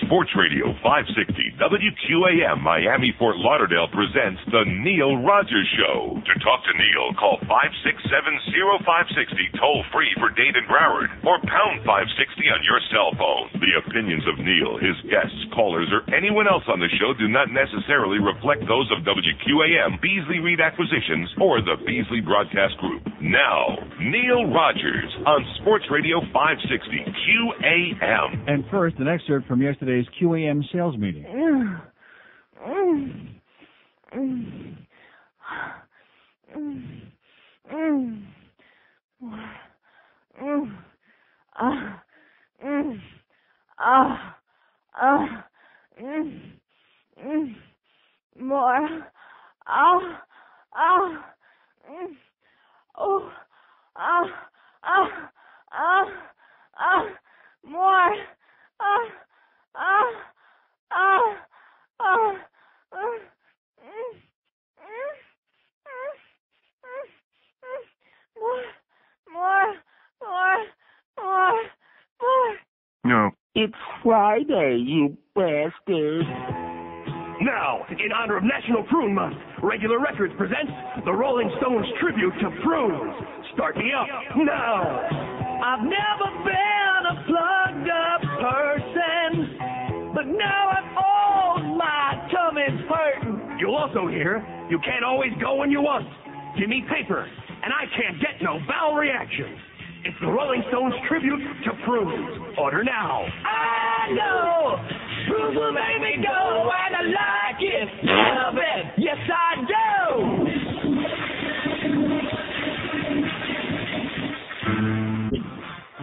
Sports Radio 560 WQAM Miami Fort Lauderdale presents The Neil Rogers Show. To talk to Neil, call 567-0560 toll-free for Dade and Broward or pound 560 on your cell phone. The opinions of Neil, his guests, callers, or anyone else on the show do not necessarily reflect those of WQAM, Beasley Reed Acquisitions, or the Beasley Broadcast Group. Now, Neil Rogers on Sports Radio 560 QAM. And first, an excerpt from yesterday's QAM sales meeting. More. More. No. It's Friday, you bastard. Now, in honor of National Prune Month, Regular Records presents the Rolling Stones tribute to prunes. Start me up now. I've never been a plugged up person, but now I'm old, my tummy's hurting. You'll also hear, you can't always go when you want. Give me paper, and I can't get no bowel reaction. It's the Rolling Stones tribute to prunes. Order now. I know prunes will make me go, and I like it, love it, yes I do.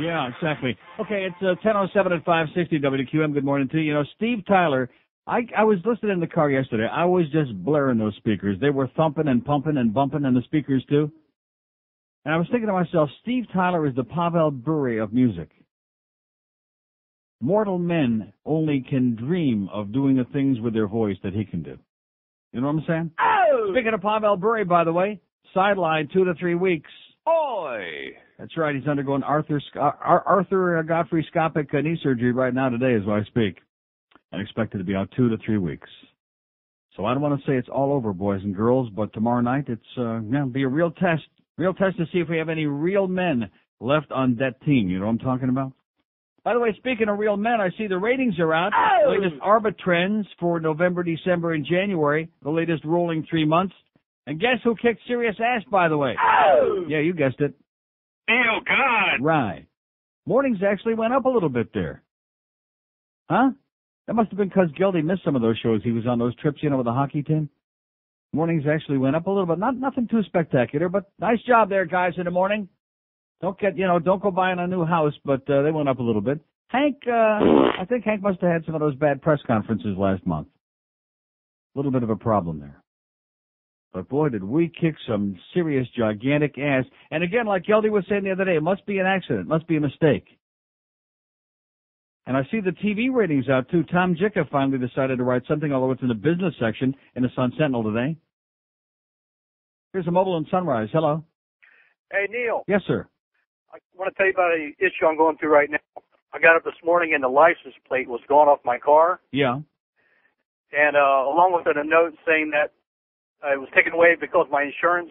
Yeah, exactly. Okay, it's 10:07 at 560 WQM. Good morning to you. You know, Steve Tyler, I was listening in the car yesterday. I was just blaring those speakers. They were thumping and pumping and bumping, and the speakers too. And I was thinking to myself, Steve Tyler is the Pavel Bure of music. Mortal men only can dream of doing the things with their voice that he can do. You know what I'm saying? Oh! Speaking of Pavel Bure, by the way, sidelined 2 to 3 weeks. Oi! That's right. He's undergoing Arthur Godfrey scopic knee surgery right now today as I speak, and expected to be out 2 to 3 weeks. So I don't want to say it's all over, boys and girls, but tomorrow night it's be a real test. Real test to see if we have any real men left on that team. You know what I'm talking about? By the way, speaking of real men, I see the ratings are out. Oh! Latest ARBA trends for November, December, and January. The latest rolling 3 months. And guess who kicked serious ass, by the way? Oh! Yeah, you guessed it. Oh, God. Right. Mornings actually went up a little bit there. Huh? That must have been because Gildy missed some of those shows. He was on those trips, with the hockey team. Mornings actually went up a little bit. Nothing too spectacular, but nice job there, guys, in the morning. Don't go buying a new house, but they went up a little bit. Hank, I think Hank must have had some of those bad press conferences last month. A little bit of a problem there. But boy, did we kick some serious, gigantic ass. And again, like Geldy was saying the other day, it must be an accident. It must be a mistake. And I see the TV ratings out, too. Tom Jicka finally decided to write something, although it's in the business section in the Sun Sentinel today. Here's a mobile in Sunrise. Hello. Hey, Neil. Yes, sir. I want to tell you about an issue I'm going through right now. I got up this morning and the license plate was gone off my car. Yeah. And along with it, a note saying that it was taken away because my insurance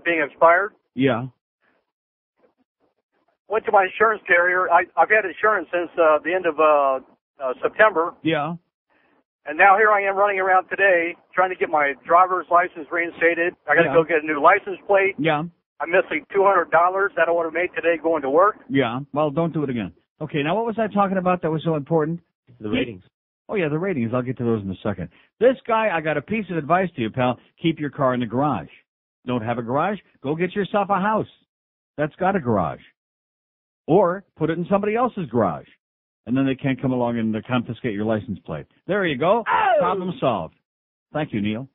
being expired. Yeah. Went to my insurance carrier. I've had insurance since the end of September. Yeah. And now here I am running around today trying to get my driver's license reinstated. I got to go get a new license plate. Yeah. I'm missing $200 that I would have made today going to work. Yeah. Well, don't do it again. Okay, now what was I talking about that was so important? The ratings. Oh, yeah, the ratings. I'll get to those in a second. This guy, I got a piece of advice to you, pal. Keep your car in the garage. Don't have a garage? Go get yourself a house that's got a garage. Or put it in somebody else's garage. And then they can't come along and confiscate your license plate. There you go. Oh! Problem solved. Thank you, Neil.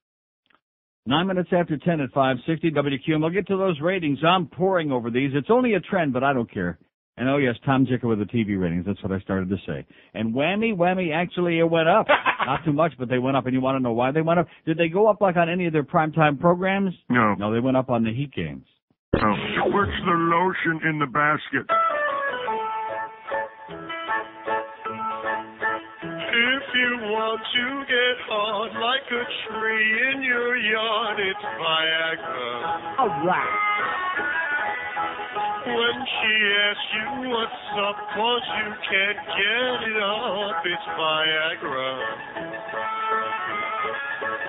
9 minutes after 10 at 560 WQM. We'll get to those ratings. I'm pouring over these. It's only a trend, but I don't care. And oh, yes, Tom Jicka with the TV ratings. That's what I started to say. And whammy, actually, it went up. Not too much, but they went up. And you want to know why they went up? Did they go up like on any of their primetime programs? No. No, they went up on the Heat games. No. What's the lotion in the basket? If you want to get hard like a tree in your yard, it's Viagra. All right. When she asks you what's up, 'cause you can't get it up, it's Viagra.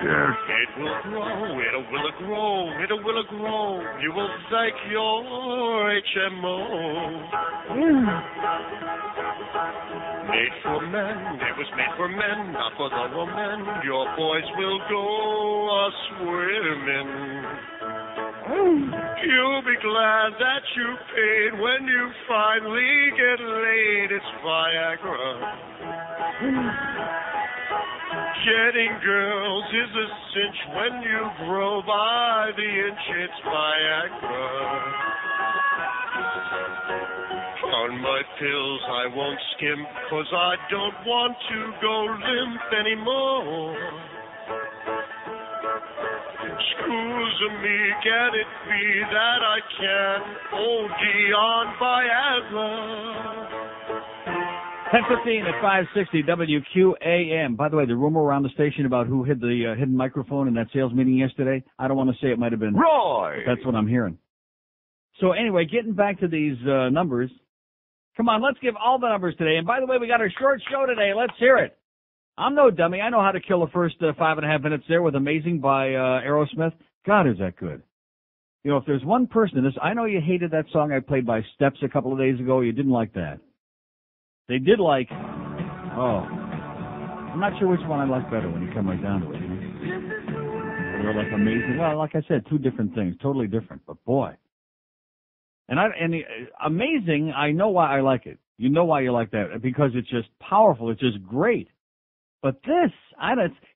Yes. It will grow, it will grow, it will grow. You will thank your HMO. Made for men, it was made for men, not for the woman. Your boys will go a-swimming. You'll be glad that you paid when you finally get laid. It's Viagra. Getting girls is a cinch when you grow by the inch. It's Viagra. On my pills I won't skimp, 'cause I don't want to go limp anymore. Excuse me, can it be that I can't OD on Viagra? 10:15 at 560 WQAM. By the way, the rumor around the station about who hid the hidden microphone in that sales meeting yesterday, I don't want to say it might have been Roy. That's what I'm hearing. So anyway, getting back to these numbers. Come on, let's give all the numbers today. And by the way, we got our short show today. Let's hear it. I'm no dummy. I know how to kill the first 5.5 minutes there with Amazing by Aerosmith. God, is that good. You know, if there's one person in this, I know you hated that song I played by Steps a couple of days ago. You didn't like that. They did like, I'm not sure which one I like better when you come right down to it. You know? They're like Amazing. Well, like I said, two different things, totally different. But boy, Amazing. I know why I like it. You know why you like that, because it's just powerful. It's just great. But this,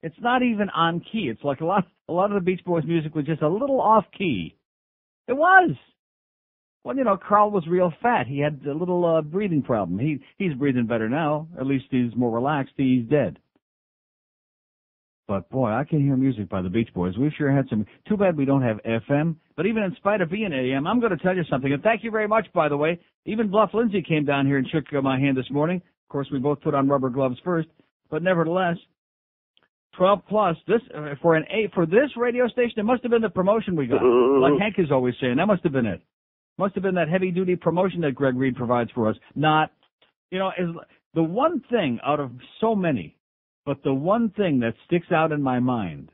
it's not even on key. It's like a lot of the Beach Boys music was just a little off key. It was. Well, you know, Carl was real fat. He had a little breathing problem. He's breathing better now. At least he's more relaxed. He's dead. But boy, I can hear music by the Beach Boys. We sure had some. Too bad we don't have FM. But even in spite of being AM, I'm going to tell you something. And thank you very much, by the way. Even Bluff Lindsay came down here and shook my hand this morning. Of course, we both put on rubber gloves first. But nevertheless, 12 plus. This for this radio station, it must have been the promotion we got. Like Hank is always saying, that must have been it. Must have been that heavy duty promotion that Greg Reed provides for us. Not, you know, is the one thing out of so many, but the one thing that sticks out in my mind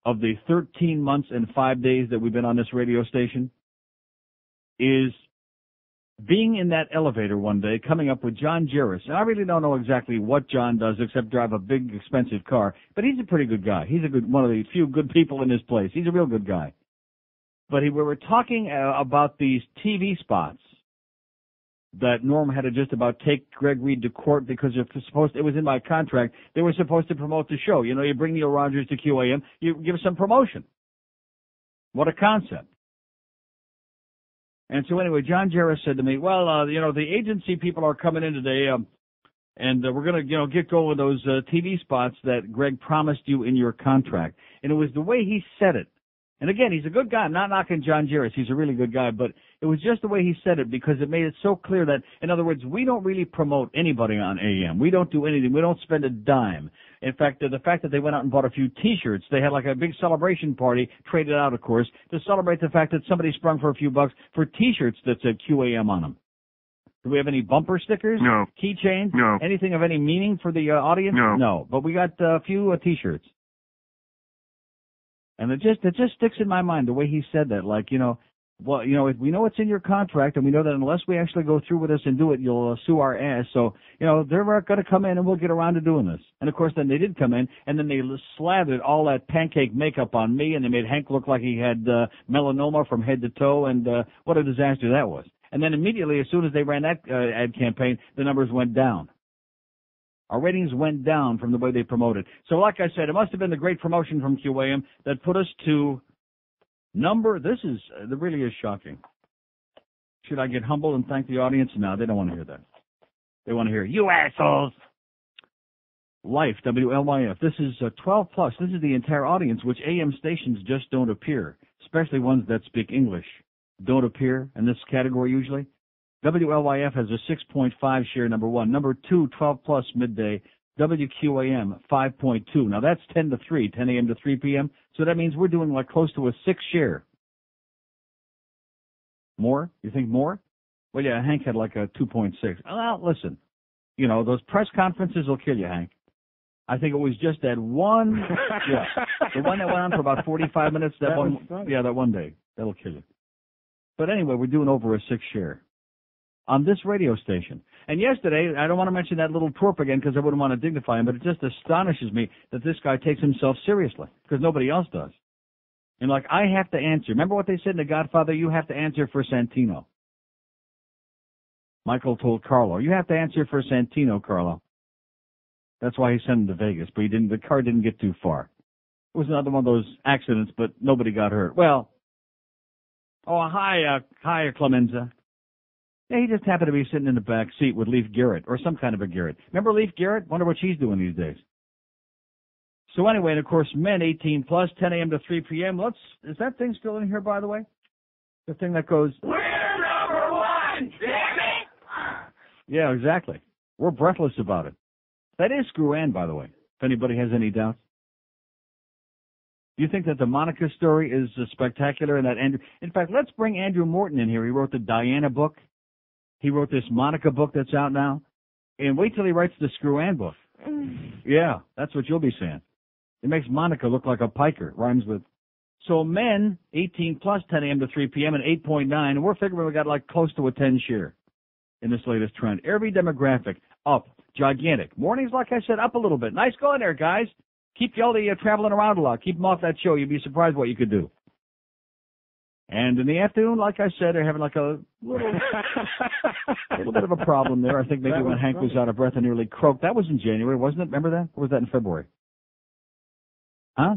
of the 13 months and 5 days that we've been on this radio station is being in that elevator one day, coming up with John Jarvis. And I really don't know exactly what John does except drive a big, expensive car. But he's a pretty good guy. He's one of the few good people in this place. He's a real good guy. But we were talking about these TV spots that Norm had to just about take Greg Reed to court because it was in my contract. They were supposed to promote the show. You know, you bring Neil Rogers to QAM, you give some promotion. What a concept. And so anyway, John Jarvis said to me, well, you know, the agency people are coming in today, and we're going to, you know, get going with those TV spots that Greg promised you in your contract. And it was the way he said it. And again, he's a good guy. I'm not knocking John Jarvis. He's a really good guy. But it was just the way he said it because it made it so clear that, in other words, we don't really promote anybody on AM. We don't do anything. We don't spend a dime. In fact, the fact that they went out and bought a few T-shirts, they had like a big celebration party, traded out, of course, to celebrate the fact that somebody sprung for a few bucks for T-shirts that said QAM on them. Do we have any bumper stickers? No. Keychains? No. Anything of any meaning for the audience? No. No. But we got a few T-shirts. And it just sticks in my mind the way he said that. Like, you know, well, you know, we know it's in your contract, and we know that unless we actually go through with this and do it, you'll sue our ass. So, you know, they're going to come in, and we'll get around to doing this. And, of course, then they did come in, and then they slathered all that pancake makeup on me, and they made Hank look like he had melanoma from head to toe, and what a disaster that was. And then immediately, as soon as they ran that ad campaign, the numbers went down. Our ratings went down from the way they promoted. So like I said, it must have been the great promotion from QAM that put us to this really is shocking. Should I get humble and thank the audience? No, they don't want to hear that. They want to hear, you assholes. Life, WLYF. This is 12 plus. This is the entire audience, which AM stations just don't appear, especially ones that speak English. Don't appear in this category usually. WLYF has a 6.5 share, number one. Number two, 12 plus midday. WQAM 5.2. Now that's 10 to 3, 10 a.m. to 3 p.m. So that means we're doing like close to a 6 share. More? You think more? Well, yeah, Hank had like a 2.6. Well, listen, you know, those press conferences will kill you, Hank. I think it was just that one, the one that went on for about 45 minutes, that one day. That'll kill you. But anyway, we're doing over a 6 share on this radio station. And yesterday, I don't want to mention that little twerp again because I wouldn't want to dignify him, but it just astonishes me that this guy takes himself seriously because nobody else does. And like, I have to answer. Remember what they said in The Godfather? You have to answer for Santino. Michael told Carlo, you have to answer for Santino, Carlo. That's why he sent him to Vegas, but the car didn't get too far. It was another one of those accidents, but nobody got hurt. Well, hi, Clemenza. Yeah, he just happened to be sitting in the back seat with Leif Garrett, or some kind of a Garrett. Remember Leif Garrett? Wonder what she's doing these days. So anyway, and of course, men 18 plus, 10 a.m. to 3 p.m. Is that thing still in here, by the way? The thing that goes, we're number one, damn it! Yeah, exactly. We're breathless about it. That is Screw Ann, by the way, if anybody has any doubts. Do you think that the Monica story is spectacular and that Andrew... In fact, let's bring Andrew Morton in here. He wrote the Diana book. He wrote this Monica book that's out now. And wait till he writes the Screw Ann book. Yeah, that's what you'll be saying. It makes Monica look like a piker. Rhymes with... So men, 18 plus, 10 a.m. to 3 p.m. and 8.9. And we're figuring we got like close to a 10 share in this latest trend. Every demographic up. Gigantic. Mornings, like I said, up a little bit. Nice going there, guys. Keep Yeldy traveling around a lot. Keep them off that show. You'd be surprised what you could do. And in the afternoon, like I said, they're having like a little bit of a problem there. I think maybe when Hank was out of breath and nearly croaked. That was in January, wasn't it? Remember that? Or was that in February? Huh?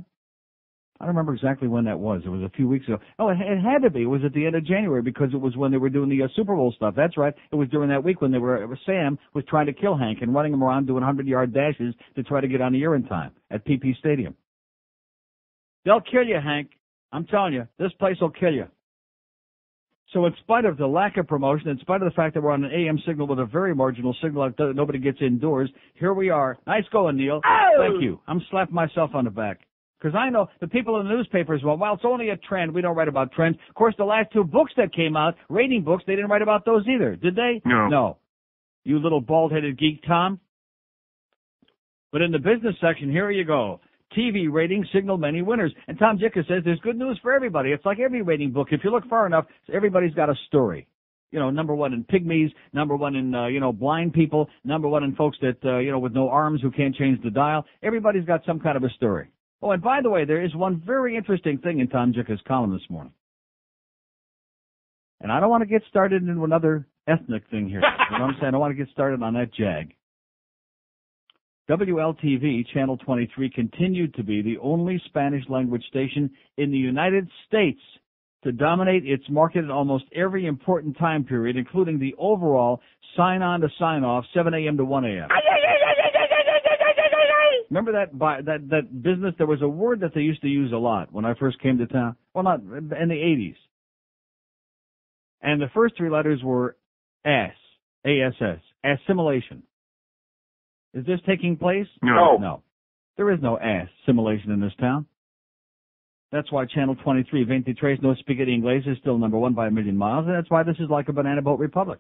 I don't remember exactly when that was. It was a few weeks ago. Oh, it had to be. It was at the end of January because it was when they were doing the Super Bowl stuff. That's right. It was during that week when Sam was trying to kill Hank and running him around doing 100-yard dashes to try to get on the air in time at PP Stadium. They'll kill you, Hank. I'm telling you, this place will kill you. So in spite of the lack of promotion, in spite of the fact that we're on an AM signal with a very marginal signal that nobody gets indoors, here we are. Nice going, Neil. Oh! Thank you. I'm slapping myself on the back. Because I know the people in the newspapers, well, it's only a trend. We don't write about trends. Of course, the last 2 books that came out, rating books, they didn't write about those either, did they? No. You little bald-headed geek, Tom. But in the business section, here you go. TV ratings signal many winners. And Tom Jicha says there's good news for everybody. It's like every rating book. If you look far enough, everybody's got a story. You know, number one in pygmies, number one in, blind people, number one in folks that, with no arms who can't change the dial. Everybody's got some kind of a story. Oh, and by the way, there is one very interesting thing in Tom Jicha's column this morning. And I don't want to get started into another ethnic thing here. You know what I'm saying? I don't want to get started on that jag. WLTV, Channel 23, continued to be the only Spanish-language station in the United States to dominate its market at almost every important time period, including the overall sign-on to sign-off, 7 a.m. to 1 a.m. Remember that business? There was a word that they used to use a lot when I first came to town. Well, not in the 80s. And the first 3 letters were ASS, A-S-S, assimilation. Is this taking place? No. There is no assimilation in this town. That's why Channel 23, 23 no spaghetti inglés, is still number 1 by a million miles, and that's why this is like a banana boat republic.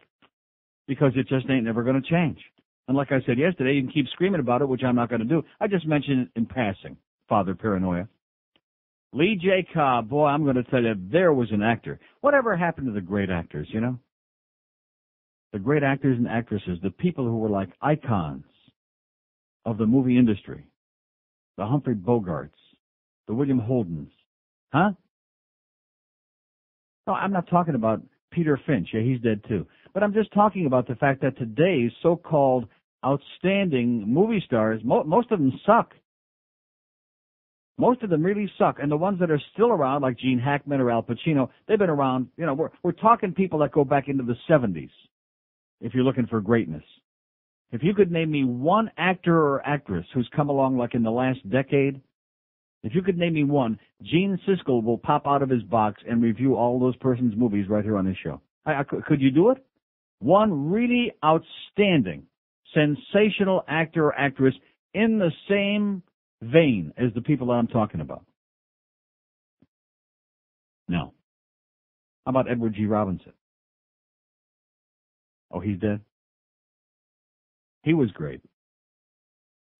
Because it just ain't never going to change. And like I said yesterday, you can keep screaming about it, which I'm not going to do. I just mentioned it in passing, Father Paranoia. Lee J. Cobb, boy, I'm going to tell you, there was an actor. Whatever happened to the great actors, you know? The great actors and actresses, the people who were like icons of the movie industry. The Humphrey Bogarts, the William Holdens. Huh? No, I'm not talking about Peter Finch. Yeah, he's dead too. But I'm just talking about the fact that today's so-called outstanding movie stars, most of them suck. Most of them really suck. And the ones that are still around, like Gene Hackman or Al Pacino, they've been around, we're talking people that go back into the 70s, if you're looking for greatness. If you could name me one actor or actress who's come along like in the last decade, if you could name me one, Gene Siskel will pop out of his box and review all those persons' movies right here on this show. Could you do it? One really outstanding sensational actor or actress in the same vein as the people that I'm talking about? No. How about Edward G. Robinson? Oh, he's dead? He was great.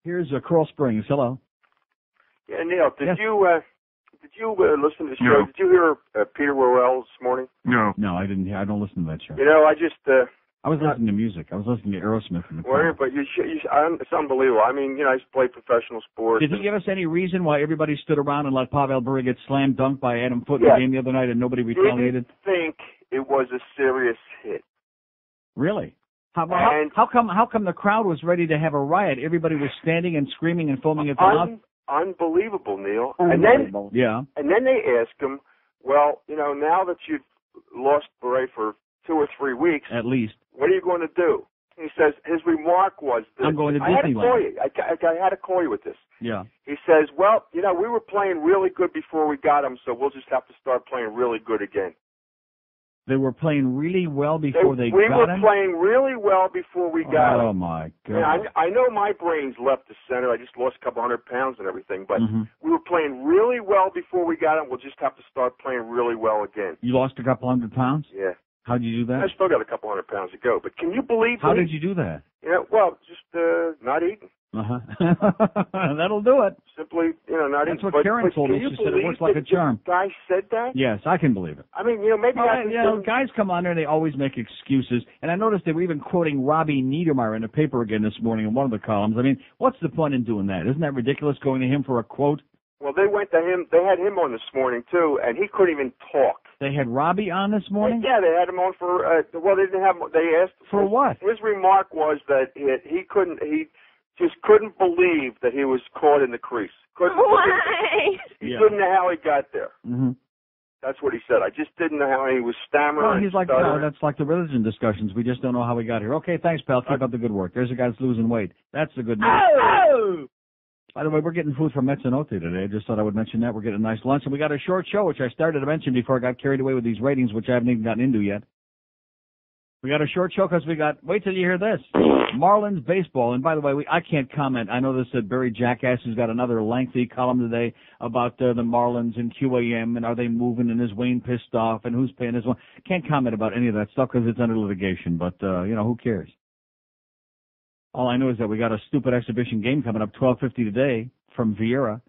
Here's Coral Springs. Hello. Yeah, Neil, did you listen to the show? No. Did you hear Peter Worrell this morning? No. No, I didn't hear. I don't listen to that show. You know, I just... I was listening to music. I was listening to Aerosmith in the car. but it's unbelievable. I mean, you know, I used to play professional sports. Did he give us any reason why everybody stood around and let Pavel Bure get slam dunked by Adam Foote in the game the other night and nobody retaliated? Didn't think it was a serious hit. Really? How come the crowd was ready to have a riot? Everybody was standing and screaming and foaming at the mouth. Unbelievable, Neil. Unbelievable. And then they ask him, well, you know, now that you've lost Bure for 2 or 3 weeks, at least, what are you going to do? He says his remark was this. I'm going to I had to Disneyland. call you. I had to call you with this. Yeah. He says, well, you know, we were playing really good before we got him, so we'll just have to start playing really good again. They were playing really well before they got him? We were playing really well before we got him. Oh, my God. And I know my brain's left the center. I just lost a couple 100 pounds and everything, but we were playing really well before we got him. We'll just have to start playing really well again. You lost a couple 100 pounds? Yeah. How'd you do that? I still got a couple 100 pounds to go, but can you believe How did you do that? You know, well, just not eating. That'll do it. Simply, you know, not That's eating. what Karen told me. She said it works like a charm. The guy said that? Yes, I can believe it. I mean, you know, maybe guys come on there and they always make excuses. And I noticed they were even quoting Robbie Niedermeyer in the paper again this morning in one of the columns. I mean, what's the point in doing that? Isn't that ridiculous, going to him for a quote? Well, they went to him. They had him on this morning, too, and he couldn't even talk. They had Robbie on this morning? Yeah, they had him on for, well, they didn't have him. They asked. For what? His remark was that he just couldn't believe that he was caught in the crease. Why? He didn't know how he got there. Mm-hmm. That's what he said. I just didn't know how he was stammering. Well, he's like, that's like the religion discussions. We just don't know how we got here. Okay, thanks, pal. Keep up the good work. There's a guy that's losing weight. That's the good news. Oh! By the way, we're getting food from Mezzanotte today. I just thought I would mention that. We're getting a nice lunch. And we got a short show, which I started to mention before I got carried away with these ratings, which I haven't even gotten into yet. We got a short show because wait till you hear this. Marlins baseball. And by the way, I can't comment. I know this Barry Jackass has got another lengthy column today about the Marlins and QAM and are they moving and is Wayne pissed off and who's paying his one. Can't comment about any of that stuff because it's under litigation. But, you know, who cares? All I know is that we got a stupid exhibition game coming up 12:50 today from Vieira.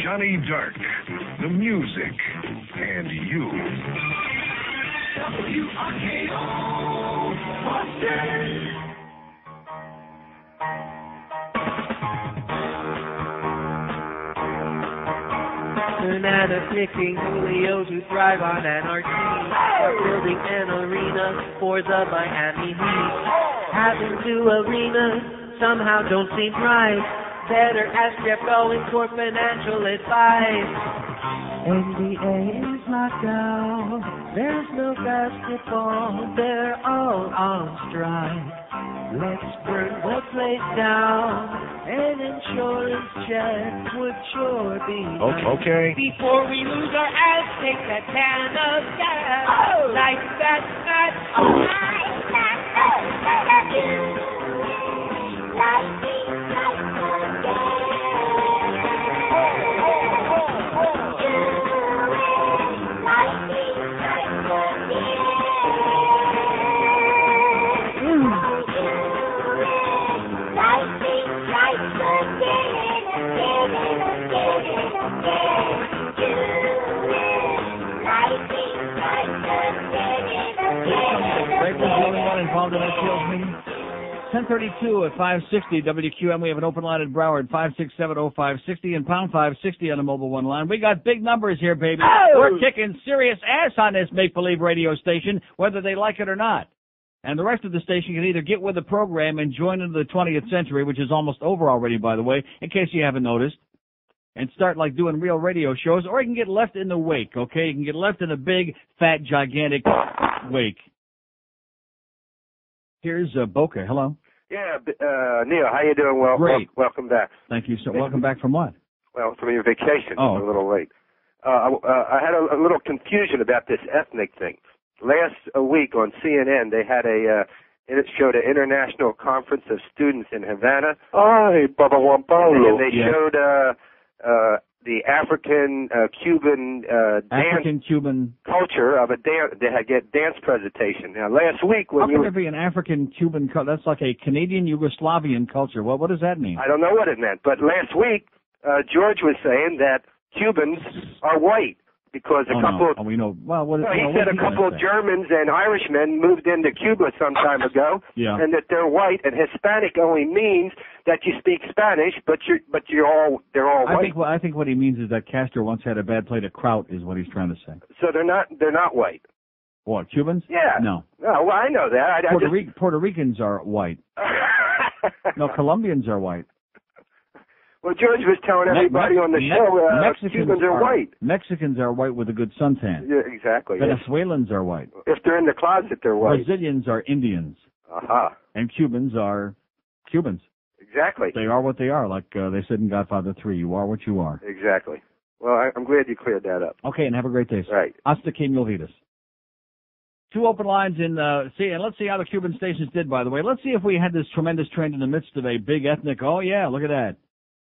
Johnny Dark, the music, and you. WRKO, Boston. Banana picking Julios who thrive on anarchy are building an arena for the Miami Heat. Having two arenas somehow don't seem right. Better ask Jeff Going for financial advice. NBA is locked down. There's no basketball. They're all on strike. Let's burn the place down. An insurance check would sure be nice. Okay. Before we lose our ass, take that can of gas. Oh. Like that match. Oh. Right, was the only one involved in that sales meeting? 10:32 at 560 WQM. We have an open line at Broward, 5670560 and pound 560 on the mobile one line. We got big numbers here, baby. Oh! We're kicking serious ass on this make-believe radio station, whether they like it or not. And the rest of the station can either get with the program and join into the 20th century, which is almost over already, by the way, in case you haven't noticed, and start like doing real radio shows, or you can get left in the wake, okay? You can get left in a big, fat, gigantic wake. Here's Boca. Hello. Yeah, Neil, how you doing? Well, great. Welcome back. Thank you. So, welcome back from what? Well, from your vacation. Oh. A little late. I had a little confusion about this ethnic thing. last week on CNN, they had it showed an international conference of students in Havana. Ay, Papa Juan Pablo. And they showed the African-Cuban African-Cuban culture of a dance. They had dance presentation. Now, last week when how can there be an African-Cuban culture? That's like a Canadian-Yugoslavian culture. What does that mean? I don't know what it meant, but last week George was saying that Cubans are white. Because a couple of, we know. Well, what, he said a couple of Germans and Irishmen moved into Cuba some time ago, and that they're white. And Hispanic only means that you speak Spanish, but they're all white. I think what he means is that Castro once had a bad plate of kraut, is what he's trying to say. So they're not white. What, Cubans? Yeah. No. No, well, I know that. Puerto Ricans are white. No, Colombians are white. Well, George was telling everybody on the show Cubans are white. Mexicans are white with a good suntan. Yeah, exactly. Venezuelans are white. If they're in the closet, they're white. Brazilians are Indians. And Cubans are Cubans. Exactly. They are what they are, like they said in Godfather 3. You are what you are. Exactly. Well, I'm glad you cleared that up. Okay, and have a great day, sir. Right. Hasta que mil vidas. 2 open lines and let's see how the Cuban stations did, by the way. Let's see if we had this tremendous trend in the midst of a big ethnic, look at that.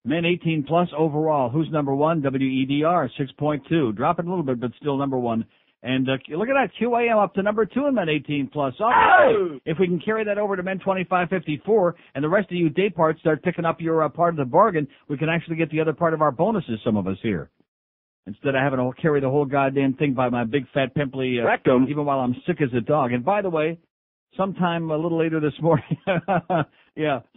Men 18 plus overall. Who's number one? WEDR 6.2. Dropping a little bit, but still number one. And look at that, QAM up to number 2 in men 18 plus. All right. If we can carry that over to men 25-54, and the rest of you day parts start picking up your part of the bargain, we can actually get the other part of our bonuses, some of us here. Instead of having to carry the whole goddamn thing by my big fat pimply rectum, even while I'm sick as a dog. And by the way, sometime a little later this morning,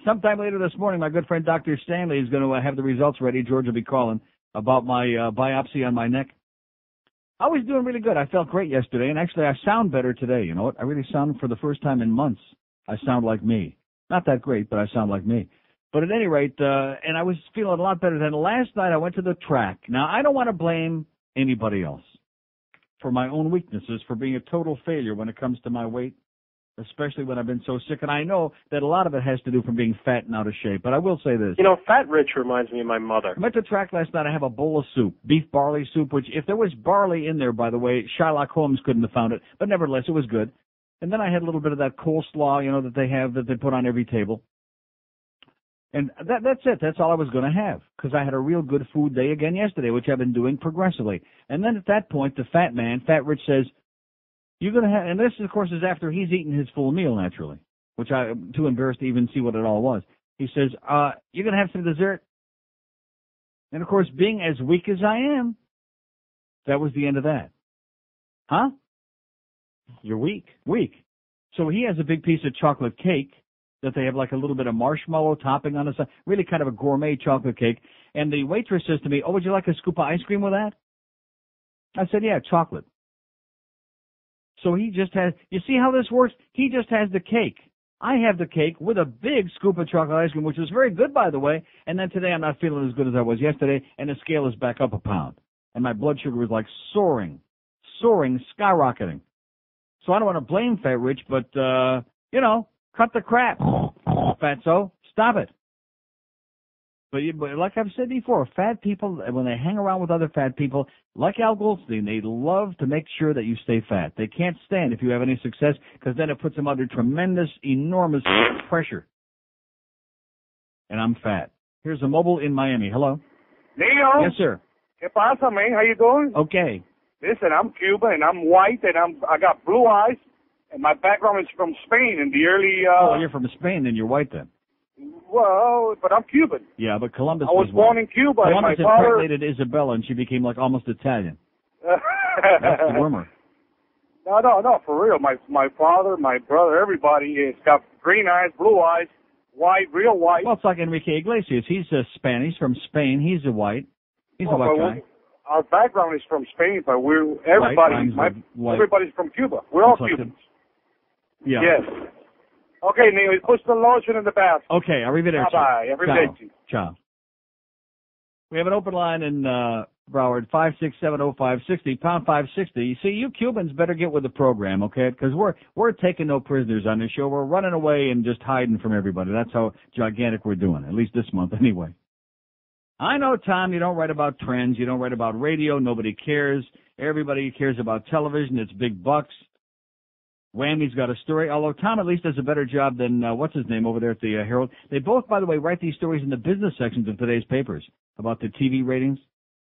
sometime later this morning, my good friend Dr. Stanley is going to have the results ready. George will be calling about my biopsy on my neck. I was doing really good. I felt great yesterday, and actually I sound better today. You know what? I really sound, for the first time in months, I sound like me. Not that great, but I sound like me. But at any rate, and I was feeling a lot better than last night. I went to the track. Now, I don't want to blame anybody else for my own weaknesses, for being a total failure when it comes to my weight, especially when I've been so sick. And I know that a lot of it has to do from being fat and out of shape. But I will say this. You know, Fat Rich reminds me of my mother. I went to the track last night. I have a bowl of soup, beef barley soup, which if there was barley in there, by the way, Sherlock Holmes couldn't have found it. But nevertheless, it was good. And then I had a little bit of that coleslaw, you know, that they put on every table. And that's it. That's all I was going to have, because I had a real good food day again yesterday, which I've been doing progressively. And then at that point, the fat man, Fat Rich, says, you're going to have, and this, of course, is after he's eaten his full meal, naturally, which I'm too embarrassed to even see what it all was. He says, you're going to have some dessert. And, of course, being as weak as I am, that was the end of that. Huh? You're weak. Weak. So he has a big piece of chocolate cake that they have like a little bit of marshmallow topping on the side, really kind of a gourmet chocolate cake. And the waitress says to me, would you like a scoop of ice cream with that? I said, yeah, chocolate. So he just has, you see how this works? He just has the cake. I have the cake with a big scoop of chocolate ice cream, which was very good, by the way. And then today I'm not feeling as good as I was yesterday, and the scale is back up a pound. And my blood sugar was like soaring, skyrocketing. So I don't want to blame Fat Rich, but, cut the crap, fatso. Stop it. But like I've said before, fat people, when they hang around with other fat people, like Al Goldstein, they love to make sure that you stay fat. They can't stand if you have any success, because then it puts them under tremendous, enormous pressure. And I'm fat. Here's a mobile in Miami. Hello? Neil? Yes, sir. ¿Qué pasa, man? How you doing? Okay. Listen, I'm Cuban, and I'm white, and I got blue eyes. And my background is from Spain in the early... you're from Spain, then you're white then. Well, but I'm Cuban. Yeah, but Columbus I was born in Cuba. Columbus and my father... impregnated Isabella, and she became like almost Italian. That's the rumor. No, for real. My father, my brother, everybody has got green eyes, blue eyes, white, real white. Well, it's like Enrique Iglesias. He's Spanish, from Spain. He's a white. He's a white guy. Our background is from Spain, but everybody's from Cuba. We're all Cubans. Yeah. Yes. Okay, Neil, push the lotion in the bath. Okay, arrivederci. Bye-bye. Arrivederci. Ciao. We have an open line in Broward, 5670560, pound 560. You see, you Cubans better get with the program, okay? Because we're taking no prisoners on this show. We're running away and just hiding from everybody. That's how gigantic we're doing, at least this month anyway. I know, Tom, you don't write about trends. You don't write about radio. Nobody cares. Everybody cares about television. It's big bucks. Whammy's got a story, although Tom at least does a better job than, what's his name over there at the Herald. They both, by the way, write these stories in the business sections of today's papers about the TV ratings,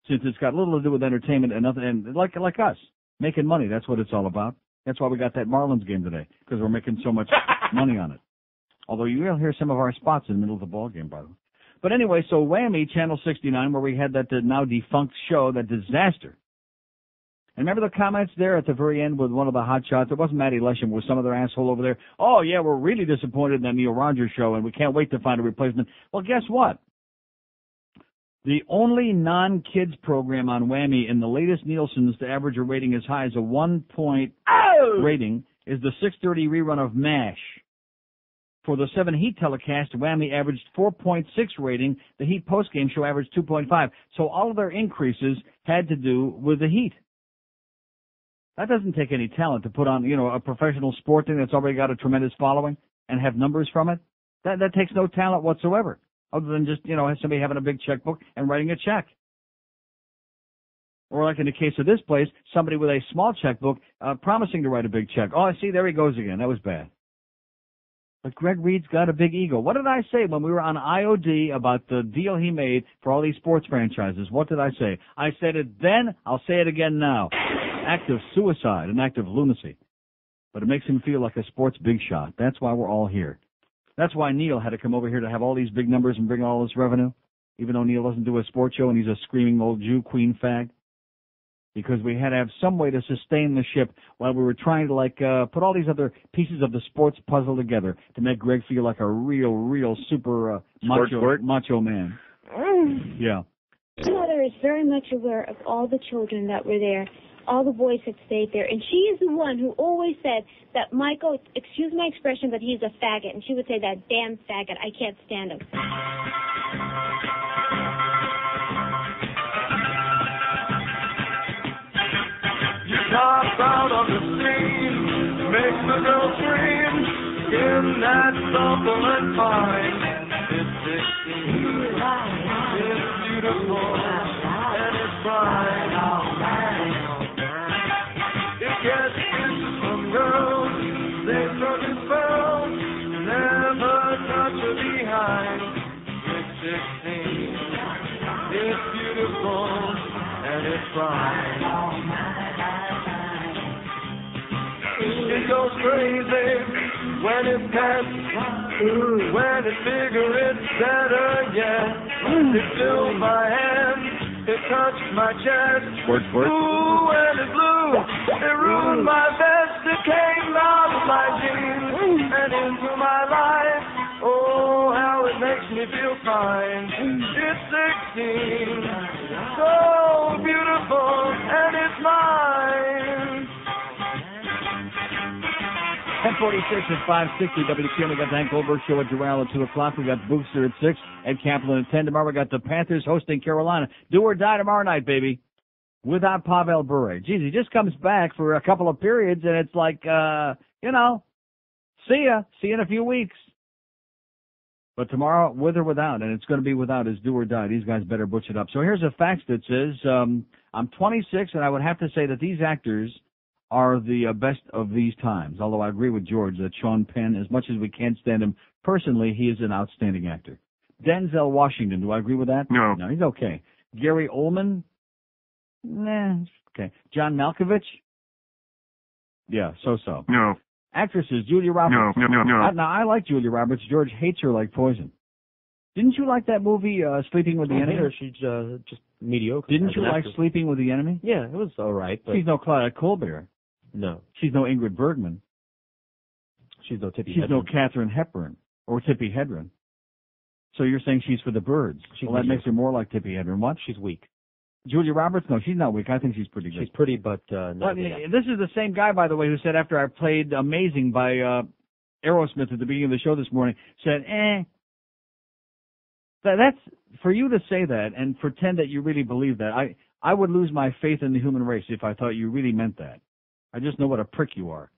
since it's got little to do with entertainment and nothing, and like us, making money. That's what it's all about. That's why we got that Marlins game today, because we're making so much money on it. Although you will hear some of our spots in the middle of the ball game, by the way. But anyway, so Whammy, Channel 69, where we had that now defunct show, that disaster. And remember the comments there at the very end with one of the hot shots? It wasn't Matty Lesham, it was some other asshole over there. Oh, yeah, we're really disappointed in that Neil Rogers show, and we can't wait to find a replacement. Well, guess what? The only non-kids program on Whammy in the latest Nielsen's to average a rating as high as a 1-point rating is the 6:30 rerun of MASH. For the 7 Heat telecast, Whammy averaged 4.6 rating. The Heat postgame show averaged 2.5. So all of their increases had to do with the Heat. That doesn't take any talent to put on, a professional sport thing that's already got a tremendous following and have numbers from it. That takes no talent whatsoever, other than just, somebody having a big checkbook and writing a check. Or like in the case of this place, somebody with a small checkbook promising to write a big check. Oh, I see, there he goes again. That was bad. But Greg Reed's got a big ego. What did I say when we were on IOD about the deal he made for all these sports franchises? What did I say? I said it then, I'll say it again now. Act of suicide, an act of lunacy. But it makes him feel like a sports big shot. That's why we're all here. That's why Neil had to come over here to have all these big numbers and bring all this revenue, even though Neil doesn't do a sports show and he's a screaming old Jew queen fag. Because we had to have some way to sustain the ship while we were trying to, put all these other pieces of the sports puzzle together to make Greg feel like a real super macho man. Yeah. My mother is very much aware of all the children that were there, all the boys that stayed there, and she is the one who always said that Michael, excuse my expression, but he's a faggot, and she would say, that damn faggot, I can't stand him. You top out on the scene, make the girl scream, in that supplement fine. It's 16, it's beautiful, and it's bright. It gets kisses from girls, they struck and fell, never touch her behind. It's 16, it's beautiful, and it's bright. It goes crazy when it's pets, when it's bigger, it's better yet. It filled my hand, it touched my chest. Ooh, and it's blue, it ruined my vest. It came out of my jeans and into my life. Oh, how it makes me feel fine. It's 16, so beautiful, and it's mine. 10:46 at 560 WQAM. We got the Hank Goldberg Show at Doral at 2 o'clock. We got Bookster at 6, Ed Kaplan at 10. Tomorrow we got the Panthers hosting Carolina. Do or die tomorrow night, baby. Without Pavel Bure. Geez, he just comes back for a couple of periods, and it's like, see ya. See you in a few weeks. But tomorrow, with or without, and it's going to be without, is do or die. These guys better butch it up. So here's a fax that says, I'm 26, and I would have to say that these actors are the best of these times. Although I agree with George that Sean Penn, as much as we can't stand him personally, he is an outstanding actor. Denzel Washington, do I agree with that? No. No, he's okay. Gary Oldman? Nah, okay. John Malkovich? Yeah, so-so. No. Actresses, Julia Roberts. No. Now, I like Julia Roberts. George hates her like poison. Didn't you like that movie, Sleeping with the Enemy? Her. She's just mediocre. Didn't you like Sleeping with the Enemy? Yeah, it was all right. But she's no Claudia Colbert. No. She's no Ingrid Bergman. She's no Tippi Hedren. She's no Katharine Hepburn or Tippi Hedren. So you're saying she's for the birds. Well, that makes her more like Tippi Hedren. What? She's weak. Julia Roberts? No, she's not weak. I think she's pretty good. She's pretty, but not This is the same guy, by the way, who said after I played Amazing by Aerosmith at the beginning of the show this morning, said, That's, for you to say that and pretend that you really believe that, I would lose my faith in the human race if I thought you really meant that. I just know what a prick you are.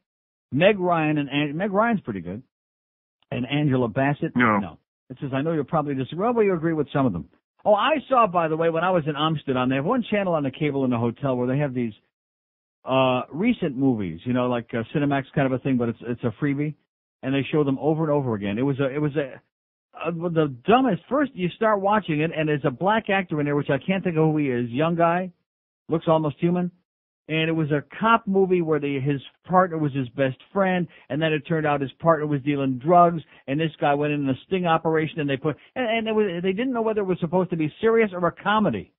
Meg Ryan's pretty good. And Angela Bassett? No. It says, I know you'll probably disagree. Well, you agree with some of them. Oh, I saw, by the way, when I was in Amsterdam, they have one channel on the cable in the hotel where they have these recent movies, you know, like Cinemax kind of a thing, but it's a freebie, and they show them over and over again. It was the dumbest. First, you start watching it, and there's a black actor in there, which I can't think of who he is. Young guy, looks almost human. And it was a cop movie where his partner was his best friend, and then it turned out his partner was dealing drugs, and this guy went in a sting operation, and they didn't know whether it was supposed to be serious or a comedy.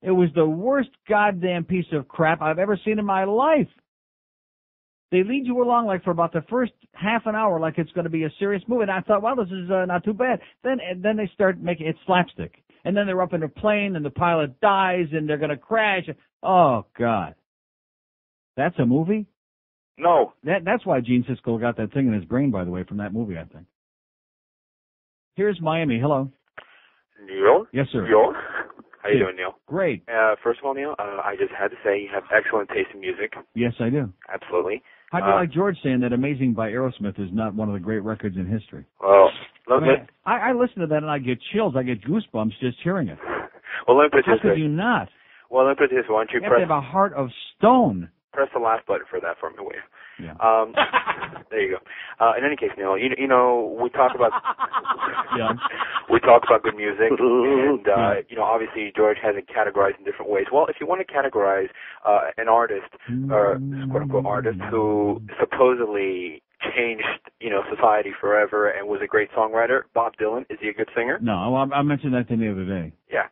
It was the worst goddamn piece of crap I've ever seen in my life. They lead you along like for about the first half an hour like it's going to be a serious movie, and I thought, well, this is not too bad. Then they start making it slapstick, and then they're up in a plane, and the pilot dies, and they're going to crash. Oh, God. That's a movie? No. That's why Gene Siskel got that thing in his brain, by the way, from that movie, I think. Here's Miami. Hello. Neil? Yes, sir. Neil? How you doing, Neil? Great. First of all, Neil, I just had to say you have excellent taste in music. Yes, I do. Absolutely. How do you like George saying that Amazing by Aerosmith is not one of the great records in history? Well, love it. I listen to that and I get chills. I get goosebumps just hearing it. Well, let me put How could you not? Well, let me put this. Why don't you have to have a heart of stone. Press the last button for that for me, will you? Yeah. There you go. In any case, Neil, you know, we talk about yeah. We talk about good music, and you know, obviously George has it categorized in different ways. Well, if you want to categorize an artist, or quote unquote artist, who supposedly changed, you know, society forever and was a great songwriter, Bob Dylan, is he a good singer? No, I mentioned that to him the other day. Yeah.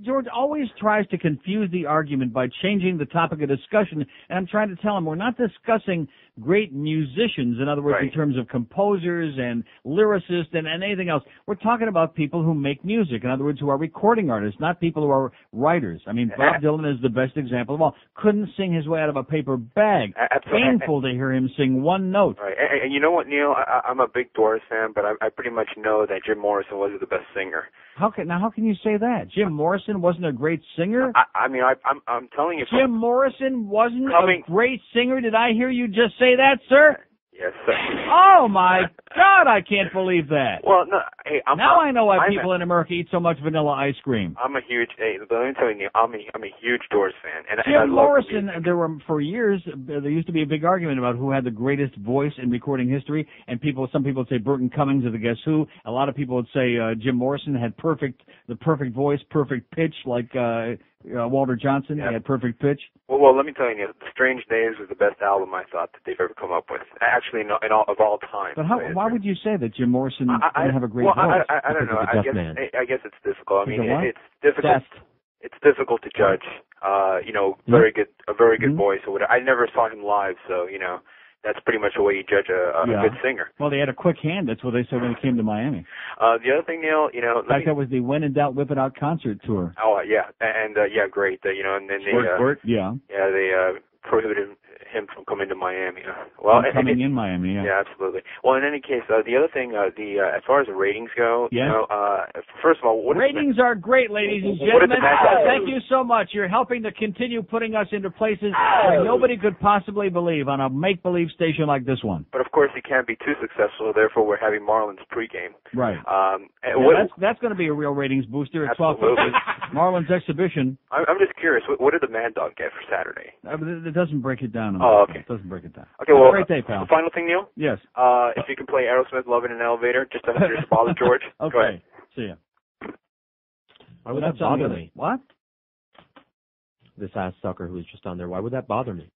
George always tries to confuse the argument by changing the topic of discussion, and I'm trying to tell him we're not discussing great musicians, in other words, in terms of composers and lyricists and anything else. We're talking about people who make music, in other words, who are recording artists, not people who are writers. I mean, Bob Dylan is the best example of all. Couldn't sing his way out of a paper bag. Absolutely. Painful to hear him sing one note. Right. And you know what, Neil? I'm a big Doors fan, but I pretty much know that Jim Morrison wasn't the best singer. How can you say that? Jim Morrison wasn't a great singer? I'm telling you. Jim Morrison wasn't a great singer? Did I hear you just say that, sir? Yes, sir. Oh, my God, I can't believe that. Well, no, hey, I know why people in America eat so much vanilla ice cream. I'm a huge, but let me tell you, I'm a huge Doors fan. And Jim Morrison, for years, there used to be a big argument about who had the greatest voice in recording history, and some people would say Burton Cummings of the Guess Who. A lot of people would say Jim Morrison had the perfect voice, perfect pitch, like Walter Johnson. He had perfect pitch. Well, let me tell you, The Strange Days was the best album I thought that they've ever come up with. Actually, in all time. But why would you say that Jim Morrison didn't have a great voice? I don't know. I guess it's difficult. I mean, it's difficult. Death. It's difficult to judge. You know, a very good voice or whatever. I never saw him live, so you know. That's pretty much the way you judge a good singer. Well, they had a quick hand. That's what they said when they came to Miami. The other thing, Neil, you know... In fact, that was the When in Doubt, Whip It Out concert tour. Oh, yeah. And, great. You know, and then they prohibited him from coming to Miami. Coming in Miami, yeah, absolutely. Well, in any case, the other thing, as far as the ratings go, you know, first of all, ratings are great, ladies and gentlemen. Thank you so much. You're helping to continue putting us into places where nobody could possibly believe on a make-believe station like this one. But of course, it can't be too successful. Therefore, we're having Marlins pregame. Right. That's going to be a real ratings booster at 12:50. Marlins exhibition. I'm just curious. What did the Mad Dog get for Saturday? It doesn't break it down. Oh, okay. It doesn't break it down. Okay, well, great day, pal. Final thing, Neil? Yes. If you can play Aerosmith, Love in an Elevator, just to bother George. Okay. Go ahead. See ya. Why would that bother me? What? This ass sucker who was just on there. Why would that bother me?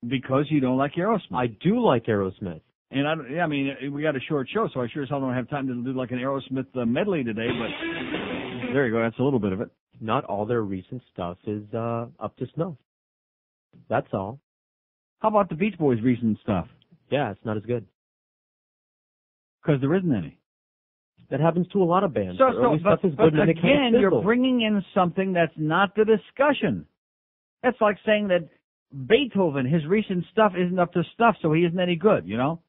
Because you don't like Aerosmith. I do like Aerosmith. And I mean, we got a short show, so I sure as hell don't have time to do like an Aerosmith medley today, but there you go. That's a little bit of it. Not all their recent stuff is up to snuff. That's all. How about the Beach Boys' recent stuff? Yeah, it's not as good. Because there isn't any. That happens to a lot of bands. But again, you're bringing in something that's not the discussion. That's like saying that Beethoven, his recent stuff isn't up to snuff, so he isn't any good, you know?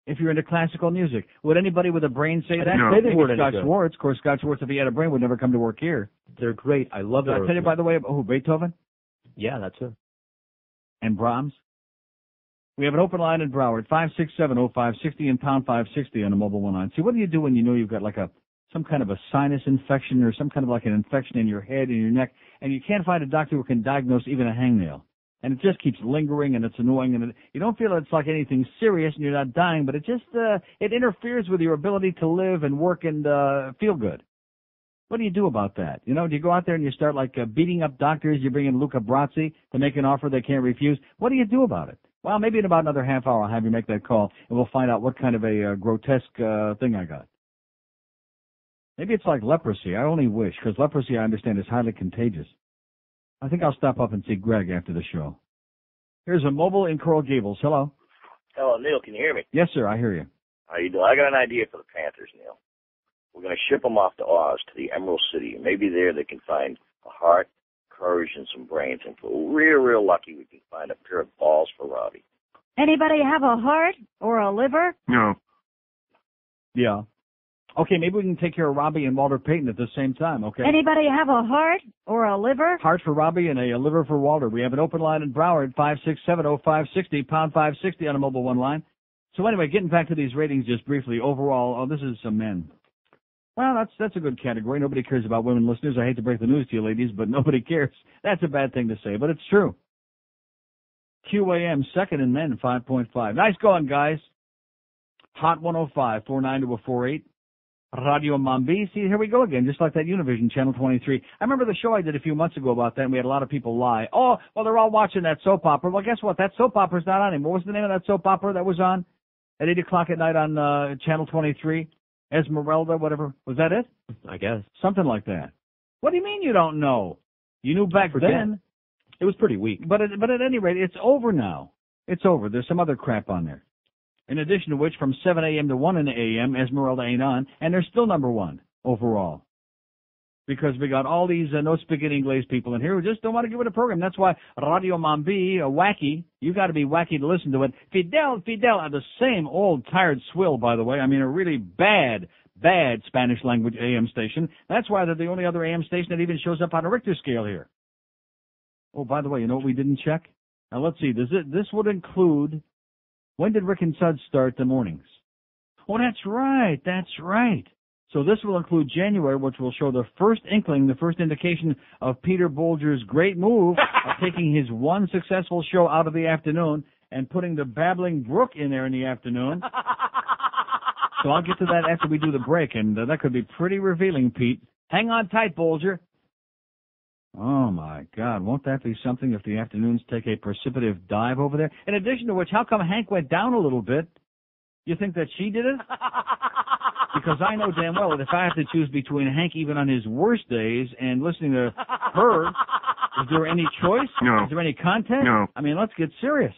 If you're into classical music. Would anybody with a brain say that? No. Scott Schwartz. Of course, Scott Schwartz, if he had a brain, would never come to work here. They're great. I love it. Did I tell you, by the way, about who, Beethoven? Yeah, that's it. And Brahms? We have an open line in Broward, 567-0560 and pound 560 on the mobile one line. See, what do you do when you know you've got like some kind of a sinus infection or some kind of like an infection in your head and your neck, and you can't find a doctor who can diagnose even a hangnail? And it just keeps lingering, and it's annoying, and you don't feel it's like anything serious, and you're not dying, but it just, it interferes with your ability to live and work and feel good. What do you do about that? You know, do you go out there and you start like beating up doctors? You bring in Luca Brasi to make an offer they can't refuse. What do you do about it? Well, maybe in about another half hour I'll have you make that call, and we'll find out what kind of a grotesque thing I got. Maybe it's like leprosy. I only wish, because leprosy, I understand, is highly contagious. I think I'll stop up and see Greg after the show. Here's a mobile in Coral Gables. Hello. Hello, Neil. Can you hear me? Yes, sir. I hear you. How you doing? I got an idea for the Panthers, Neil. We're going to ship them off to Oz, to the Emerald City. Maybe there they can find a heart, courage, and some brains. And if we're real lucky, we can find a pair of balls for Robbie. Anybody have a heart or a liver? No. Yeah. Okay, maybe we can take care of Robbie and Walter Payton at the same time, okay? Anybody have a heart or a liver? Heart for Robbie and a liver for Walter. We have an open line in Broward, 5670560, pound 560 on a mobile one line. So anyway, getting back to these ratings just briefly, overall, this is some men. Well, that's a good category. Nobody cares about women listeners. I hate to break the news to you, ladies, but nobody cares. That's a bad thing to say, but it's true. QAM, second in men, 5.5. Nice going, guys. Hot 105, 492-48. Radio Mambi. See, here we go again, just like that Univision, Channel 23. I remember the show I did a few months ago about that, and we had a lot of people lie. Oh, well, they're all watching that soap opera. Well, guess what? That soap opera's not on anymore. What was the name of that soap opera that was on at 8 o'clock at night on Channel 23? Esmeralda, whatever. Was that it? I guess. Something like that. What do you mean you don't know? You knew back then. It was pretty weak. But at any rate, it's over now. It's over. There's some other crap on there. In addition to which, from 7 a.m. to 1 in the a.m., Esmeralda ain't on, and they're still number one overall. Because we got all these no spaghetti Inglés people in here who just don't want to give it a program. That's why Radio Mambi, wacky, you got to be wacky to listen to it. Fidel, the same old tired swill, by the way. I mean, a really bad Spanish language AM station. That's why they're the only other AM station that even shows up on a Richter scale here. Oh, by the way, you know what we didn't check? Now, let's see. This would include... When did Rick and Suds start the mornings? Oh, that's right. So this will include January, which will show the first inkling, the first indication of Peter Bolger's great move of taking his one successful show out of the afternoon and putting the Babbling Brook in there in the afternoon. So I'll get to that after we do the break, and that could be pretty revealing, Pete. Hang on tight, Bolger. Oh, my God. Won't that be something if the afternoons take a precipitous dive over there? In addition to which, how come Hank went down a little bit? You think that she did it? Because I know damn well that if I have to choose between Hank even on his worst days and listening to her, is there any choice? No. Is there any content? No. I mean, let's get serious.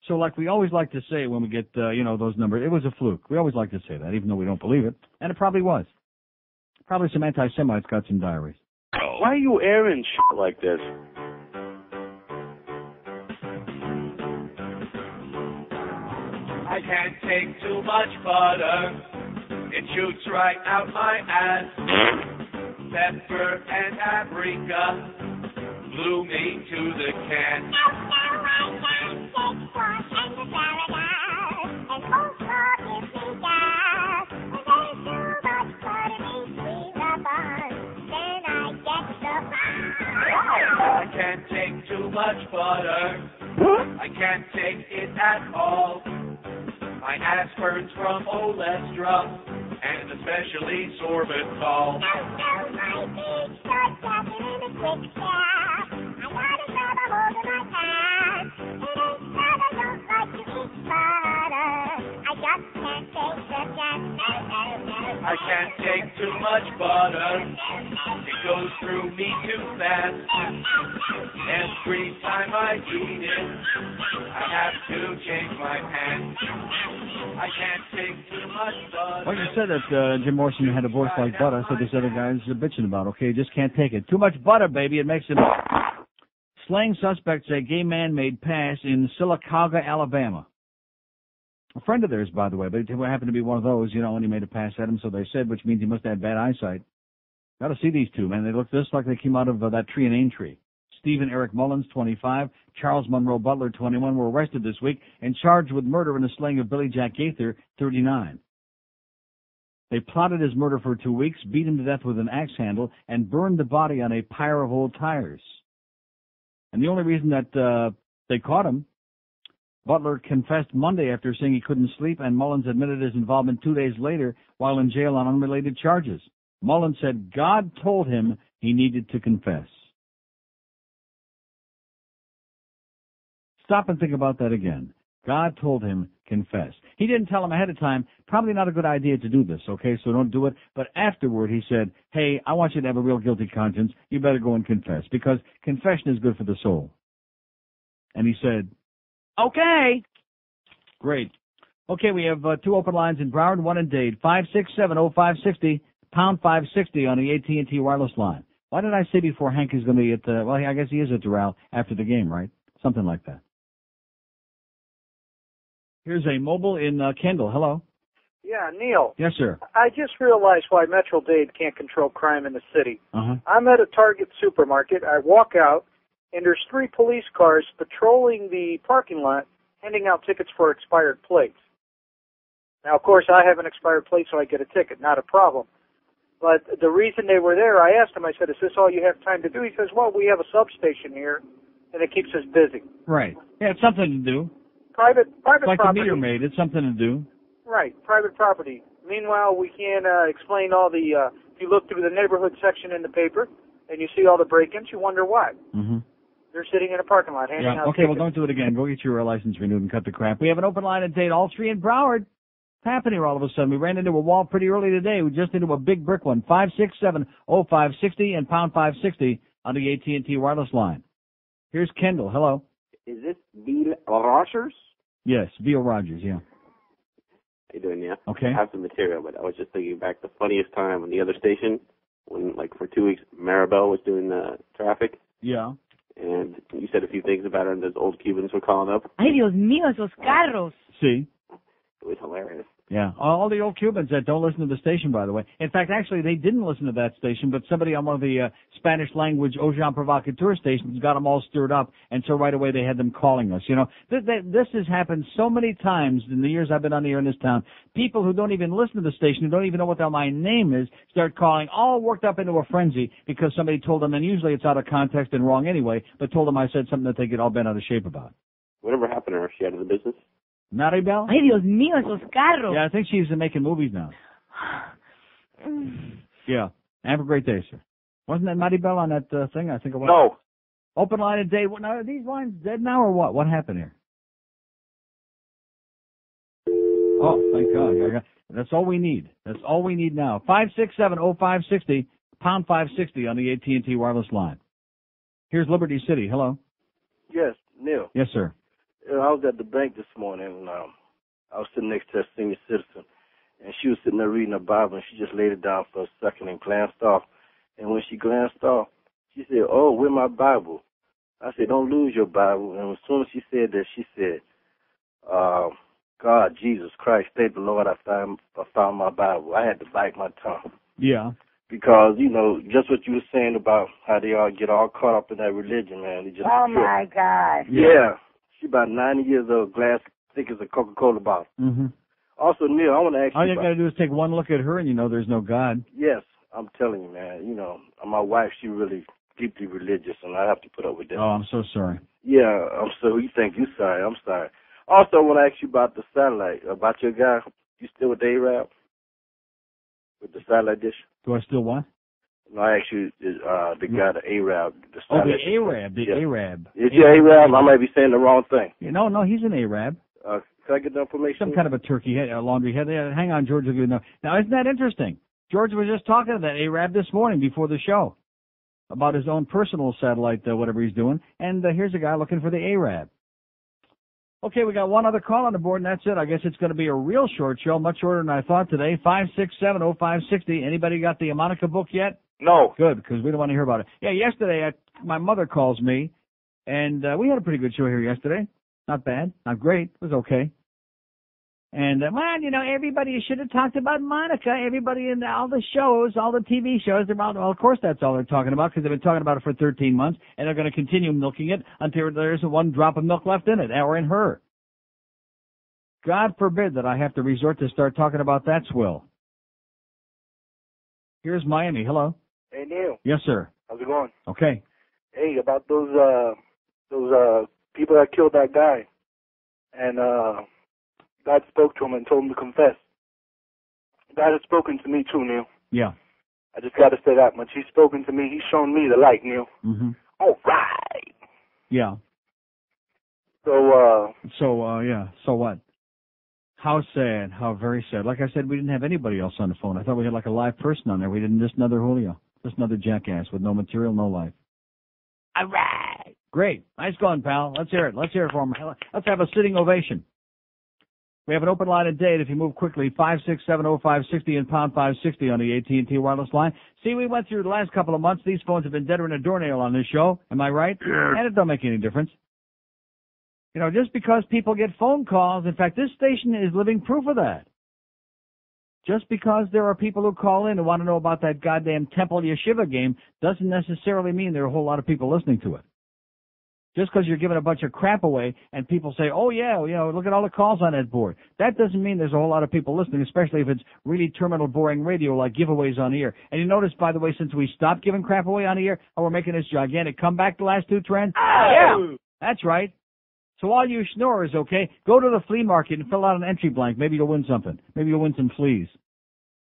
So like we always like to say when we get, those numbers, it was a fluke. We always like to say that, even though we don't believe it. And it probably was. Probably some anti-Semites got some diaries. Why are you airing shit like this? I can't take too much butter. It shoots right out my ass. Pepper and paprika blew me to the can. I can't take too much butter. I can't take it at all. My ass burns from olestra and especially sorbitol. My big starts tapping in a quick step. I gotta grab a hold of my pants. It ain't that I don't like to eat butter. I just can't take the chance. I can't take too much butter. It goes through me too fast. Every time I eat it, I have to change my pants. I can't take too much butter. Well, you said that Jim Morrison had a voice like butter. I said this other guy's bitching about. Okay, just can't take it. Too much butter, baby. It makes it. Slaying suspects, a gay man made pass in Sylacauga, Alabama. A friend of theirs, by the way, but it happened to be one of those, and he made a pass at him, so they said, which means he must have bad eyesight. Got to see these two, man. They look just like they came out of that tree in Aintree. Stephen Eric Mullins, 25, Charles Monroe Butler, 21, were arrested this week and charged with murder and the slaying of Billy Jack Gaither, 39. They plotted his murder for 2 weeks, beat him to death with an axe handle, and burned the body on a pyre of old tires. And the only reason that they caught him, Butler confessed Monday after saying he couldn't sleep, and Mullins admitted his involvement 2 days later while in jail on unrelated charges. Mullins said God told him he needed to confess. Stop and think about that again. God told him confess. He didn't tell him ahead of time, probably not a good idea to do this, okay, so don't do it. But afterward he said, hey, I want you to have a real guilty conscience. You better go and confess, because confession is good for the soul. And he said, okay. Great. Okay, we have 2 open lines in Broward, 1 in Dade. 567-0560, pound 560 on the AT&T wireless line. Why did I say before Hank is going to be at the, well, I guess he is at Doral after the game, right? Something like that. Here's a mobile in Kendall. Hello. Yeah, Neil. Yes, sir. I just realized why Metro Dade can't control crime in the city. Uh-huh. I'm at a Target supermarket. I walk out, and there's 3 police cars patrolling the parking lot, handing out tickets for expired plates. Now, of course, I have an expired plate, so I get a ticket. Not a problem. But the reason they were there, I asked him, I said, is this all you have time to do? He says, well, we have a substation here, and it keeps us busy. Right. Yeah, it's something to do. Private It's like property. the meter maid. It's something to do. Right, private property. Meanwhile, we can't explain all the, if you look through the neighborhood section in the paper, and you see all the break-ins, you wonder why. Mm-hmm. They're sitting in a parking lot handing out Okay, tickets. well, don't do it again. Go get your license renewed and cut the crap. We have an open line at Dade, all 3 in Broward. What's happening here all of a sudden? We ran into a wall pretty early today. We just into a big brick one. 567-0560 and pound 560 on the AT&T wireless line. Here's Kendall. Hello. Is this Bill Rogers? Yes, Bill Rogers, yeah. How you doing, yeah? Okay. I have some material, but I was just thinking back the funniest time on the other station when, like, for 2 weeks, Maribel was doing the traffic. Yeah. And you said a few things about her, and those old Cubans were calling up. Ay, Dios mío, esos carros. See? It was hilarious. Yeah, all the old Cubans that don't listen to the station, by the way. In fact, actually, they didn't listen to that station, but somebody on one of the Spanish-language Ojan Provocateur stations got them all stirred up, and so right away they had them calling us. You know, this has happened so many times in the years I've been on the air in this town. People who don't even listen to the station, who don't even know what the hell my name is, start calling, all worked up into a frenzy because somebody told them, and usually it's out of context and wrong anyway, but told them I said something that they get all bent out of shape about. Whatever happened to her? She out of the business? Maribel? Ay, Dios mío, esos carros. Yeah, I think she's making movies now. Yeah. Have a great day, sir. Wasn't that Maribel on that thing? I think it was. No. Open line of day. Now, are these lines dead now or what? What happened here? Oh, thank God. That's all we need. That's all we need now. 567-0560, pound 560 on the AT&T wireless line. Here's Liberty City. Hello. Yes, Neil. Yes, sir. I was at the bank this morning, and I was sitting next to a senior citizen, and she was sitting there reading her Bible, and she just laid it down for a second and glanced off. And when she glanced off, she said, "Oh, where's my Bible?" I said, "Don't lose your Bible." And as soon as she said that, she said, "God, Jesus Christ, thank the Lord, I found my Bible." I had to bite my tongue. Yeah. Because, you know, just what you were saying about how they all get all caught up in that religion, man. They just my God. Yeah. She about 90 years old, glass thick as a Coca-Cola bottle. Mm-hmm. Also, Neil, I want to ask you all you about... got to do is take one look at her and you know there's no God. Yes, I'm telling you, man. You know, my wife, she really deeply religious, and I have to put up with that. Oh, I'm so sorry. Yeah, I'm so... You think you're sorry. I'm sorry. Also, I want to ask you about the satellite, about your guy. You still with the Arab? With the satellite dish? Do I still what? No, I asked you the guy, the Arab. The Arab. The yeah. Arab. Is he Arab? I might be saying the wrong thing. No, he's an Arab. Can I get the information? Some kind of a turkey head, a laundry head. Hang on, George. Now, isn't that interesting? George was just talking to that Arab this morning before the show about his own personal satellite, whatever he's doing. And here's a guy looking for the Arab. Okay, we got one other call on the board, and that's it. I guess it's going to be a real short show, much shorter than I thought today. 567-0560. Anybody got the Monica book yet? No. Good, because we don't want to hear about it. Yeah, yesterday my mother calls me, and we had a pretty good show here yesterday. Not bad, not great. It was okay. And, everybody should have talked about Monica. Everybody in all the shows, all the TV shows, well, of course that's all they're talking about because they've been talking about it for 13 months, and they're going to continue milking it until there's one drop of milk left in it, or in her. God forbid that I have to resort to start talking about that swill. Here's Miami. Hello. Hey, Neil. Yes, sir. How's it going? Okay. Hey, about those those people that killed that guy. And God spoke to him and told him to confess. God has spoken to me too, Neil. Yeah. I just got to say that much. He's spoken to me. He's shown me the light, Neil. Mm-hmm. All right. Yeah. So what? How sad. How very sad. Like I said, we didn't have anybody else on the phone. I thought we had like a live person on there. We didn't. Just another Julio. Just another jackass with no material, no life. All right. Great. Nice going, pal. Let's hear it. Let's hear it for him. Let's have a sitting ovation. We have an open line of date if you move quickly, 5670560 and pound 560 on the AT&T wireless line. See, we went through the last couple of months. These phones have been deader than a doornail on this show. Am I right? Yeah. And it don't make any difference. You know, just because people get phone calls, in fact, this station is living proof of that. Just because there are people who call in and want to know about that goddamn Temple Yeshiva game doesn't necessarily mean there are a whole lot of people listening to it. Just because you're giving a bunch of crap away and people say, oh, yeah, you know, look at all the calls on that board. That doesn't mean there's a whole lot of people listening, especially if it's really terminal boring radio like giveaways on the air. And you notice, by the way, since we stopped giving crap away on the air, we're making this gigantic comeback the last two trends. Oh. Yeah, that's right. So all you snorers, okay, go to the flea market and fill out an entry blank. Maybe you'll win something. Maybe you'll win some fleas.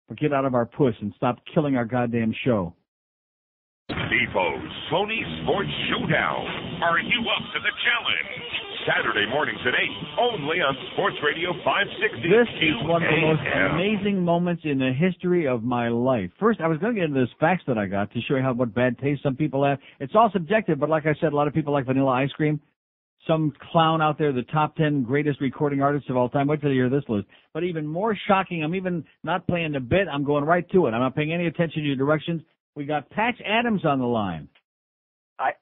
But get out of our puss and stop killing our goddamn show. Defoe's Sony Sports Showdown. Are you up to the challenge? Saturday mornings at 8, only on Sports Radio 560. This is one of the most amazing moments in the history of my life. First, I was going to get into this fax that I got to show you what bad taste some people have. It's all subjective, but like I said, a lot of people like vanilla ice cream. Some clown out there, the top 10 greatest recording artists of all time. Wait till you hear this list. But even more shocking, I'm even not playing the bit. I'm going right to it. I'm not paying any attention to your directions. We got Patch Adams on the line. I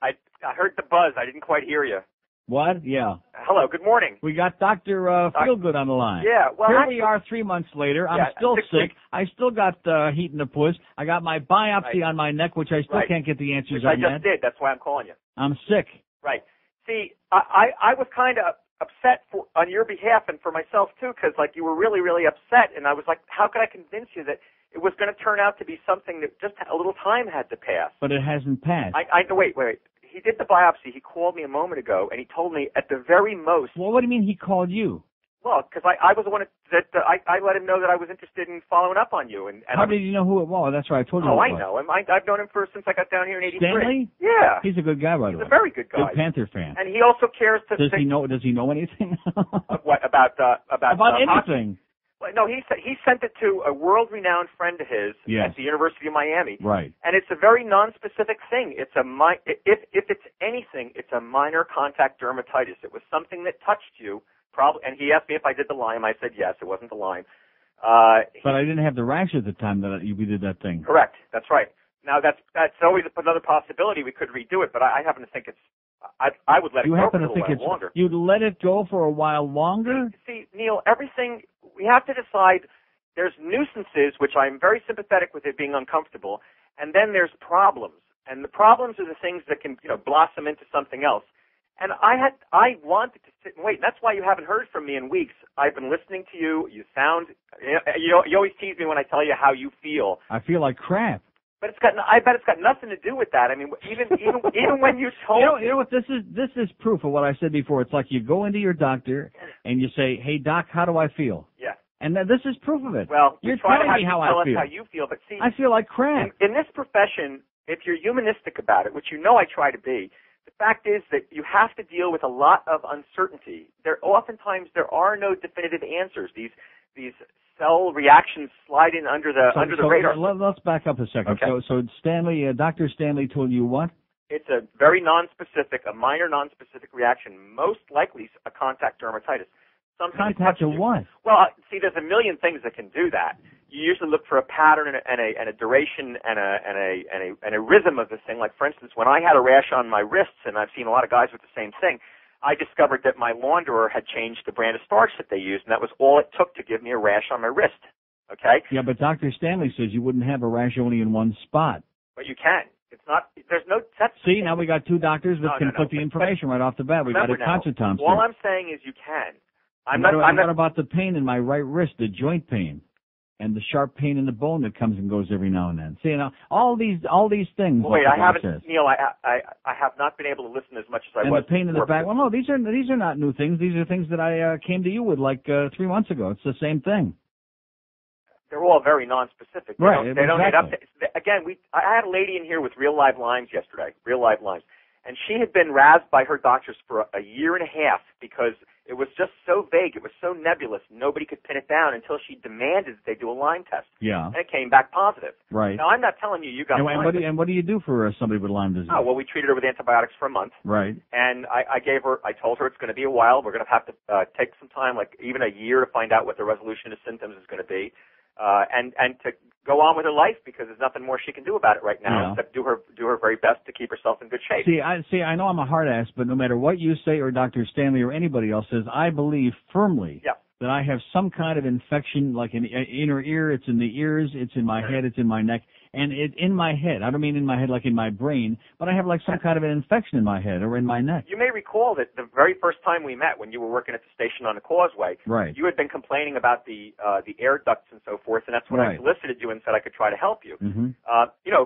heard the buzz. I didn't quite hear you. What? Yeah. Hello. Good morning. We got Dr. Feelgood on the line. Yeah. Well, here we are 3 months later. I'm still sick. I still got heat in the puss. I got my biopsy on my neck, which I still can't get the answers on yet. I just did. That's why I'm calling you. I'm sick. Right. See, I was kind of upset on your behalf and for myself, too, because, like, you were really, really upset. And I was like, how could I convince you that it was going to turn out to be something that just a little time had to pass? But it hasn't passed. Wait. He did the biopsy. He called me a moment ago, and he told me at the very most. Well, what do you mean he called you? Well, because I was the one that I let him know that I was interested in following up on you. And how did you know who it was? That's right. I told you. Oh, I know him. I've known him since I got down here in '83. Stanley? Yeah. He's a good guy, by the way. He's a very good guy. Good Panther fan. And he also cares to. Does he know anything? What about anything? Well, no, he sent it to a world-renowned friend of his at the University of Miami. Right. And it's a very non-specific thing. It's if it's anything, it's a minor contact dermatitis. It was something that touched you. And he asked me if I did the Lyme. I said yes. It wasn't the Lyme. But I didn't have the rash at the time that we did that thing. Correct. That's right. Now that's always another possibility. We could redo it, but I happen to think it's. I would let it go for a while longer. You'd let it go for a while longer? See, Neil, everything we have to decide. There's nuisances, which I'm very sympathetic with it being uncomfortable, and then there's problems. And the problems are the things that can blossom into something else. And I wanted to sit and wait. And that's why you haven't heard from me in weeks. I've been listening to you. You sound, you always tease me when I tell you how you feel. I feel like crap. But I bet it's got nothing to do with that. I mean, even when you told you know what, this is proof of what I said before. It's like you go into your doctor and you say, hey, doc, how do I feel? Yeah. And this is proof of it. Well, you're telling me how I feel. Tell us how you feel, but see, I feel like crap. In this profession, if you're humanistic about it, which you know I try to be, the fact is that you have to deal with a lot of uncertainty. Oftentimes there are no definitive answers. These cell reactions slide in under the radar. Let's back up a second. Okay. So Stanley, Dr. Stanley told you what? It's a very nonspecific, a minor nonspecific reaction, most likely a contact dermatitis. Contact to what? Well, see, there's a million things that can do that. You usually look for a pattern and a duration and a rhythm of this thing. Like, for instance, when I had a rash on my wrists, and I've seen a lot of guys with the same thing, I discovered that my launderer had changed the brand of starch that they used, and that was all it took to give me a rash on my wrist. Okay? Yeah, but Dr. Stanley says you wouldn't have a rash only in one spot. But you can. It's not. There's no. See, now we got two doctors with conflicting information right off the bat. We got a contretemps. All I'm saying is you can. What about the pain in my right wrist, the joint pain? and the sharp pain in the bone that comes and goes every now and then. See, you know, all these things. Well, wait, like I haven't, says. Neil. I have not been able to listen as much as I and was. And the pain in the before. back. Well, no, these are not new things. These are things that I came to you with like 3 months ago. It's the same thing. They're all very non-specific. Right. They don't exactly. add up to, again, I had a lady in here with real live Lymes yesterday, real live Lymes, and she had been razzed by her doctors for a year and a half because it was just so vague. It was so nebulous. Nobody could pin it down until she demanded that they do a Lyme test. Yeah. And it came back positive. Right. Now, I'm not telling you got Lyme. And what do you do for somebody with Lyme disease? Oh, well, we treated her with antibiotics for a month. Right. And I told her it's going to be a while. We're going to have to take some time, like even a year, to find out what the resolution of symptoms is going to be. And to go on with her life because there's nothing more she can do about it right now except do her very best to keep herself in good shape. I know I'm a hard ass, but no matter what you say or Dr. Stanley or anybody else says, I believe firmly that I have some kind of infection, like an inner ear. It's in the ears, it's in my head, it's in my neck, and it's in my head. I don't mean in my head like in my brain, but I have like some kind of an infection in my head or in my neck. You may recall that the very first time we met, when you were working at the station on the Causeway, right, you had been complaining about the air ducts and so forth, and that's when I solicited you and said I could try to help you. Mm-hmm.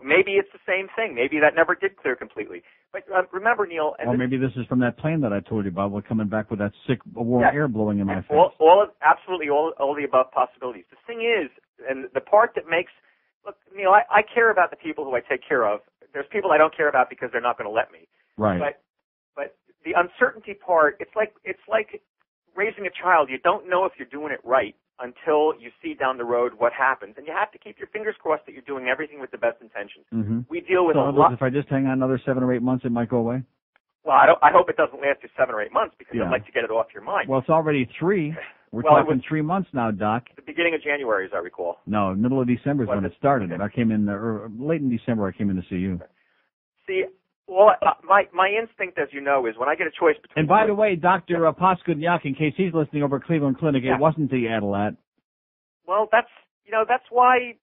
Maybe it's the same thing. Maybe that never did clear completely. But remember, Neil, or maybe this is from that plane that I told you about. We're coming back with that sick warm air blowing in my face. Absolutely all the above possibilities. The thing is, and the part that makes look, Neil, I care about the people who I take care of. There's people I don't care about because they're not going to let me. Right. But the uncertainty part, it's like raising a child. You don't know if you're doing it right until you see down the road what happens, and you have to keep your fingers crossed that you're doing everything with the best intentions. Mm-hmm. We deal with a lot. If I just hang on another 7 or 8 months, it might go away. Well, I hope it doesn't last you 7 or 8 months because I'd like to get it off your mind. Well, it's already 3. We're talking 3 months now, Doc. The beginning of January, as I recall. No, middle of December is when it started. Okay. I came in, or late in December, I came in to see you. See, well, my instinct, as you know, is when I get a choice between... And by the way, Dr. Paskudnyak, in case he's listening over at Cleveland Clinic, it wasn't the Adalat. Well, that's why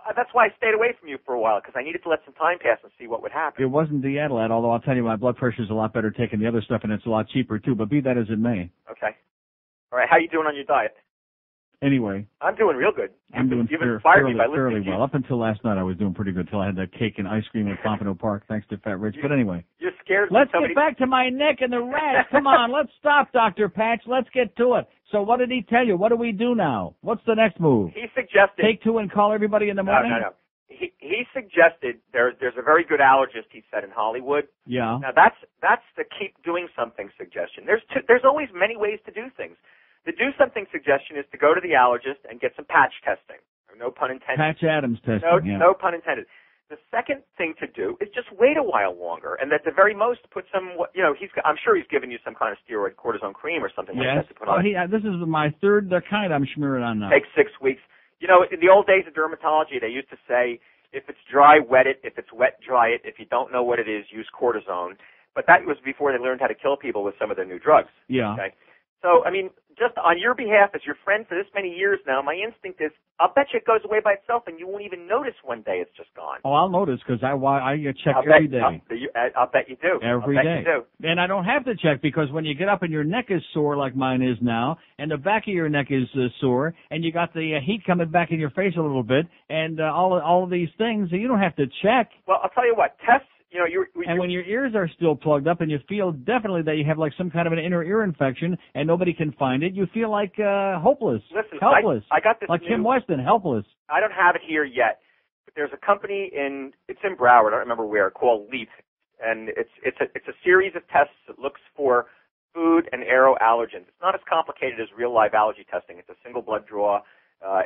I stayed away from you for a while, because I needed to let some time pass and see what would happen. It wasn't the Adalat, although I'll tell you my blood pressure is a lot better taking the other stuff, and it's a lot cheaper, too. But be that as it may. Okay. All right, how you doing on your diet? Anyway. I'm doing real good. I'm doing fairly well. Up until last night, I was doing pretty good until I had that cake and ice cream at Pompano Park, thanks to Fat Rich. But anyway. You're scared. Let's get back to my neck and the rash. Come on, let's stop, Dr. Patch. Let's get to it. So what did he tell you? What do we do now? What's the next move? He suggested... Take 2 and call everybody in the morning? No. He suggested there's a very good allergist, he said, in Hollywood. Yeah. Now that's the keep doing something suggestion. There's always many ways to do things. The do something suggestion is to go to the allergist and get some patch testing. No pun intended. Patch Adams testing. No pun intended. The second thing to do is just wait a while longer, and at the very most put some. I'm sure he's given you some kind of steroid cortisone cream or something like that to put on. This is my third kind I'm smearing on now. Takes 6 weeks. In the old days of dermatology, they used to say, if it's dry, wet it. If it's wet, dry it. If you don't know what it is, use cortisone. But that was before they learned how to kill people with some of their new drugs. Yeah. Okay? So, just on your behalf, as your friend for this many years now, my instinct is, I'll bet you it goes away by itself, and you won't even notice one day it's just gone. Oh, I'll notice, because I check every day. I'll bet you do. Every day. You do. And I don't have to check, because when you get up and your neck is sore like mine is now, and the back of your neck is sore, and you got the heat coming back in your face a little bit, and all of these things, you don't have to check. Well, I'll tell you what, tests, and when your ears are still plugged up and you feel definitely that you have like some kind of an inner ear infection and nobody can find it, you feel like hopeless, helpless. I got this like Kim Weston, helpless. I don't have it here yet, but there's a company it's in Broward, I don't remember where, called Leap, and it's a series of tests that looks for food and aeroallergens. It's not as complicated as real live allergy testing. It's a single blood draw.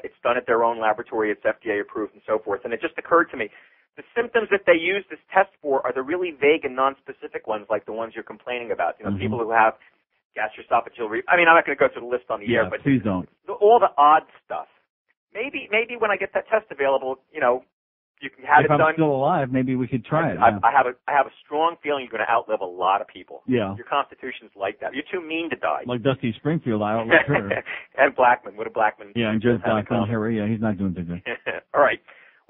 It's done at their own laboratory. It's FDA approved and so forth. And it just occurred to me, the symptoms that they use this test for are the really vague and non-specific ones, like the ones you're complaining about. People who have gastroesophageal I'm not going to go through the list on the air, but please don't. All the odd stuff. Maybe when I get that test available, you can have it done. If I'm still alive, maybe we could try it. I have a strong feeling you're going to outlive a lot of people. Yeah. Your constitution's like that. You're too mean to die. Like Dusty Springfield, I outlived her. And Blackman. What a Blackman. Yeah, and Judge Blackman. Yeah, he's not doing too good. All right.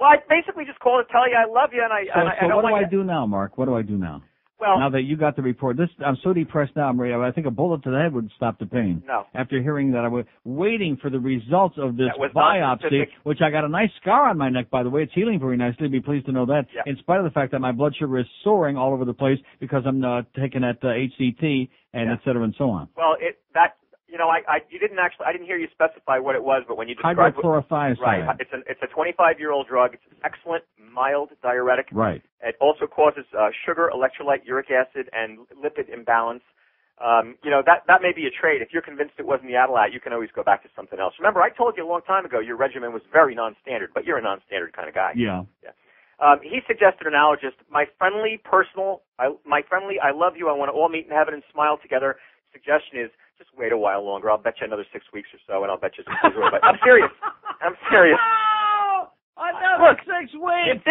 Well, I basically just called to tell you I love you, and I what do I do now, Mark? What do I do now? Well, now that you got the report, I'm so depressed now. I'm ready. I think a bullet to the head would stop the pain. No. After hearing that, I was waiting for the results of this That was biopsy, which I got a nice scar on my neck, by the way. It's healing very nicely. Be pleased to know that. Yeah. In spite of the fact that my blood sugar is soaring all over the place because I'm taking that HCT and et cetera and so on. Well, I didn't hear you specify what it was, but when you described hydrochlorothiazide. Right. It's a 25-year-old drug. It's an excellent mild diuretic. Right. It also causes sugar, electrolyte, uric acid, and lipid imbalance. That may be a trade. If you're convinced it wasn't the Adalat, you can always go back to something else. Remember, I told you a long time ago your regimen was very non-standard, but you're a non-standard kind of guy. Yeah. He suggested an analogist. My friendly, I love you, I want to all meet in heaven and smile together. Suggestion is just wait a while longer. I'll bet you another 6 weeks or so, and I'll bet you some but I'm serious. I'm serious. Another 6 weeks.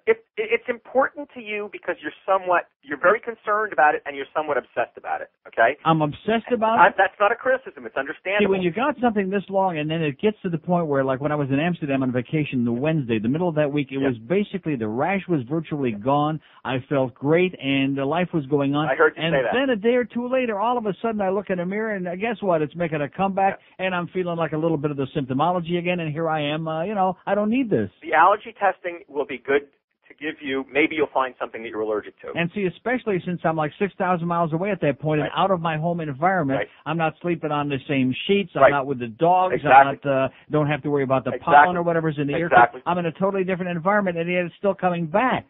If it's important to you because you're very concerned about it and you're somewhat obsessed about it, okay? I'm obsessed about it? That's not a criticism. It's understandable. See, when you got something this long and then it gets to the point where, like when I was in Amsterdam on vacation the Wednesday, the middle of that week, it was basically the rash was virtually gone. I felt great and life was going on. I heard you say that. And then a day or two later, all of a sudden I look in a mirror and guess what? It's making a comeback and I'm feeling like a little bit of the symptomology again and here I am, I don't need this. The allergy testing will be good to give you, maybe you'll find something that you're allergic to. And see, especially since I'm like 6,000 miles away at that point and out of my home environment, I'm not sleeping on the same sheets, I'm not with the dogs, I'm not, don't have to worry about the pollen or whatever's in the air. I'm in a totally different environment and yet it's still coming back.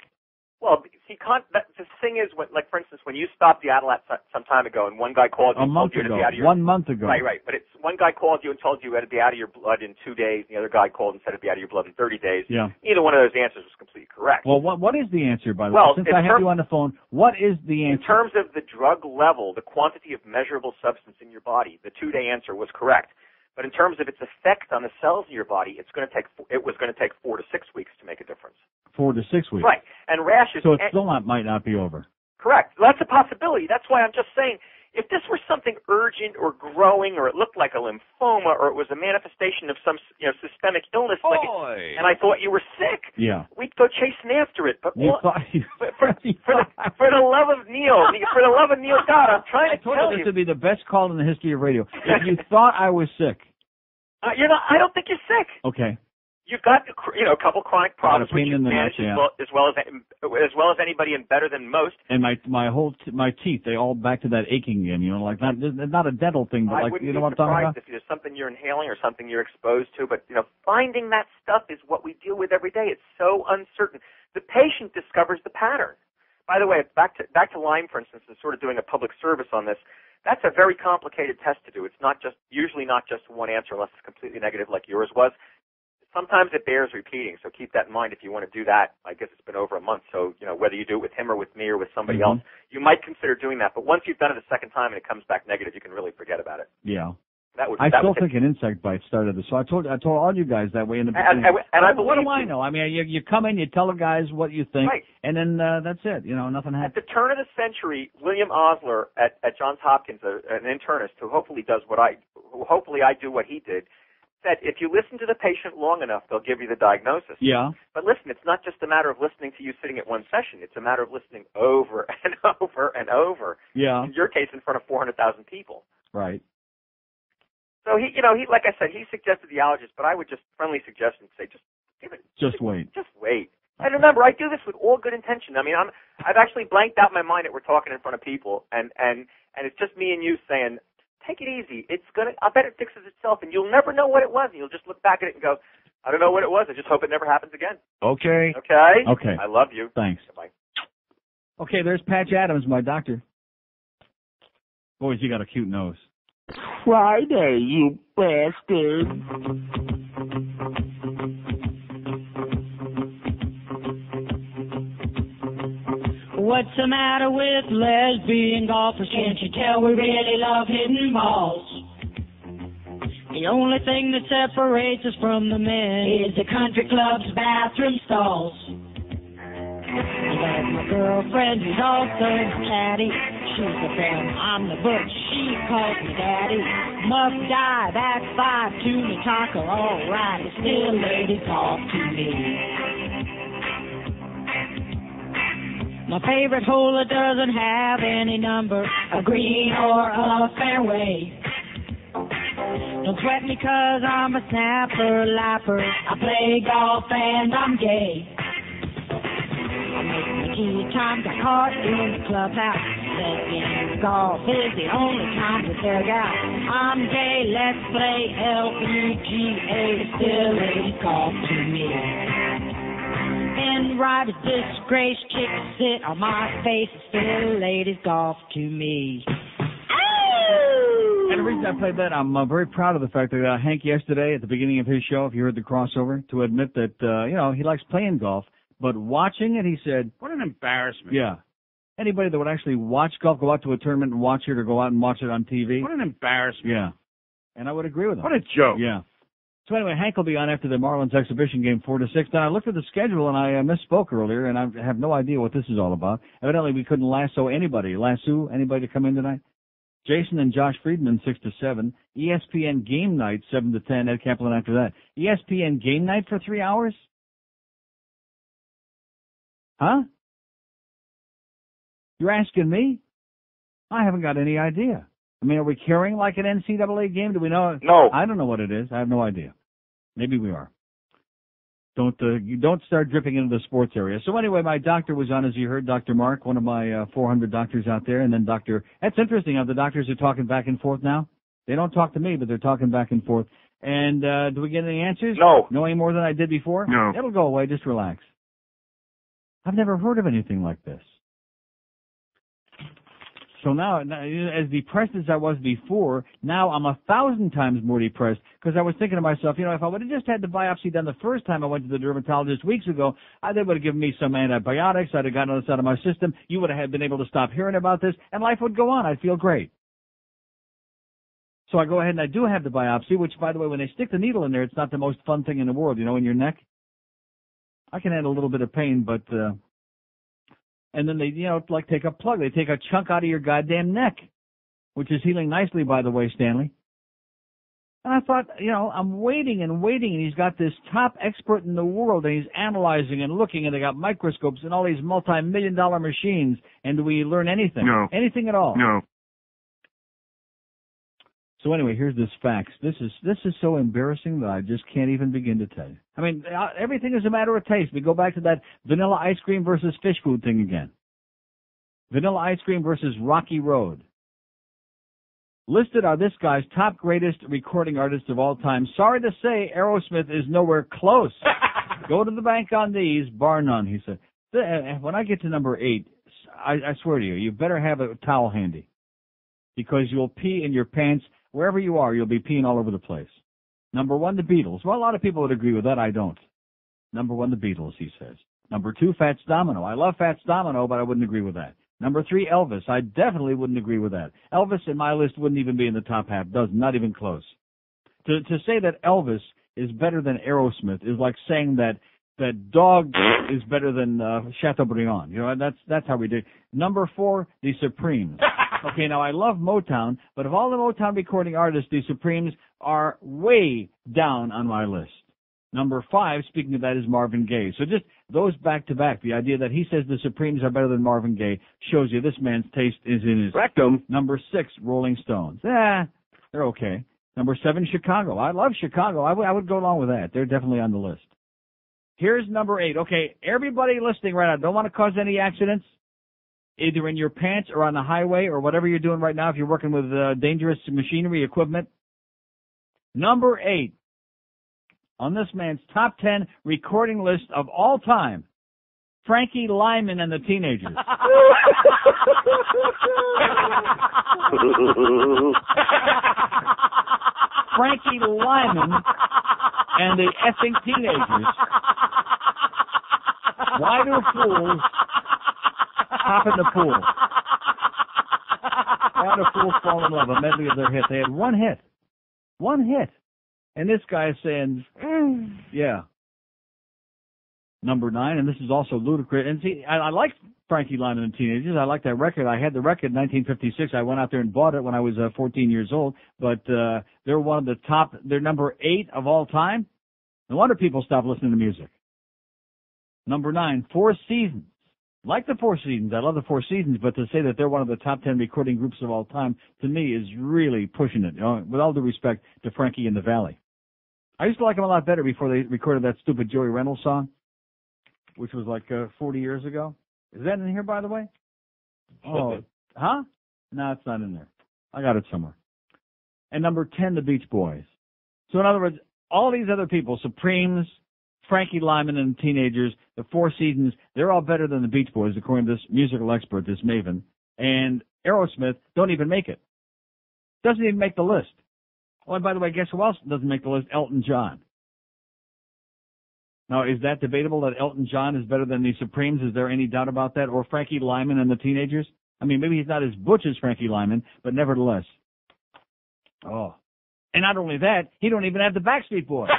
Well, see, the thing is, like for instance, when you stopped the Adalat some time ago, and one guy called you and told you to be out of your 1 month ago. Right. But one guy called you and told you it had to be out of your blood in 2 days, and the other guy called and said it'd be out of your blood in 30 days. Yeah. Either one of those answers was completely correct. Well, what is the answer, by the way? Since I have you on the phone, what is the answer? In terms of the drug level, the quantity of measurable substance in your body, the 2-day answer was correct. But in terms of its effect on the cells in your body, it was going to take 4 to 6 weeks to make a difference. 4 to 6 weeks. Right. And rashes. So it still might not be over. Correct. Well, that's a possibility. That's why I'm just saying, if this were something urgent or growing, or it looked like a lymphoma, or it was a manifestation of some systemic illness, and I thought you were sick, we'd go chasing after it. But for the love of Neil, God, I'm trying to tell you. This would be the best call in the history of radio. If you thought I was sick. You're not. I don't think you're sick. Okay. You've got a couple chronic problems which you've managed as well as anybody and better than most. And my teeth, they all back to that aching again. Like not a dental thing, but like you know what I'm talking about. If there's something you're inhaling or something you're exposed to, but finding that stuff is what we deal with every day. It's so uncertain. The patient discovers the pattern. By the way, back to Lyme, for instance, and sort of doing a public service on this. That's a very complicated test to do. It's usually not just one answer unless it's completely negative like yours was. Sometimes it bears repeating, so keep that in mind if you want to do that. I guess it's been over a month, so whether you do it with him or with me or with somebody else, you might consider doing that. But once you've done it a second time and it comes back negative, you can really forget about it. Yeah. I still think an insect bite started this. So I told all you guys that way in the beginning. What do I know? I mean, you come in, you tell the guys what you think, and then that's it. Nothing happens. At the turn of the century, William Osler at Johns Hopkins, an internist who hopefully I do what he did, said if you listen to the patient long enough, they'll give you the diagnosis. Yeah. But listen, it's not just a matter of listening to you sitting at one session. It's a matter of listening over and over and over. Yeah. In your case, in front of 400,000 people. Right. So he like I said, he suggested the allergist, but I would just friendly suggestion say just wait. Just wait. And remember, I do this with all good intention. I mean, I've actually blanked out my mind that we're talking in front of people, and it's just me and you saying, take it easy. I bet it fixes itself, and you'll never know what it was. And you'll just look back at it and go, I don't know what it was. I just hope it never happens again. Okay. Okay. I love you. Thanks. Goodbye. Okay, there's Patch Adams, my doctor. Boys, you got a cute nose. Friday, you bastard. What's the matter with lesbian golfers? Can't you tell we really love hitting balls? The only thing that separates us from the men is the country club's bathroom stalls. That's my girlfriend who's also a caddy. She's the fan, I'm the butch, she calls me daddy. Muff die, that's 5, tuna taco, alright, but still ladies talk to me. My favorite hole doesn't have any number, a green or a fairway. Don't sweat me 'cause I'm a snapper, lapper. I play golf and I'm gay. I make my tea time, got caught in the clubhouse. Lesbian golf is the only kind that they're out. I'm gay, let's play LPGA. Still ladies golf to me. And ride a disgrace, chicks sit on my face. Still ladies golf to me. And the reason I played that, I'm very proud of the fact that Hank yesterday at the beginning of his show, if you heard the crossover, to admit that, he likes playing golf, but watching it, he said... What an embarrassment. Yeah. Anybody that would actually watch golf, go out to a tournament and watch it, or go out and watch it on TV... What an embarrassment. Yeah. And I would agree with him. What a joke. Yeah. So anyway, Hank will be on after the Marlins exhibition game 4-6. Then I looked at the schedule, and I misspoke earlier, and I have no idea what this is all about. Evidently, we couldn't lasso anybody to come in tonight. Jason and Josh Friedman, 6-7. ESPN Game Night, 7-10. Ed Kaplan after that. ESPN Game Night for 3 hours? Huh? You're asking me? I haven't got any idea. I mean, are we carrying like an NCAA game? Do we know? No. I don't know what it is. I have no idea. Maybe we are. You don't start dripping into the sports area. So anyway, my doctor was on, as you heard, Dr. Mark, one of my 400 doctors out there, and then that's interesting, the doctors are talking back and forth now. They don't talk to me, but they're talking back and forth. And do we get any answers? No. No any more than I did before? No. It'll go away. Just relax. I've never heard of anything like this. So now, as depressed as I was before, now I'm 1,000 times more depressed because I was thinking to myself, if I would have just had the biopsy done the first time I went to the dermatologist weeks ago, they would have given me some antibiotics. I'd have gotten this out of my system. You would have been able to stop hearing about this, and life would go on. I'd feel great. So I go ahead and I do have the biopsy, which, by the way, when they stick the needle in there, it's not the most fun thing in the world, in your neck. I can handle a little bit of pain, but... And then they, take a plug. They take a chunk out of your goddamn neck, which is healing nicely, by the way, Stanley. And I thought, I'm waiting, and he's got this top expert in the world, and he's analyzing and looking, and they got microscopes and all these multi-million-dollar machines. And do we learn anything? No. Anything at all? No. So anyway, here's this fax. This is so embarrassing that I just can't even begin to tell you. I mean, everything is a matter of taste. We go back to that vanilla ice cream versus fish food thing again. Vanilla ice cream versus Rocky Road. Listed are this guy's top greatest recording artists of all time. Sorry to say, Aerosmith is nowhere close. Go to the bank on these, bar none, he said. When I get to number 8, I swear to you, you better have a towel handy. Because you'll pee in your pants. Wherever you are, you'll be peeing all over the place. Number 1, the Beatles. Well, a lot of people would agree with that. I don't. Number 1, the Beatles, he says. Number 2, Fats Domino. I love Fats Domino, but I wouldn't agree with that. Number 3, Elvis. I definitely wouldn't agree with that. Elvis in my list wouldn't even be in the top half. Not even close. To say that Elvis is better than Aerosmith is like saying that Dog is better than Chateaubriand. That's how we do. Number 4, the Supremes. Okay, now I love Motown, but of all the Motown recording artists, the Supremes are way down on my list. Number 5, speaking of that, is Marvin Gaye. So just those back to back, the idea that he says the Supremes are better than Marvin Gaye shows you this man's taste is in his rectum. Number 6, Rolling Stones. They're okay. Number 7, Chicago. I love Chicago. I would go along with that. They're definitely on the list. Here's number 8. Okay, everybody listening right now, don't want to cause any accidents, either in your pants or on the highway or whatever you're doing right now if you're working with dangerous machinery, equipment. Number 8 on this man's top 10 recording list of all time, Frankie Lyman and the Teenagers. Frankie Lyman and the effing Teenagers. Why do fools hop in the pool? Why do fools fall in love? A medley of their hits. They had one hit. One hit. And this guy is saying, yeah. Number 9, and this is also ludicrous. And see, I like Frankie Lyman and the Teenagers. I like that record. I had the record in 1956. I went out there and bought it when I was 14 years old. But they're one of the top, they're number 8 of all time. No wonder people stop listening to music. Number 9, Four Seasons. Like the Four Seasons. I love the Four Seasons, but to say that they're one of the top 10 recording groups of all time, to me, is really pushing it, with all due respect to Frankie and the Valley. I used to like them a lot better before they recorded that stupid Joey Reynolds song, which was like 40 years ago. Is that in here, by the way? Oh, huh? No, it's not in there. I got it somewhere. And number 10, the Beach Boys. So in other words, all these other people, Supremes, Frankie Lyman and the Teenagers, the Four Seasons, they're all better than the Beach Boys, according to this musical expert, this Maven. And Aerosmith don't even make it. Doesn't even make the list. Oh, and by the way, guess who else doesn't make the list? Elton John. Now, is that debatable that Elton John is better than the Supremes? Is there any doubt about that? Or Frankie Lyman and the Teenagers? I mean, maybe he's not as butch as Frankie Lyman, but nevertheless. Oh. And not only that, he don't even have the Backstreet Boys.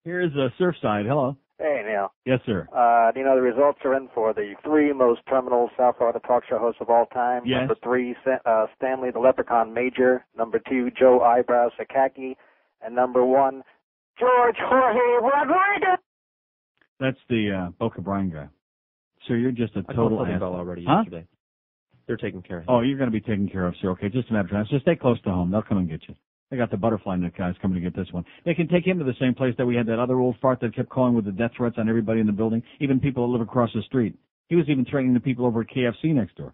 Here's Surfside. Hello. Hey, Neil. Yes, sir. Do you know the results are in for the 3 most terminal South Florida talk show hosts of all time? Yes. Number 3, Stanley the Leprechaun Major. Number 2, Joe Eyebrows Sakaki. And number 1, George Jorge Rodriguez. That's the Boca Brian guy. So you're just a total I asshole. already huh? yesterday. They're taking care of him. Oh, you're going to be taken care of, sir. Okay, just a matter of time. So stay close to home. They'll come and get you. They got the butterfly net guys coming to get this one. They can take him to the same place that we had that other old fart that kept calling with the death threats on everybody in the building, even people that live across the street. He was even threatening the people over at KFC next door.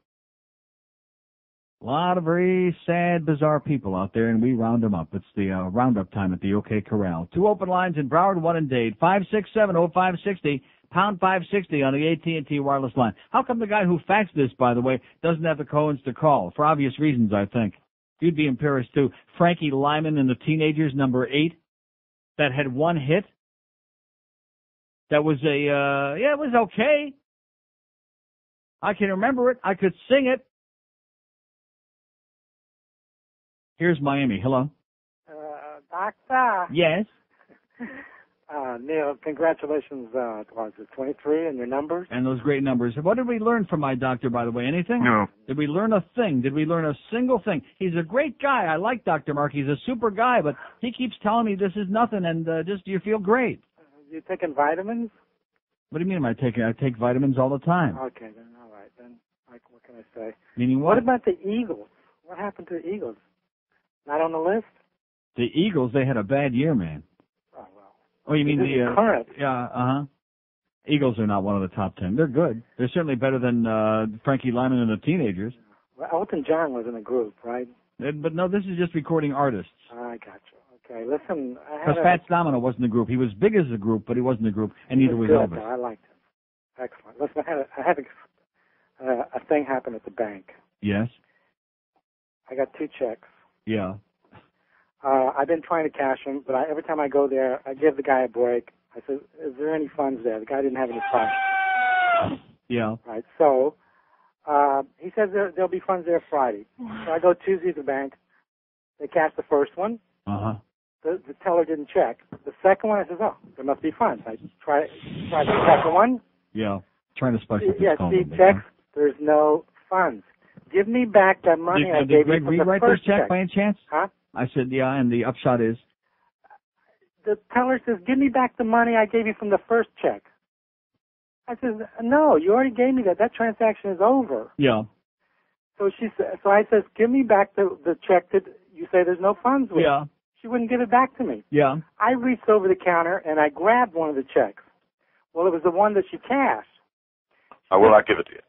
A lot of very sad, bizarre people out there, and we round them up. It's the roundup time at the OK Corral. 2 open lines in Broward, 1 in Dade. 567-0560, pound 560 on the AT&T wireless line. How come the guy who faxed this, by the way, doesn't have the codes to call? For obvious reasons, I think. You'd be in Paris, too. Frankie Lyman and the Teenagers, number 8, that had 1 hit. That was it was okay. I can remember it. I could sing it. Here's Miami. Hello. Doctor. Yes. Neil, congratulations, 23 and your numbers. And those great numbers. What did we learn from my doctor, by the way? Anything? No. Did we learn a thing? Did we learn a single thing? He's a great guy. I like Dr. Mark. He's a super guy, but he keeps telling me this is nothing, and you feel great. You taking vitamins? What do you mean I take vitamins all the time. Okay, then, all right. Then, like, what can I say? Meaning what about the Eagles? What happened to the Eagles? Not on the list? The Eagles, they had a bad year, man. Oh, well. Oh, you mean the current? Yeah, uh-huh. Eagles are not one of the top 10. They're good. They're certainly better than Frankie Lyman and the Teenagers. Well, Elton John was in a group, right? But no, this is just recording artists. I got you. Okay, listen. Because Fats Domino wasn't a group. He was big as a group, but he wasn't a group, and neither was good, Elvis. Though. I liked him. Excellent. Listen, I had a thing happen at the bank. Yes? I got 2 checks. Yeah. I've been trying to cash them, but every time I go there, I give the guy a break. I said, is there any funds there? The guy didn't have any funds. Yeah. Right. So he says there'll be funds there Friday. So I go Tuesday to the bank. They cash the first one. Uh-huh. The teller didn't check. The second one, I says, oh, there must be funds. I try the second one. Yeah. Trying to spice up this Yeah, call. see, checks, there's no funds. Give me back that money I gave you Greg from the rewrite first this check by any chance? Huh? I said, yeah, and the upshot is? The teller says, give me back the money I gave you from the first check. I says, no, you already gave me that. That transaction is over. Yeah. So I says, give me back the check that you say there's no funds with. Yeah. She wouldn't give it back to me. Yeah. I reached over the counter and I grabbed one of the checks. Well, it was the one that she cashed. I will not give it to you.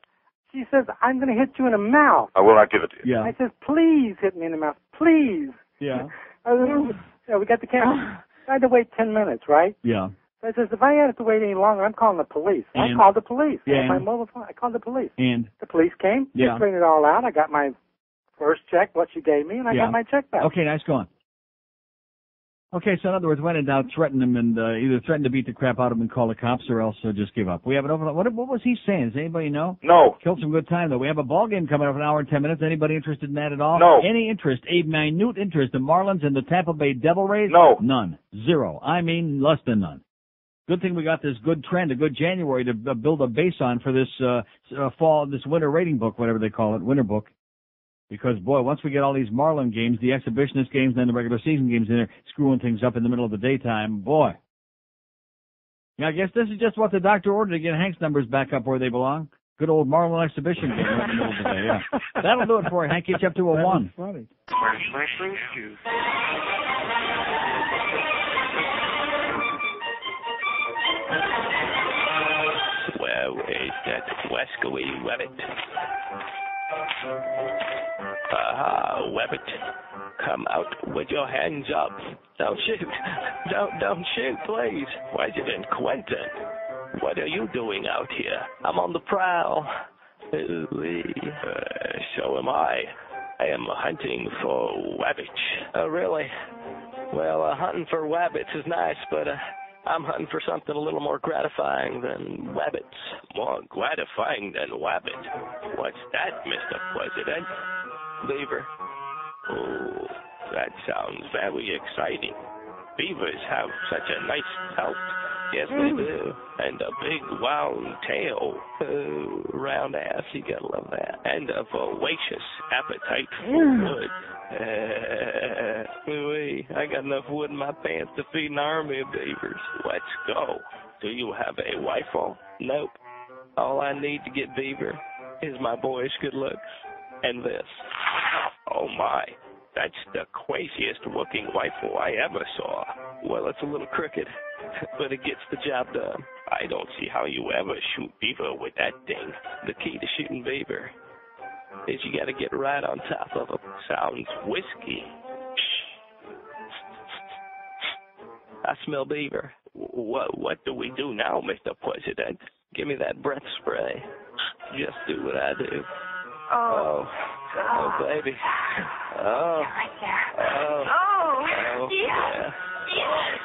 She says, I'm going to hit you in the mouth. I will not give it to you. Yeah. I says, please hit me in the mouth. Please. Yeah. We got the camera. I had to wait 10 minutes, right? Yeah. So I says, if I had to wait any longer, I'm calling the police. I And? called the police. Yeah. I had my mobile phone. I called the police. And? The police came. Yeah. They straightened it all out. I got my first check, what she gave me, and I got my check back. Okay, nice going. Okay, so in other words, when in doubt, threaten him and either threaten to beat the crap out of him and call the cops, or else just give up. We have an overlap. What was he saying? Does anybody know? No. Killed some good time, though. We have a ball game coming up in an hour and 10 minutes. Anybody interested in that at all? No. Any interest, a minute interest in Marlins and the Tampa Bay Devil Rays? No. None. Zero. I mean, less than none. Good thing we got this good trend, a good January to build a base on for this this winter rating book, whatever they call it, winter book. Because, boy, once we get all these Marlin games, the exhibitionist games, and then the regular season games in there, screwing things up in the middle of the daytime, boy. Yeah, I guess this is just what the doctor ordered to get Hank's numbers back up where they belong. Good old Marlin exhibition game right in the middle of the day, yeah. That'll do it for you, Hank. Get you up to a 1. Funny. Where's my fruit juice? Where is that wascally Webbit? Webbit, come out with your hands up. Don't shoot. Don't shoot, please. President Quentin, what are you doing out here? I'm on the prowl. So am I. I am hunting for wabbits. Oh, really? Well, hunting for wabbits is nice, but I'm hunting for something a little more gratifying than wabbits. More gratifying than wabbit? What's that, Mr. President? Beaver. Oh, that sounds very exciting. Beavers have such a nice pelt. Yes, they do. And a big round tail. Round ass, you gotta love that. And a voracious appetite for wood. I got enough wood in my pants to feed an army of beavers. Let's go. Do you have a rifle? Nope. All I need to get beaver is my boyish good looks and this. Oh my. That's the craziest looking rifle I ever saw. Well, it's a little crooked, but it gets the job done. I don't see how you ever shoot beaver with that thing. The key to shooting beaver is you gotta get right on top of them. Sounds whiskey. I smell beaver. What do we do now, Mr. President? Give me that breath spray. Just do what I do. Oh, baby. Oh, yeah.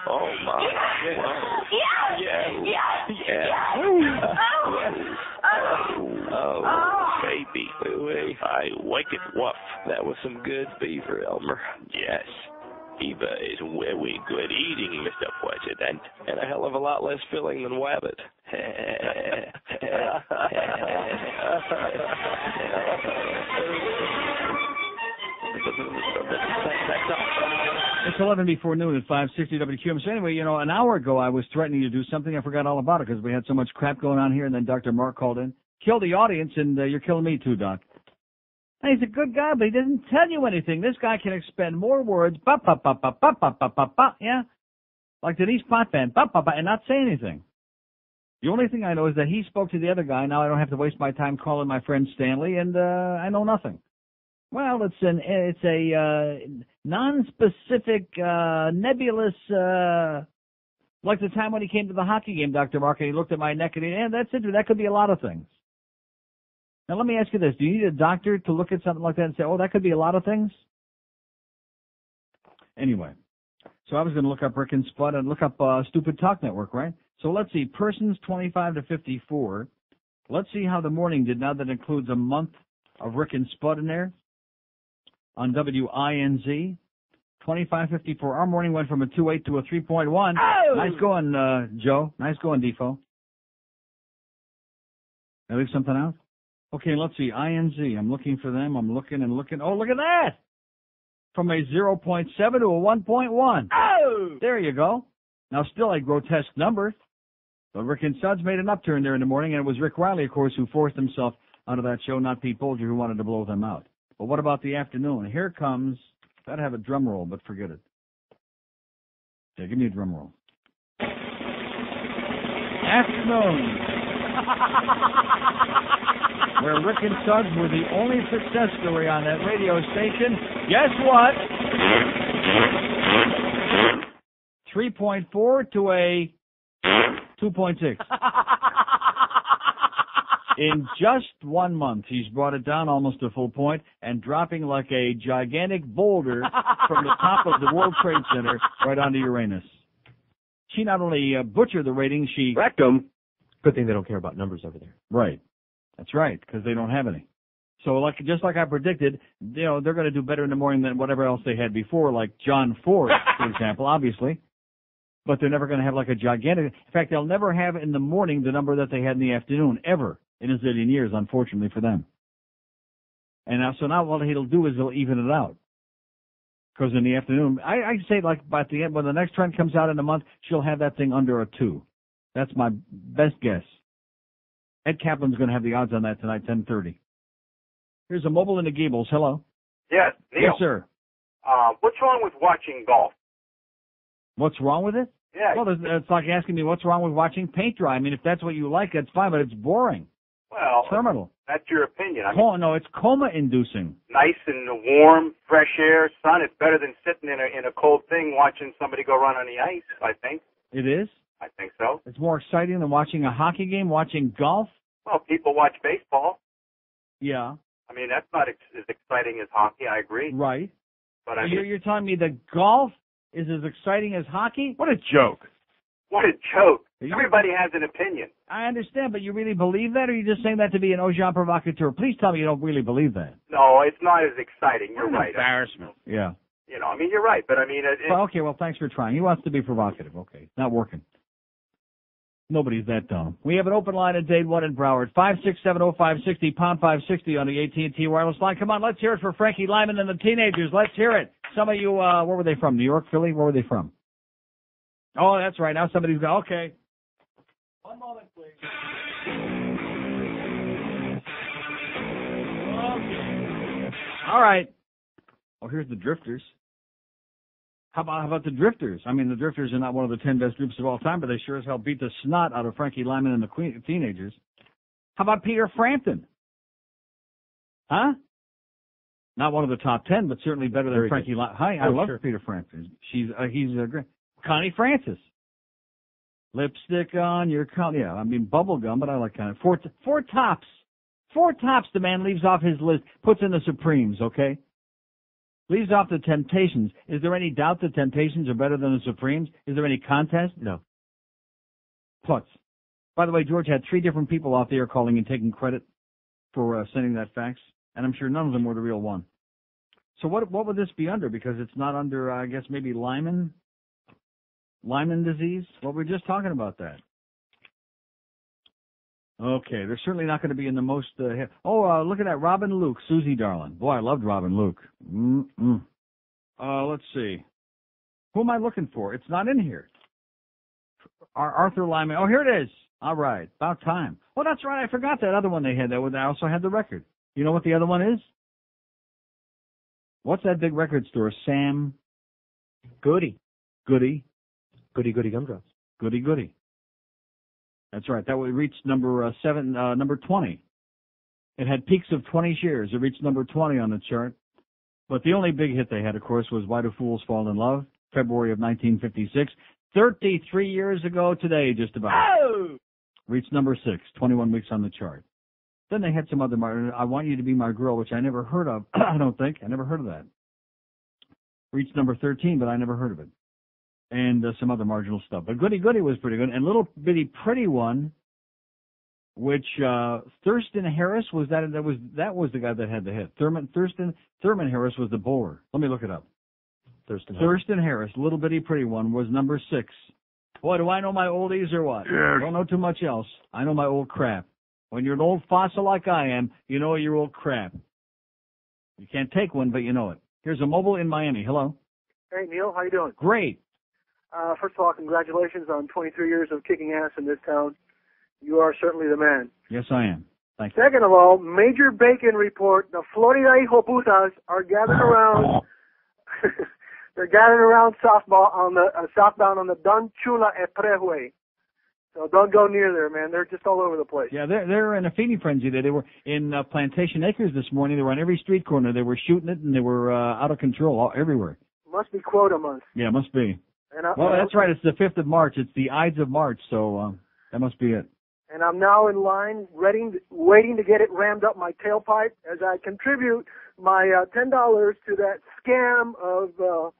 Oh, my. Yeah. Oh, baby. I like it rough. That was some good beaver, Elmer. Yes. Beaver is very good eating, Mr. President, and a hell of a lot less filling than wabbit. It's 11 before noon at 560 WQM. So anyway, an hour ago I was threatening to do something. I forgot all about it because we had so much crap going on here, and then Dr. Mark called in. Kill the audience, and you're killing me too, Doc. And he's a good guy, but he doesn't tell you anything. This guy can expend more words, yeah, like Denise Potvin, and not say anything. The only thing I know is that he spoke to the other guy. Now I don't have to waste my time calling my friend Stanley, and I know nothing. Well, it's a non-specific, nebulous, like the time when he came to the hockey game, Dr. Mark, and he looked at my neck and that's it. That could be a lot of things. Now, let me ask you this. Do you need a doctor to look at something like that and say, oh, that could be a lot of things? Anyway, so I was going to look up Rick and Spud and look up Stupid Talk Network, right? So let's see, persons 25 to 54. Let's see how the morning did now that includes a month of Rick and Spud in there on WINZ. 2554. Our morning went from a 2.8 to a 3.1. Oh! Nice going, Joe. Nice going, Defo. Did I leave something out? Okay, let's see. INZ. I'm looking for them. I'm looking and looking. Oh, look at that! From a 0.7 to a 1.1. Oh! There you go. Now, still a grotesque number. But Rick and Suds made an upturn there in the morning, and it was Rick Riley, of course, who forced himself out of that show, not Pete Bolger, who wanted to blow them out. But what about the afternoon? Here comes... Gotta have a drum roll, but forget it. Yeah, give me a drum roll. Afternoon. Where Rick and Suds were the only success story on that radio station. Guess what? 3.4 to a 2.6. In just 1 month, he's brought it down almost a full point and dropping like a gigantic boulder from the top of the World Trade Center right onto Uranus. She not only butchered the ratings, she wrecked them. Good thing they don't care about numbers over there. Right. That's right, because they don't have any. So just like I predicted, they're going to do better in the morning than whatever else they had before, like John Ford, for example, obviously. But they're never going to have like a gigantic... In fact, they'll never have in the morning the number that they had in the afternoon, ever. In a zillion years, unfortunately for them. And now what he'll do is he'll even it out. Because in the afternoon, I say like by the end, when the next trend comes out in a month, she'll have that thing under a 2. That's my best guess. Ed Kaplan's going to have the odds on that tonight, 10:30. Here's a mobile in the Gables. Hello. Yes, Neil. Yes, sir. What's wrong with watching golf? What's wrong with it? Yeah. Well, it's like asking me what's wrong with watching paint dry. I mean, if that's what you like, that's fine, but it's boring. Well, terminal. That's your opinion. I mean, No, it's coma-inducing. nice and warm, fresh air, sun. It's better than sitting in a cold thing watching somebody go run on the ice, I think. It is? I think so. It's more exciting than watching a hockey game, watching golf? Well, people watch baseball. Yeah. I mean, that's not as exciting as hockey, I agree. Right. But I You're telling me that golf is as exciting as hockey? What a joke. What a joke. Everybody has an opinion. I understand, but you really believe that, or are you just saying that to be an agent provocateur? Please tell me you don't really believe that. No, it's not as exciting. You're What an right. embarrassment. Yeah. You know, I mean, you're right, but I mean... Well, okay, well, thanks for trying. He wants to be provocative. Okay, not working. Nobody's that dumb. We have an open line at Dade 1 in Broward. 5670560, pound 560 on the AT&T wireless line. Come on, let's hear it for Frankie Lyman and the teenagers. Let's hear it. Some of you, where were they from? New York, Philly? Where were they from? Oh, that's right. Now somebody's got, okay. One moment, please. Okay. All right. Oh, here's the Drifters. How about the Drifters? I mean, the Drifters are not one of the 10 best groups of all time, but they sure as hell beat the snot out of Frankie Lyman and the teenagers. How about Peter Frampton? Huh? Not one of the top 10, but certainly better than Frankie Lyman. Hi, I love Peter Frampton. He's great. Connie Francis. Lipstick on your collar. Yeah, I mean, bubblegum, but I like Connie. Four tops. Four tops the man leaves off his list, puts in the Supremes, okay? Leaves off the Temptations. Is there any doubt the Temptations are better than the Supremes? Is there any contest? No. Plus. By the way, George had 3 different people off the air calling and taking credit for sending that fax, and I'm sure none of them were the real one. So what would this be under? Because it's not under, I guess, maybe Lyman disease? Well, we're just talking about that. Okay, they're certainly not going to be in the most... look at that, Robin Luke, Susie Darlin. Boy, I loved Robin Luke. Let's see. Who am I looking for? It's not in here. Arthur Lyman. Oh, here it is. All right, about time. Oh, that's right, I forgot that other one they had. That I also had the record. You know what the other one is? What's that big record store? Sam... Goody. Goody Gumdrops. Goody. That's right. That would reach number 20. It had peaks of 20 shares. It reached number 20 on the chart. But the only big hit they had, of course, was Why Do Fools Fall in Love, February of 1956. 33 years ago today, just about. Oh! Reached number 6, 21 weeks on the chart. Then they had some other, I Want You to Be My Girl, which I never heard of. I don't think. I never heard of that. Reached number 13, but I never heard of it. And some other marginal stuff. But Goody was pretty good. And Little Bitty Pretty One, which Thurston Harris, that was the guy that had the hit. Thurman Harris was the bowler. Let me look it up. Thurston Harris, Little Bitty Pretty One, was number 6. Boy, do I know my oldies or what? Yes. Don't know too much else. I know my old crap. When you're an old fossil like I am, you know your old crap. You can't take one, but you know it. Here's a mobile in Miami. Hello. Hey, Neil. How you doing? Great. First of all, congratulations on 23 years of kicking ass in this town. You are certainly the man. Yes, I am. Thank you. Second of all, Major Bacon report, the Florida Hijoputas are gathered around. They're gathered around southbound on the Don Chula Expressway. So don't go near there, man. They're just all over the place. Yeah, they're in a feeding frenzy there. They were in Plantation Acres this morning. They were on every street corner. They were shooting it, and they were out of control everywhere. Must be quota month. Yeah, must be. And well, that's right. It's the 5th of March. It's the Ides of March, so that must be it. And I'm now in line, waiting to get it rammed up my tailpipe as I contribute my $10 to that scam of the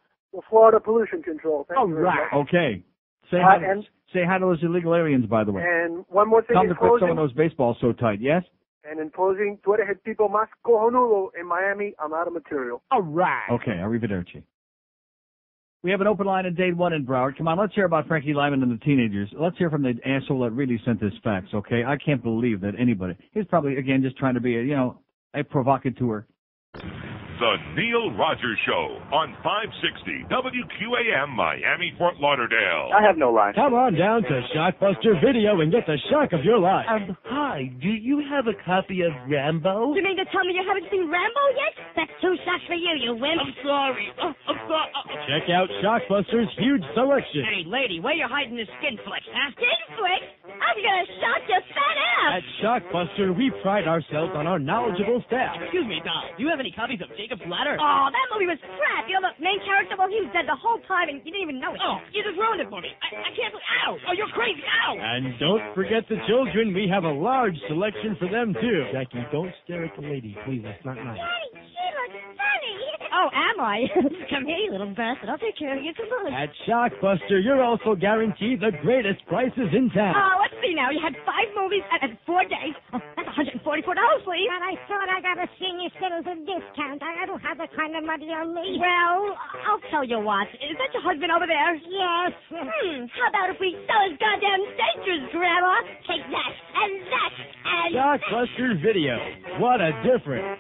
Florida Pollution Control. Thank you very much. Okay. Say hi to those illegal aliens, by the way. And one more thing. Tell them to quit sewing those baseballs so tight, yes? And in closing, tú eres el tipo más cojonudo in Miami. I'm out of material. All right. Okay, arrivederci. We have an open line at Dade 1 in Broward. Come on, let's hear about Frankie Lyman and the teenagers. Let's hear from the asshole that really sent this fax, okay? I can't believe that anybody. He's probably, again, just trying to be a provocateur. The Neil Rogers Show on 560 WQAM Miami, Fort Lauderdale. I have no line. Come on down to Shockbuster Video and get the shock of your life. Hi, do you have a copy of Rambo? You mean to tell me you haven't seen Rambo yet? That's 2 shots for you, you wimp. I'm sorry. I'm sorry. Check out Shockbuster's huge selection. Hey, lady, where you hiding the skin flicks, huh? Skin flicks? I'm gonna shock your fat ass. At Shockbuster, we pride ourselves on our knowledgeable staff. Excuse me, doll. Do you have any copies of Jacob's Ladder? Oh, that movie was crap. You know the main character? Well, he was dead the whole time and you didn't even know it. Oh, you just ruined it for me. I can't believe... Ow! Oh, you're crazy. Ow! And don't forget the children. We have a large selection for them, too. Jackie, don't stare at the lady, please. That's not nice. Daddy, she looks funny. Oh, am I? Come here, you little bastard. I'll take care of you. Come on. At Shockbuster, you're also guaranteed the greatest prices in town. Oh, let's see now. You had 5 movies at 4 days. Oh, that's $144, please. But I thought I got a senior citizen discount. I don't have that kind of money on me. Well, I'll tell you what. Is that your husband over there? Yes. How about if we sell his goddamn dentures, Grandma? Take that, and that, and Shockbuster Video. What a difference.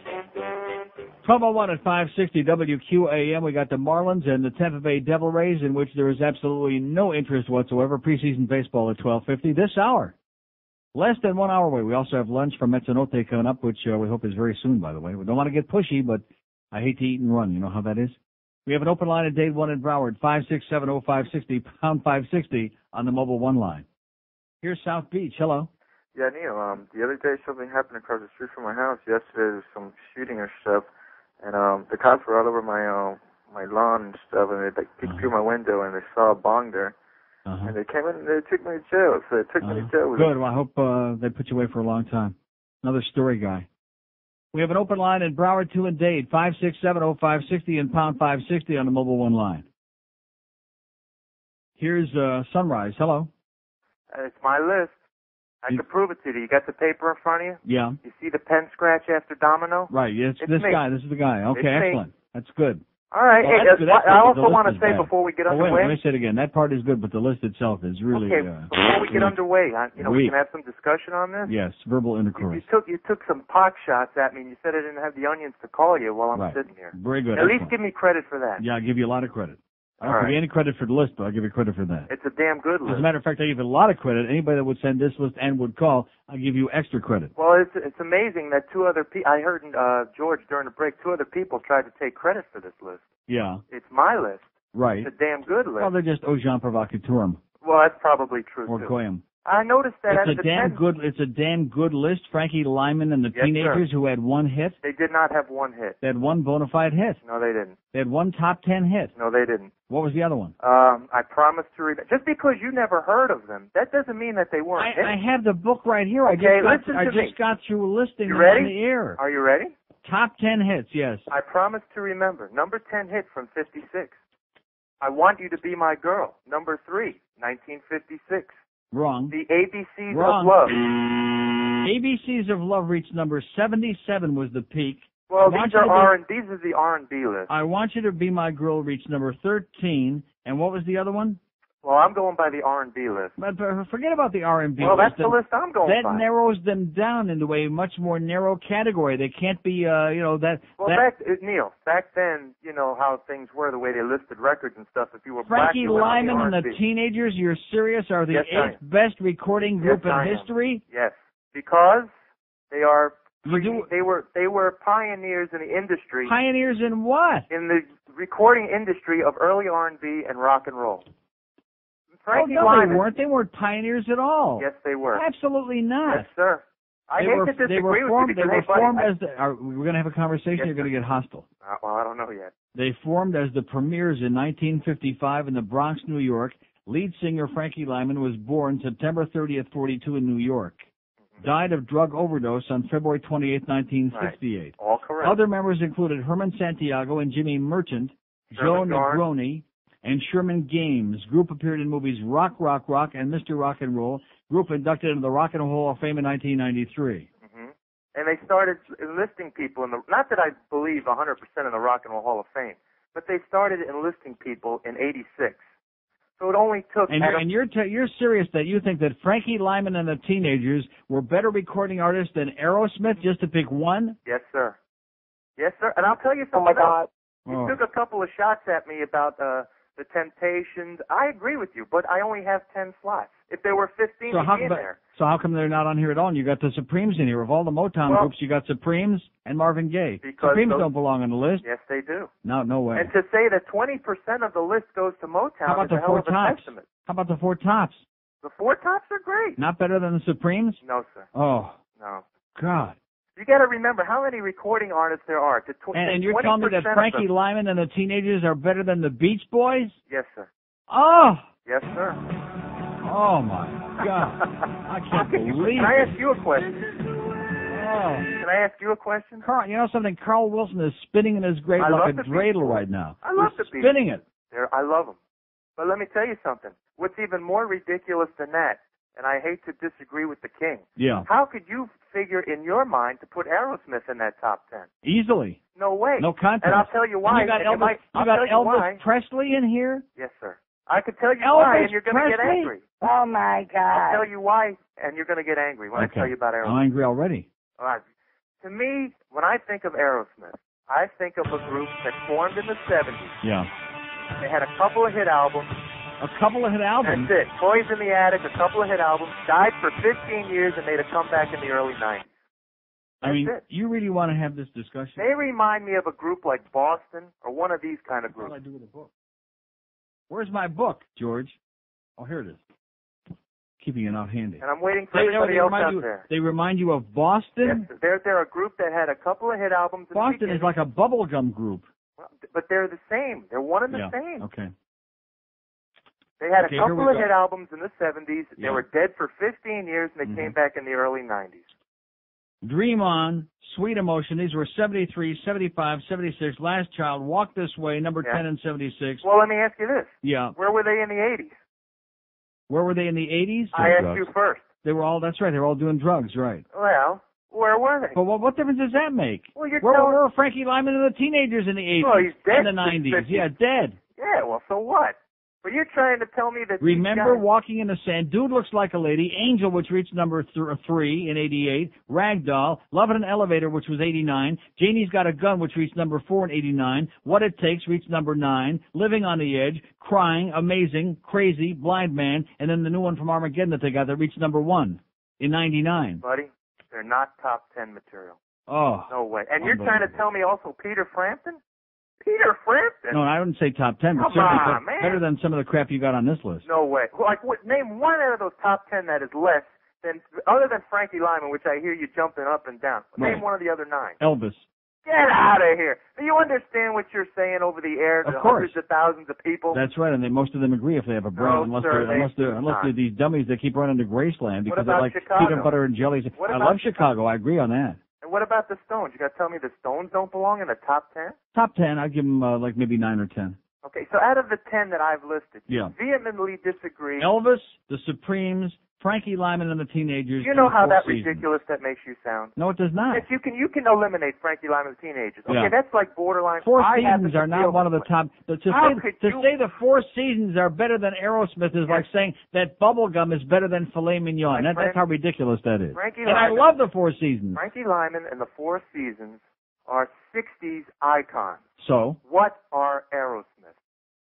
12:01 at 560 WQAM. We got the Marlins and the Tampa Bay Devil Rays, in which there is absolutely no interest whatsoever. Preseason baseball at 12:50 this hour. Less than 1 hour away. We also have lunch from Mezzanotte coming up, which we hope is very soon, by the way. We don't want to get pushy, but I hate to eat and run. You know how that is? We have an open line at Dade 1 in Broward, 5670560, pound 560 on the mobile 1 line. Here's South Beach. Hello. Yeah, Neil, the other day something happened across the street from my house. Yesterday there was some shooting or stuff, and the cops were all over my lawn and stuff, and they peeked through my window, and they saw a bong there. And they came in and they took me to jail. So they took me to jail. Good. Well, I hope they put you away for a long time. Another story guy. We have an open line in Broward 2 and Dade, 5670560 and pound 560 on the mobile 1 line. Here's Sunrise. Hello. It's my list. I can prove it to you. You got the paper in front of you? Yeah. You see the pen scratch after Domino? Right. It's this me. guy. This is the guy. Okay, It's me. excellent. That's good. All right. Well, Hey, that's good. That's I good, but also the want list to is say bad. before we get Wait, underway. let me say it again. That part is good, but the list itself is really Okay, before we get underway, we weak. can have some discussion on this. Yes, verbal intercourse. You took some pot shots at me, and you said I didn't have the onions to call you while I'm Right. sitting here. Very good. At least Excellent. give me credit for that. Yeah, I'll give you a lot of credit. I All don't give you right. any credit for the list, but I'll give you credit for that. It's a damn good As list. a matter of fact, I give you a lot of credit. Anybody that would send this list and would call, I'll give you extra credit. Well, it's amazing that two other people, I heard George during the break, 2 other people tried to take credit for this list. Yeah. It's my list. Right. It's a damn good list. Well, they're just Ojan Provocatorum Well, that's probably true, or too. Goyim. I noticed that It's at a the damn 10, good. It's a damn good list. Frankie Lyman and the Yes, teenagers sir. who had 1 hit. They did not have 1 hit. They had 1 bona fide hit. No, they didn't. They had 1 top 10 hit. No, they didn't. What was the other one? I promise to read. Just because you never heard of them, that doesn't mean that they weren't hits. I have the book right here. Okay, I listen to me. just got through listing You them ready? on the air. Are you ready? Top 10 hits, yes. I promise to remember. Number 10 hit from 56. I Want You to Be My Girl. Number 3, 1956. Wrong. The ABCs Wrong. of Love. ABCs of Love reached number 77 was the peak. Well, I Want these You are to Be- these is the R&B list. I Want You to Be My Girl reached number 13. And what was the other one? Well, I'm going by the R&B list. But forget about the R&B Well, list. that's the list I'm going That by. narrows them down into a much more narrow category. They can't be, that... Well, that Neil, back then, you know how things were, the way they listed records and stuff. If you were black, Frankie you went on Lyman and the R&B. Teenagers, you're serious, are the Yes, I 8th best recording group Yes, I in am. history? Yes, because they are. You They were pioneers in the industry. Pioneers in what? In the recording industry of early R&B and rock and roll. Frankie oh, no, Lyman. they weren't. They weren't pioneers at all. Yes, they were. Absolutely not. Yes, sir. I They hate were, to disagree they were with formed, you They because, were hey, buddy, formed I- as the... We're going to have a conversation. Yes, You're going to get hostile. well, I don't know yet. They formed as the Premiers in 1955 in the Bronx, New York. Lead singer Frankie Lyman was born September 30th, 42 in New York. Died of drug overdose on February 28th, 1968. Right. All correct. Other members included Herman Santiago and Jimmy Merchant, Joe Sherman Garn. Negroni, and Sherman Games. Group appeared in movies Rock, Rock, Rock, and Mr. Rock and Roll. Group inducted into the Rock and Roll Hall of Fame in 1993. And they started enlisting people in the, not that I believe 100% in the Rock and Roll Hall of Fame, but they started enlisting people in 86. So it only took... And you're serious that you think that Frankie Lyman and the Teenagers were better recording artists than Aerosmith, just to pick one? Yes, sir. Yes, sir. And I'll tell you something. Oh my God. You took a couple of shots at me about the Temptations. I agree with you, but I only have 10 slots. If there were 15, So they'd be in there. So how come they're not on here at all? And you got the Supremes in here. Of all the Motown groups, you got Supremes and Marvin Gaye. Supremes don't belong on the list. Yes, they do. No way. And to say that 20% of the list goes to Motown How about is the a hell Four of a Tops? testament. How about the Four Tops? The Four Tops are great. Not better than the Supremes? No, sir. Oh, No. God. You got to remember how many recording artists there are. And you're telling me that Frankie Lyman and the Teenagers are better than the Beach Boys? Yes, sir. Oh! Yes, sir. Oh, my God. I can't believe Can I it. ask you a question? Oh. Can I ask you a question? Carl, you know something? Carl Wilson is spinning in his grave I like love a the dreidel Beach Boys. right now. I love the He's Beach spinning Boys. it. I love them. But let me tell you something. What's even more ridiculous than that, and I hate to disagree with the king, Yeah. how could you figure in your mind to put Aerosmith in that top 10? Easily. No way. No contest. And I'll tell you why. And you got and Elvis, I'll you got tell you Elvis why. Presley in here? Yes, sir. I could tell you Elvis why, and you're going to get Presley? angry. Oh, my God. I'll tell you why, and you're going to get angry when I tell you about Aerosmith. I'm angry already. All right. To me, when I think of Aerosmith, I think of a group that formed in the 70s. Yeah. They had a couple of hit albums. A couple of hit albums? That's it. Toys in the Attic, a couple of hit albums. Died for 15 years and made a comeback in the early 90s. I mean, it. you really want to have this discussion? They remind me of a group like Boston or one of these kind of groups. What do I do with a book? Where's my book, George? Oh, here it is. Keeping it out handy. And I'm waiting for everybody else out there. They remind you of Boston? Yes, they're a group that had a couple of hit albums. In Boston the is like a bubblegum group. But they're the same. They're one and the same. Okay. They had Okay, a here couple we of go. hit albums in the 70s. They Yeah. were dead for 15 years, and they came back in the early 90s. Dream On, Sweet Emotion. These were 73, 75, 76. Last Child, Walk This Way, number 10 and 76. Well, let me ask you this. Yeah. Where were they in the 80s? Where were they in the 80s? I asked you first. They were all, that's right, they were all doing drugs, right. Well, where were they? But what difference does that make? Well, you're Where telling... were Frankie Lyman and the Teenagers in the 80s? Well, he's dead In the 90s. Yeah, dead. Yeah, well, so what? But you're trying to tell me that these Remember guys... Walking in the Sand, Dude Looks Like a Lady, Angel, which reached number 3 in 88, Ragdoll, Love in an Elevator, which was 89, Janie's Got a Gun, which reached number 4 in 89, What It Takes reached number 9, Living on the Edge, Crying, Amazing, Crazy, Blind Man, and then the new one from Armageddon that they got that reached number 1 in 99. Buddy, they're not top 10 material. Oh. No way. And you're trying to tell me also Peter Frampton? Peter Frampton? No, I wouldn't say top 10, but Come certainly on, man. better than some of the crap you got on this list. No way. Like, name one out of those top 10 that is less than, other than Frankie Lyman, which I hear you jumping up and down. Right. Name one of the other 9. Elvis. Get out of here. Do you understand what you're saying over the air to Of course. hundreds of thousands of people? That's right, and most of them agree if they have a brain, No, unless sir, they're not. they're these dummies that keep running to Graceland because about they're like Chicago? peanut butter and jellies. What I about love Chicago. I agree on that. And what about the Stones? You got to tell me the Stones don't belong in the top 10? Top 10, I'd give them like maybe 9 or 10. Okay, so out of the 10 that I've listed, Yeah. vehemently disagree. Elvis, the Supremes, Frankie Lyman and the Teenagers. Do you know and how Four that Seasons. ridiculous that makes you sound? No, it does not. Yes, you can eliminate Frankie Lyman and the Teenagers. Okay, Yeah. that's like borderline. Four I happen Seasons to are not feel one of the this way. top. To How could you- say the Four Seasons are better than Aerosmith is like saying that bubblegum is better than filet mignon. That's how ridiculous that is. Frankie And I Lyman- love the Four Seasons. Frankie Lyman and the Four Seasons are 60s icons. So? What are Aerosmith?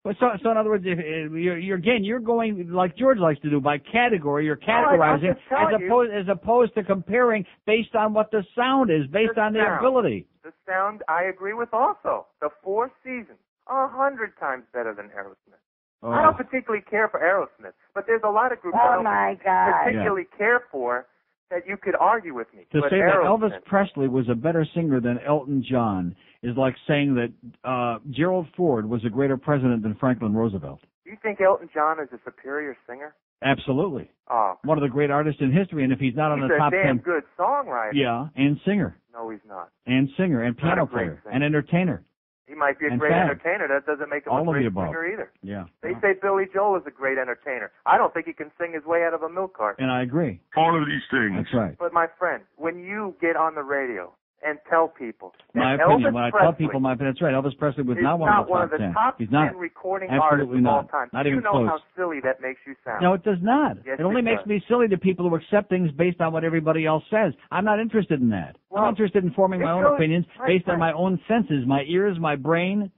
But so in other words, if you're going like George likes to do by category. You're categorizing I'm just telling you. as opposed to comparing based on what the sound is, based on the sound. ability. The sound I agree with also. The Four Seasons, 100 times better than Aerosmith. Oh. I don't particularly care for Aerosmith, but there's a lot of groups I don't particularly care for that you could argue with me. To but say that Aerosmith, Elvis Presley was a better singer than Elton John is like saying that Gerald Ford was a greater president than Franklin Roosevelt. do you think Elton John is a superior singer? Absolutely. Oh, One of the great artists in history, and if he's not on he's the a top damn 10, good songwriter. yeah, and singer, No, he's not. and singer, and Not piano a great player, singer. and entertainer. He might be a And great fab. entertainer. That doesn't make him All a of the great above. singer either. Yeah. They say Billy Joel is a great entertainer. I don't think he can sing his way out of a milk cart. And I agree. All of these things. That's right. But my friend, when you get on the radio and tell people. My opinion. When I tell people my opinion, that's right. Elvis Presley was not one of the top 10. He's not. Recording Absolutely artists of not. all time. Not even you know close. how silly that makes you sound. No, it does not. Yes, it only makes me silly to people who accept things based on what everybody else says. I'm not interested in that. Well, I'm interested in forming my own opinions based on my own senses, my ears, my brain,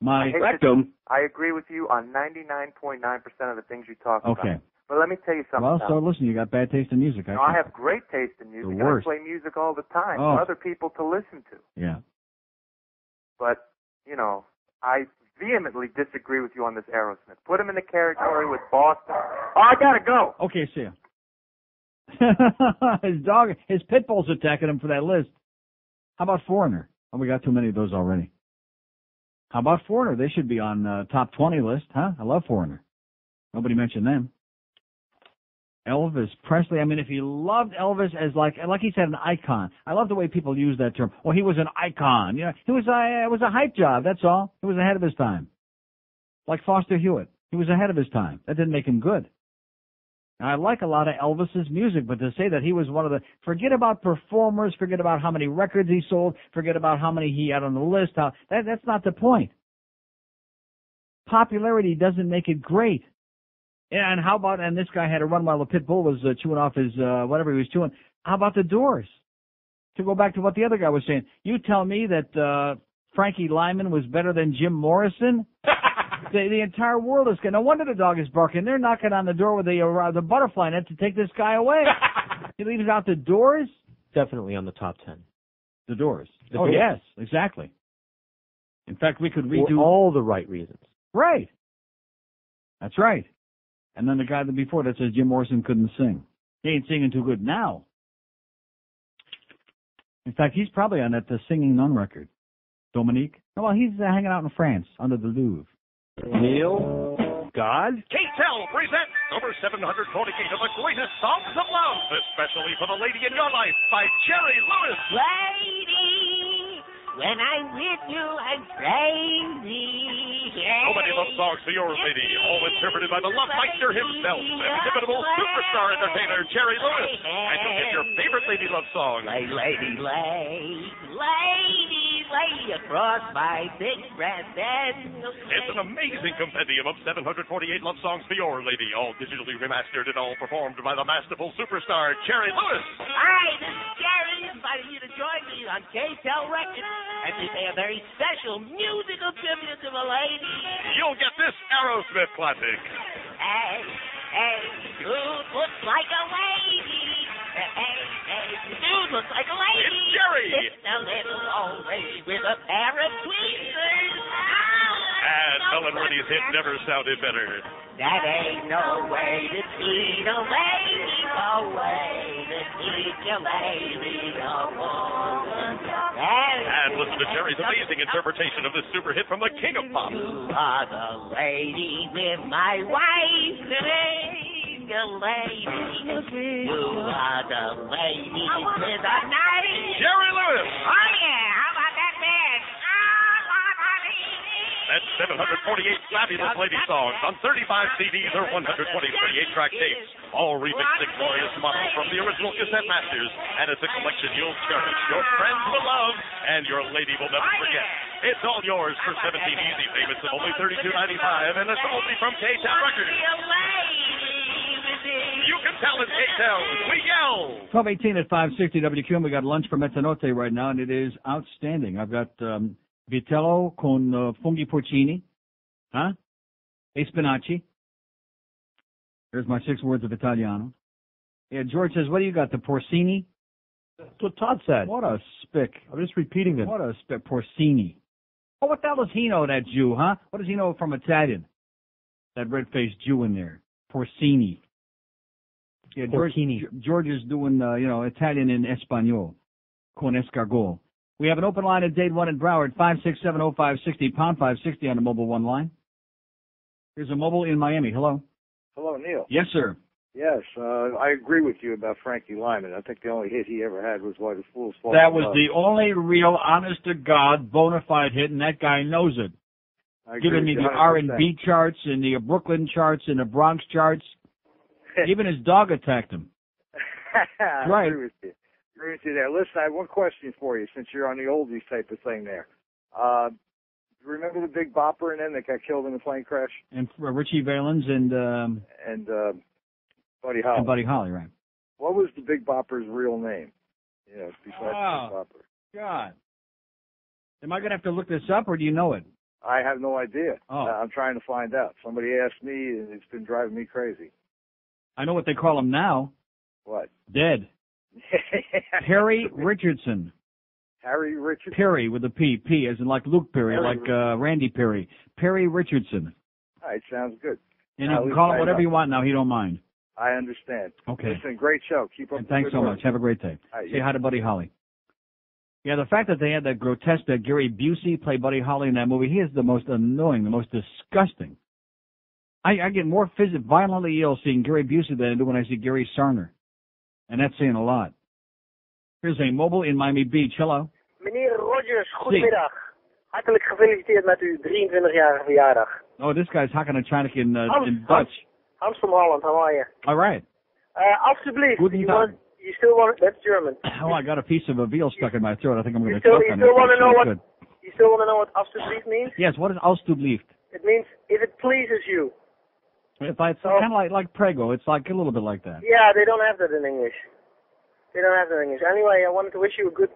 my rectum. I agree with you on 99.9% of the things you talk about. Okay. But let me tell you something. Well, so listen, you got bad taste in music. I have great taste in music. The worst. I play music all the time Oh. for other people to listen to. Yeah. But, you know, I vehemently disagree with you on this Aerosmith. Put him in the category with Boston. Oh, I gotta go. Okay, see ya. His pit bull's attacking him for that list. How about Foreigner? Oh, we got too many of those already. How about Foreigner? They should be on top 20 list, huh? I love Foreigner. Nobody mentioned them. Elvis Presley. I mean, if you loved Elvis as like he said, an icon. I love the way people use that term. Well, he was an icon. You know, it was a hype job. That's all. He was ahead of his time. Like Foster Hewitt. He was ahead of his time. That didn't make him good. And I like a lot of Elvis's music, but to say that he was one of the, forget about performers, forget about how many records he sold, forget about how many he had on the list. That's not the point. Popularity doesn't make it great. Yeah, and how about, and this guy had a run while the pit bull was chewing off his, whatever he was chewing. How about the Doors? To go back to what the other guy was saying, you tell me that Frankie Lyman was better than Jim Morrison? The entire world is going, no wonder the dog is barking. They're knocking on the door with the butterfly net to take this guy away. He leaves out the Doors? Definitely on the top 10. The Doors. The Oh, Doors. yes, exactly. In fact, we could redo For all the right reasons. Right. That's right. And then the guy before that says Jim Morrison couldn't sing. He ain't singing too good now. In fact, he's probably on that Singing Nun record. Dominique? Oh, well, he's hanging out in France under the Louvre. Neil? God? K-Tel presents number 748 of the greatest songs of love, especially for the lady in your life by Jerry Lewis. Lady, when I'm with you, I'm crazy. So many love songs for your lady, all interpreted by the love meister himself, inimitable superstar entertainer Jerry Lewis. And you'll get your favorite lady love song. Lady, across my big breast and... It's an amazing compendium of 748 love songs for your lady, all digitally remastered and all performed by the masterful superstar Jerry Lewis. Hi, this is Jerry, inviting you to join me on K-Tel Records as we pay a very special musical tribute to the lady. You'll get this Aerosmith classic. Hey, dude looks like a lady. Hey, dude looks like a lady. It's Jerry. It's a little old lady with a pair of tweezers. And Helen Reddy's hit never sounded better. That ain't no way to treat a lady, no way to treat a lady, no woman. And listen to Jerry's amazing interpretation of this super hit from the King of Pop. You are the lady with my wife today. The lady. You are the lady with a knife. Jerry Lewis. Oh, yeah. How about that man? That's 748 fabulous lady songs on 35 CDs or 123 8-track tapes. All remixed in glorious models from the original cassette masters. And it's a collection you'll cherish, your friends will love, and your lady will never forget. It's all yours for 17 easy payments of only $32.95, and it's only from K-Tel Records. You can tell it's K-Tel. We yell. 12:18 at 560 WQM. We got lunch for Mezzanotte right now, and it is outstanding. I've got vitello con funghi porcini, e spinaci. There's my 6 words of Italiano. Yeah, George says, what do you got, the porcini? That's what Todd said. What a spick. I'm just repeating it. What a spick, porcini. Oh, what the hell does he know, that Jew, huh? What does he know from Italian? That red-faced Jew in there. Porcini. Yeah, George is doing, Italian in Espanol. Con escargot. We have an open line at Dade 1 in Broward, 5670560, pound 560 on the mobile 1 line. Here's a mobile in Miami. Hello. Hello, Neil. Yes, sir. Yes, I agree with you about Frankie Lyman. I think the only hit he ever had was Why the Fools Fall That in was Love. the only real, honest-to-God, bona fide hit, and that guy knows it. I agree Giving me with the you 100%. R&B charts and the Brooklyn charts and the Bronx charts. Even his dog attacked him. I Right. agree with you. Agree with you there. Listen, I have one question for you since you're on the oldies type of thing there. Remember the Big Bopper and them that got killed in the plane crash? And Richie Valens and Buddy Holly. And Buddy Holly, right. What was the Big Bopper's real name? You know, besides Big Bopper. God. Am I going to have to look this up, or do you know it? I have no idea. Oh. I'm trying to find out. Somebody asked me, and it's been driving me crazy. I know what they call him now. What? Dead. Perry Richardson. Harry Richardson? Perry with a P. P as in like Luke Perry, like Randy Perry. Perry Richardson. All right, sounds good. And you can call him whatever you want now. He don't mind. I understand. Okay. Listen, great show. Keep up And the thanks good so work. much. Have a great day. Right, Say hi to Buddy Holly. Yeah, the fact that they had that grotesque Gary Busey play Buddy Holly in that movie, he is the most annoying, the most disgusting. I get more violently ill seeing Gary Busey than I do when I see Gary Sarner. And that's saying a lot. Here's a mobile in Miami Beach. Hello. Meneer Rogers, goedemiddag. Hartelijk gefeliciteerd met uw 23-jarige verjaardag. Oh, this guy's hacking a Chinik in Dutch. Hans from Holland, how are you? All right. Alsjeblieft. Guten Tag. You still want that's German. Oh, I got a piece of a veal stuck in my throat. I think I'm going to You choke on still it. want to know what? Good. You still want to know what alsjeblieft means? Yes, what is alstublieft? It means if it pleases you. It's kind of like prego. It's like a little bit like that. Yeah, they don't have that in English. They don't have that in English. Anyway, I wanted to wish you a good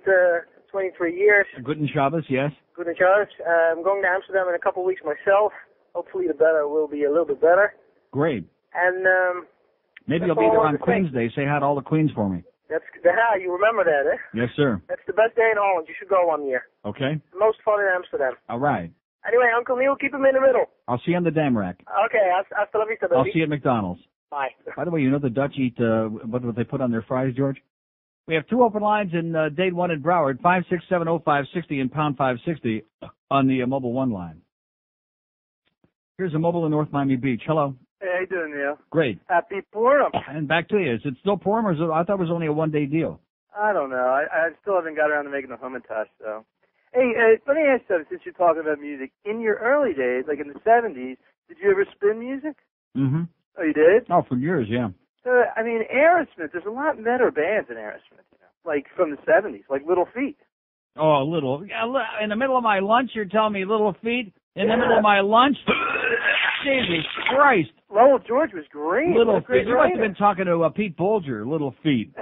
23 years. Guten Shabbos, yes. Good in charge. I'm going to Amsterdam in a couple of weeks myself. Hopefully the weather will be a little bit better. Great. And maybe you'll be there on Queen's Day. Say hi to all the queens for me. You remember that, eh? Yes, sir. That's the best day in Holland. You should go one year. Okay. The most fun in Amsterdam. All right. Anyway, Uncle Neil, keep him in the middle. I'll see you on the dam rack. Okay, hasta la vista, baby. I'll see you at McDonald's. Bye. By the way, you know the Dutch eat what they put on their fries, George? We have two open lines in Dade 1 in Broward, 5670560 and pound 560 on the Mobile 1 line. Here's a mobile in North Miami Beach. Hello. Hey, how you doing, Neil? Great. Happy Purim. And back to you. Is it still Purim, or I thought it was only a one-day deal? I don't know. I still haven't got around to making the Hamantash, though. Hey, let me ask you something, since you're talking about music. In your early days, like in the 70s, did you ever spin music? Mm-hmm. Oh, you did? Oh, for years, yeah. So, I mean, Aerosmith, there's a lot better bands than Aerosmith, you know, like from the 70s, like Little Feat. Oh, Little. Yeah, in the middle of my lunch, you're telling me Little Feet? In the middle of my lunch? Jesus Christ. Lowell George was great. Little Great Feet. You must have been talking to Pete Bolger, Little Feet.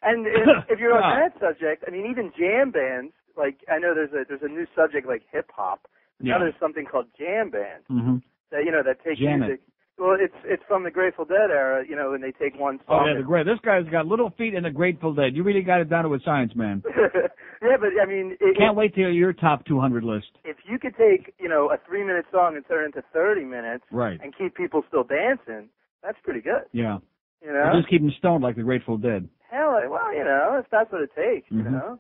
And if you're on that subject, I mean, even jam bands, like, I know there's a new subject like hip-hop. Yeah. Now there's something called jam bands. Mm-hmm. That, you know, that take Jam music. Well, it's from the Grateful Dead era, you know, when they take one Oh, song. yeah, the great. This guy's got Little Feet and the Grateful Dead. You really got it down to a science, man. Yeah, but I mean, Can't wait to hear your top 200 list. if you could take, you know, a 3-minute song and turn it into 30 minutes, Right. and keep people still dancing, that's pretty good. Yeah. You know, Or just keep them stoned like the Grateful Dead. hell, well, you know, if that's what it takes, you Mhm. know.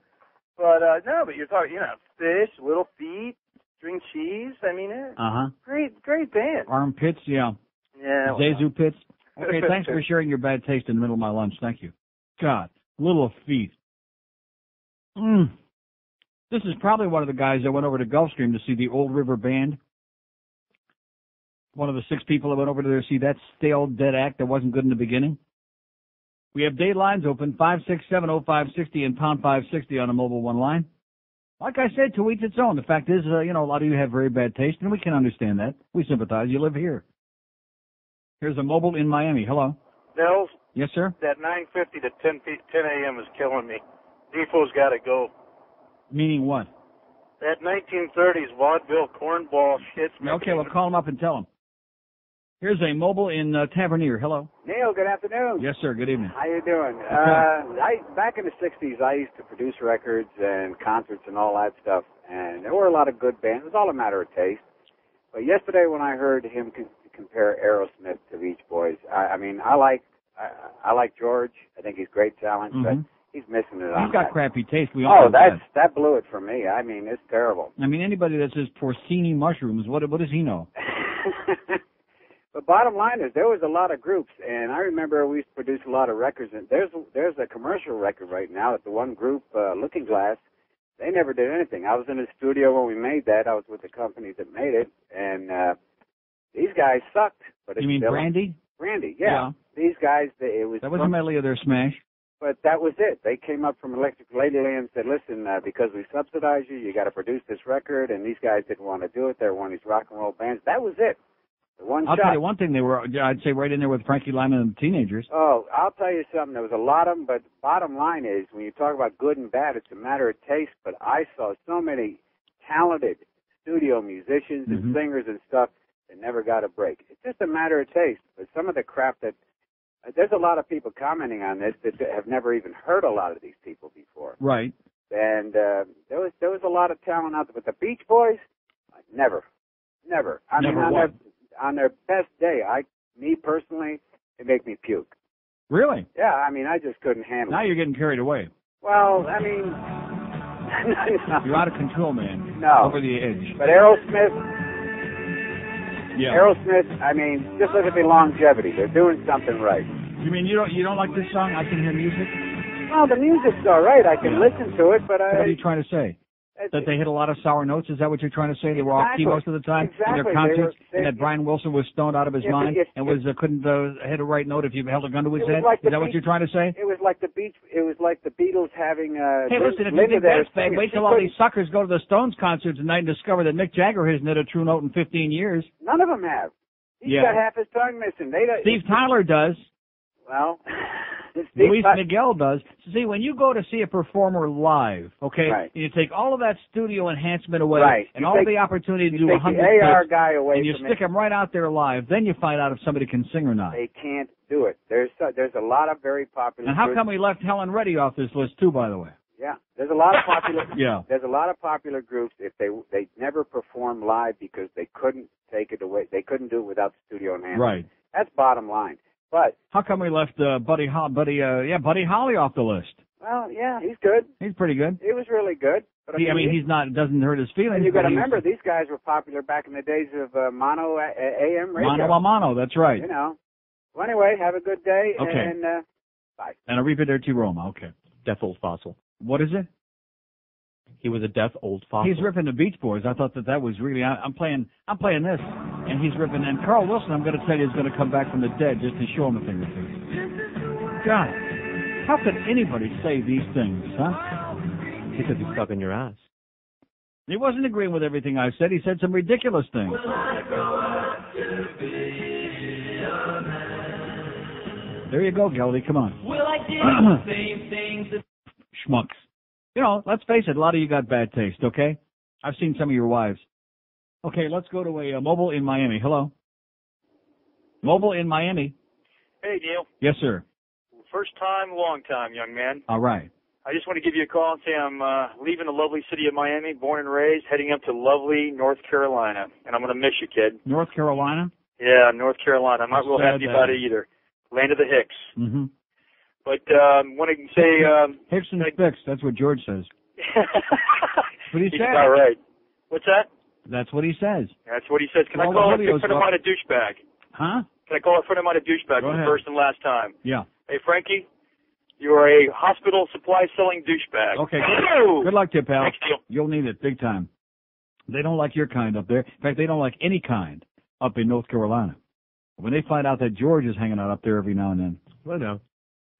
But no, but you're talking, you know, Fish, Little Feet, String Cheese. I mean, Uh-huh. great band. Armpits, yeah. Yeah. Zazu pits. Okay, thanks for sharing your bad taste in the middle of my lunch. Thank you. God, Little Feet. This is probably one of the guys that went over to Gulfstream to see the Old River Band. One of the 6 people that went over there to see that stale, dead act that wasn't good in the beginning. We have day lines open, 5670560 and pound 560 on a Mobile 1 line. Like I said, to each its own. The fact is, you know, a lot of you have very bad taste, and we can understand that. We sympathize. You live here. Here's a Mobile in Miami. Hello. Nels, Yes, sir? that 9:50 to 10 a.m. is killing me. Defoe's got to go. Meaning what? That 1930s vaudeville cornball shit's Okay, well, call him up and tell him. Here's a Mobile in Tavernier. Hello. Neil, good afternoon. Yes, sir. Good evening. How you doing? Back in the 60s, I used to produce records and concerts and all that stuff, and there were a lot of good bands. It was all a matter of taste. But yesterday when I heard him compare Aerosmith to Beach Boys, I mean, I like George. I think he's great talent, but he's missing it on He's got that. crappy taste. We all know that blew it for me. I mean, it's terrible. I mean, anybody that says porcini mushrooms, what does he know? But bottom line is, there was a lot of groups, and I remember we used to produce a lot of records. And there's a commercial record right now at the one group, Looking Glass. They never did anything. I was in the studio when we made that. I was with the company that made it, and these guys sucked. But You mean Brandy? Brandy, yeah. These guys, it was That was a medley of their smash. But that was it. They came up from Electric Ladyland and said, listen, because we subsidize you, you got to produce this record, and these guys didn't want to do it. They were one of these rock and roll bands. That was it. The one I'll shot. tell you one thing, they were, I'd say, right in there with Frankie Lyman and the Teenagers. Oh, I'll tell you something. There was a lot of them, but bottom line is, when you talk about good and bad, it's a matter of taste. But I saw so many talented studio musicians and singers and stuff that never got a break. It's just a matter of taste. But some of the crap that there's a lot of people commenting on this that have never even heard a lot of these people before. Right. And there was a lot of talent out there. But the Beach Boys, never. I mean, on their best day, me personally, it make me puke. Really? Yeah, I mean, I just couldn't handle it. Now you're getting carried away. Well, I mean, no. You're out of control, man. No. Over the edge. But Aerosmith, Yeah. Aerosmith, I mean, just look at the longevity. They're doing something right. You mean you don't like this song, I Can Hear Music? Well, the music's all right. I can listen to it, but What are you trying to say? That they hit a lot of sour notes? Is that what you're trying to say? They were off key most of the time in their concerts, and that Brian Wilson was stoned out of his mind and couldn't hit a right note if you held a gun to his head? Is that what you're trying to say? It was like the Beatles having. Hey, listen, if you think that's bad, wait till all these suckers go to the Stones concerts tonight and discover that Mick Jagger hasn't hit a true note in 15 years. None of them have. He's got half his tongue missing. Steve Tyler does. Well, Luis Miguel does. See, when you go to see a performer live, okay, and you take all of that studio enhancement away and all the opportunity to do 100 the AR takes, guy away and you from stick him right out there live, then you find out if somebody can sing or not. They can't do it. There's a lot of very popular. And how groups. come we left Helen Reddy off this list too, by the way? Yeah, there's a lot of popular. Yeah. There's a lot of popular groups. If they never perform live because they couldn't take it away. They couldn't do it without the studio enhancement. Right. That's bottom line. But how come we left Buddy Holly off the list? Well, yeah, he's good. He's pretty good. He was really good. But he's not. Doesn't hurt his feelings. And you got to remember, these guys were popular back in the days of mono AM radio. Mono a mono. That's right. You know. Well, anyway, have a good day. Okay. And bye. And arrivederci Roma. Okay. Deaf old fossil. What is it? He was a deaf old fossil. He's ripping the Beach Boys. I thought that was really. I'm playing this, and he's ripping. And Carl Wilson, I'm going to tell you, is going to come back from the dead just to show him a thing or two. God, how could anybody say these things, huh? Because he's stuck in your ass. He wasn't agreeing with everything I said. He said some ridiculous things. There you go, Geldy. Come on. Will I do the same things? Schmucks. You know, let's face it, a lot of you got bad taste, okay? I've seen some of your wives. Okay, let's go to a mobile in Miami. Hello? Mobile in Miami. Hey, Neil. Yes, sir. First time, long time, young man. All right. I just want to give you a call and say I'm leaving the lovely city of Miami, born and raised, heading up to lovely North Carolina. And I'm going to miss you, kid. North Carolina? Yeah, North Carolina. I'm not real happy about it either. Land of the Hicks. Mm-hmm. But want to say... Hicks and Fix, that's what George says. What he He's said. about right. What's that? That's what he says. That's what he says. Can I call a friend of mine a douchebag? Huh? Can I call a friend of mine a douchebag for the ahead. first and last time? Yeah. Hey, Frankie, you are a hospital supply selling douchebag. Okay, good luck to you, pal. Thanks, Neil. You'll need it big time. They don't like your kind up there. In fact, they don't like any kind up in North Carolina. When they find out that George is hanging out up there every now and then, well, no.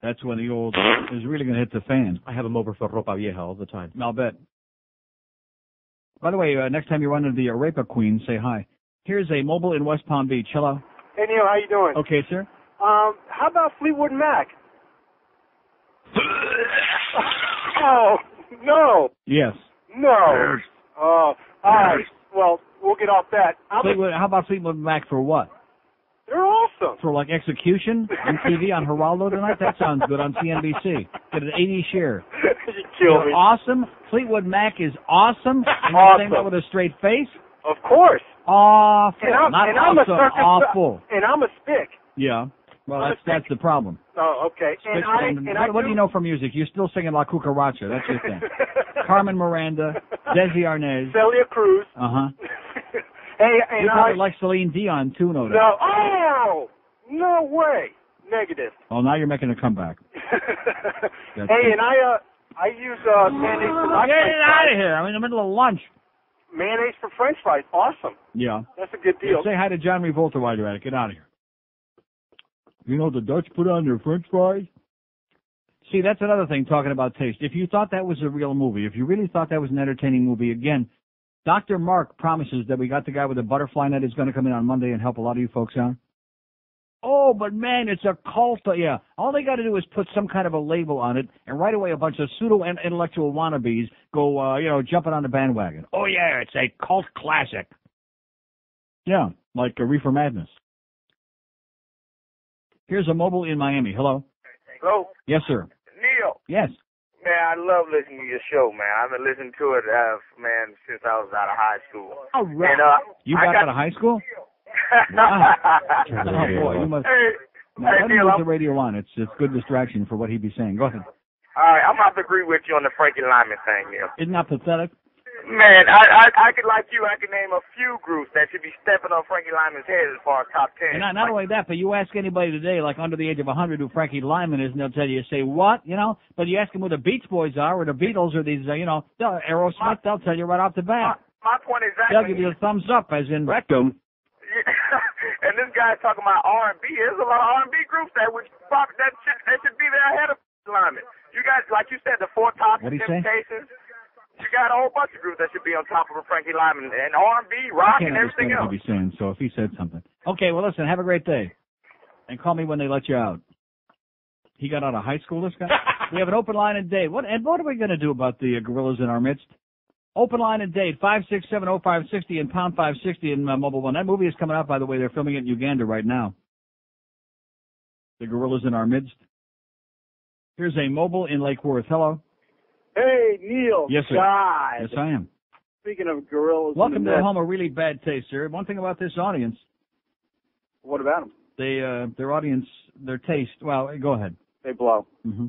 That's when the old is really going to hit the fan. I have him over for ropa vieja all the time. I'll bet. By the way, next time you run into the Arepa Queen, say hi. Here's a mobile in West Palm Beach. Hello. Hey, Neil, how you doing? Okay, sir. How about Fleetwood Mac? Oh, no. Yes. No. Oh, all right. Well, we'll get off that. How about Fleetwood Mac for what? They're awesome. For like execution on TV on Geraldo tonight? That sounds good on CNBC. Get an 80 share. You killed me. Awesome. Fleetwood Mac is awesome. And Awesome. you're saying that with a straight face? Of course. Awful. And I'm Not a awesome, circus. awful. And I'm a spick. Yeah. Well, that's the problem. Oh, okay. What do you know from music? You're still singing La Cucaracha. That's your thing. Carmen Miranda, Desi Arnaz. Celia Cruz. Uh-huh. Hey, and you probably like Celine Dion, too, no doubt. No. Oh! No way. Negative. Well, now you're making a comeback. Hey, and I use mayonnaise for my Get French it out fries. of here. I'm in the middle of lunch. Mayonnaise for French fries. Awesome. Yeah. That's a good deal. Say hi to John Revolta while you're at it. Get out of here. You know the Dutch put on their French fries? See, that's another thing, talking about taste. If you thought that was a real movie, if you really thought that was an entertaining movie, again, Dr. Mark promises that we got the guy with the butterfly net is going to come in on Monday and help a lot of you folks out. Oh, but man, it's a cult. Yeah, all they got to do is put some kind of a label on it, and right away a bunch of pseudo-intellectual wannabes go, jumping on the bandwagon. Oh, yeah, it's a cult classic. Yeah, like a Reefer Madness. Here's a mobile in Miami. Hello? Hello? Yes, sir. Neil. Yes. Man, I love listening to your show, man. I've been listening to it, since I was out of high school. All right. And, You got out of high school? Wow. Oh, boy, you must. Now, let him Neil, leave the radio on. It's good distraction for what he'd be saying. Go ahead. all right, I'm about to agree with you on the Frankie Lyman thing, Neil. Isn't that pathetic? Man, I could, like you, I could name a few groups that should be stepping on Frankie Lyman's head as far as top 10. And not only that, but you ask anybody today, like under the age of 100, who Frankie Lyman is, and they'll tell you, say, what? But you ask them who the Beach Boys are, or the Beatles, or these, Aerosmith, they'll tell you right off the bat. My point exactly. They'll give you a thumbs up, as in rectum. And this guy's talking about R&B. There's a lot of R&B groups that should be there ahead of Lyman. You guys, like you said, the Four Tops, Temptations. You got a whole bunch of groups that should be on top of Frankie Lyman, and R&B, rock, and everything else. I can't understand what he's saying, so if he said something. Okay, well, listen, have a great day. And call me when they let you out. He got out of high school, this guy? We have an open line and date. What are we going to do about the gorillas in our midst? Open line and date, 5670560 and pound 560 in Mobile 1. That movie is coming out, by the way. They're filming it in Uganda right now. The gorillas in our midst. Here's a mobile in Lake Worth. Hello. Hey, Neil. Yes, sir. God. Yes, I am. Speaking of gorillas. Welcome to the home of really bad taste, sir. One thing about this audience. What about them? Their audience, their taste. Well, go ahead. They blow. Mm-hmm.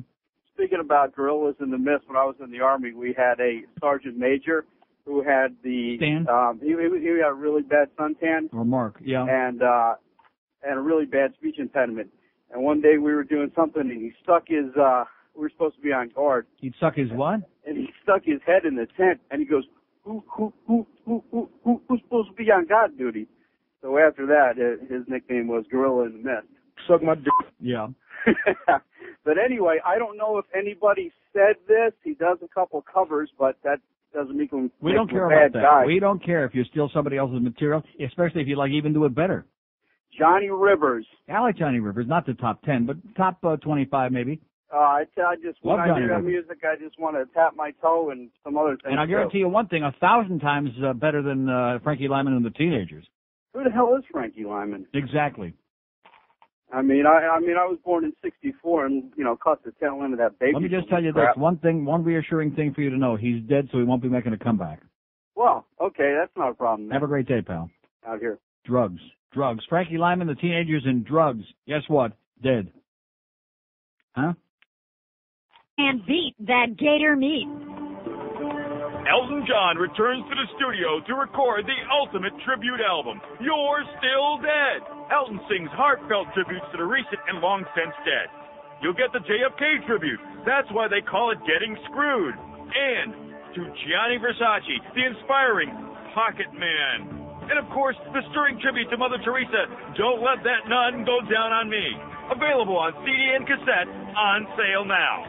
Speaking about gorillas in the mist, when I was in the Army, we had a sergeant major who had the Stan? He got a really bad suntan. Or Mark, yeah. And a really bad speech impediment. And one day we were doing something, and he stuck his. We were supposed to be on guard. He'd suck his what? And he stuck his head in the tent, and he goes, who's supposed to be on guard duty? So after that, his nickname was Gorilla in the Mist. Suck my dick. Yeah. But anyway, I don't know if anybody said this. He does a couple covers, but that doesn't make him We don't care a bad about that. guy. We don't care if you steal somebody else's material, especially if you even do it better. Johnny Rivers. I like Johnny Rivers, not the top 10, but top 25 maybe. I just when Love I Johnny hear that Rivers. music, I just want to tap my toe and some other things. And I guarantee you one thing, 1,000 times better than Frankie Lyman and the Teenagers. Who the hell is Frankie Lyman? Exactly. I mean, I was born in '64 and caught the tail end of that baby. Let me just tell you this, one reassuring thing for you to know. He's dead, so he won't be making a comeback. Well, okay, that's not a problem. Have a great day, pal. Out here. Drugs. Frankie Lyman, the Teenagers, and drugs. Guess what? Dead. Huh? And beat that gator meat. Elton John returns to the studio to record the ultimate tribute album, You're Still Dead. Elton sings heartfelt tributes to the recent and long since dead. You'll get the JFK tribute. That's why they call it Getting Screwed. And to Gianni Versace, the inspiring Pocket Man. And of course, the stirring tribute to Mother Teresa, Don't Let That Nun Go Down on Me. Available on CD and cassette, on sale now.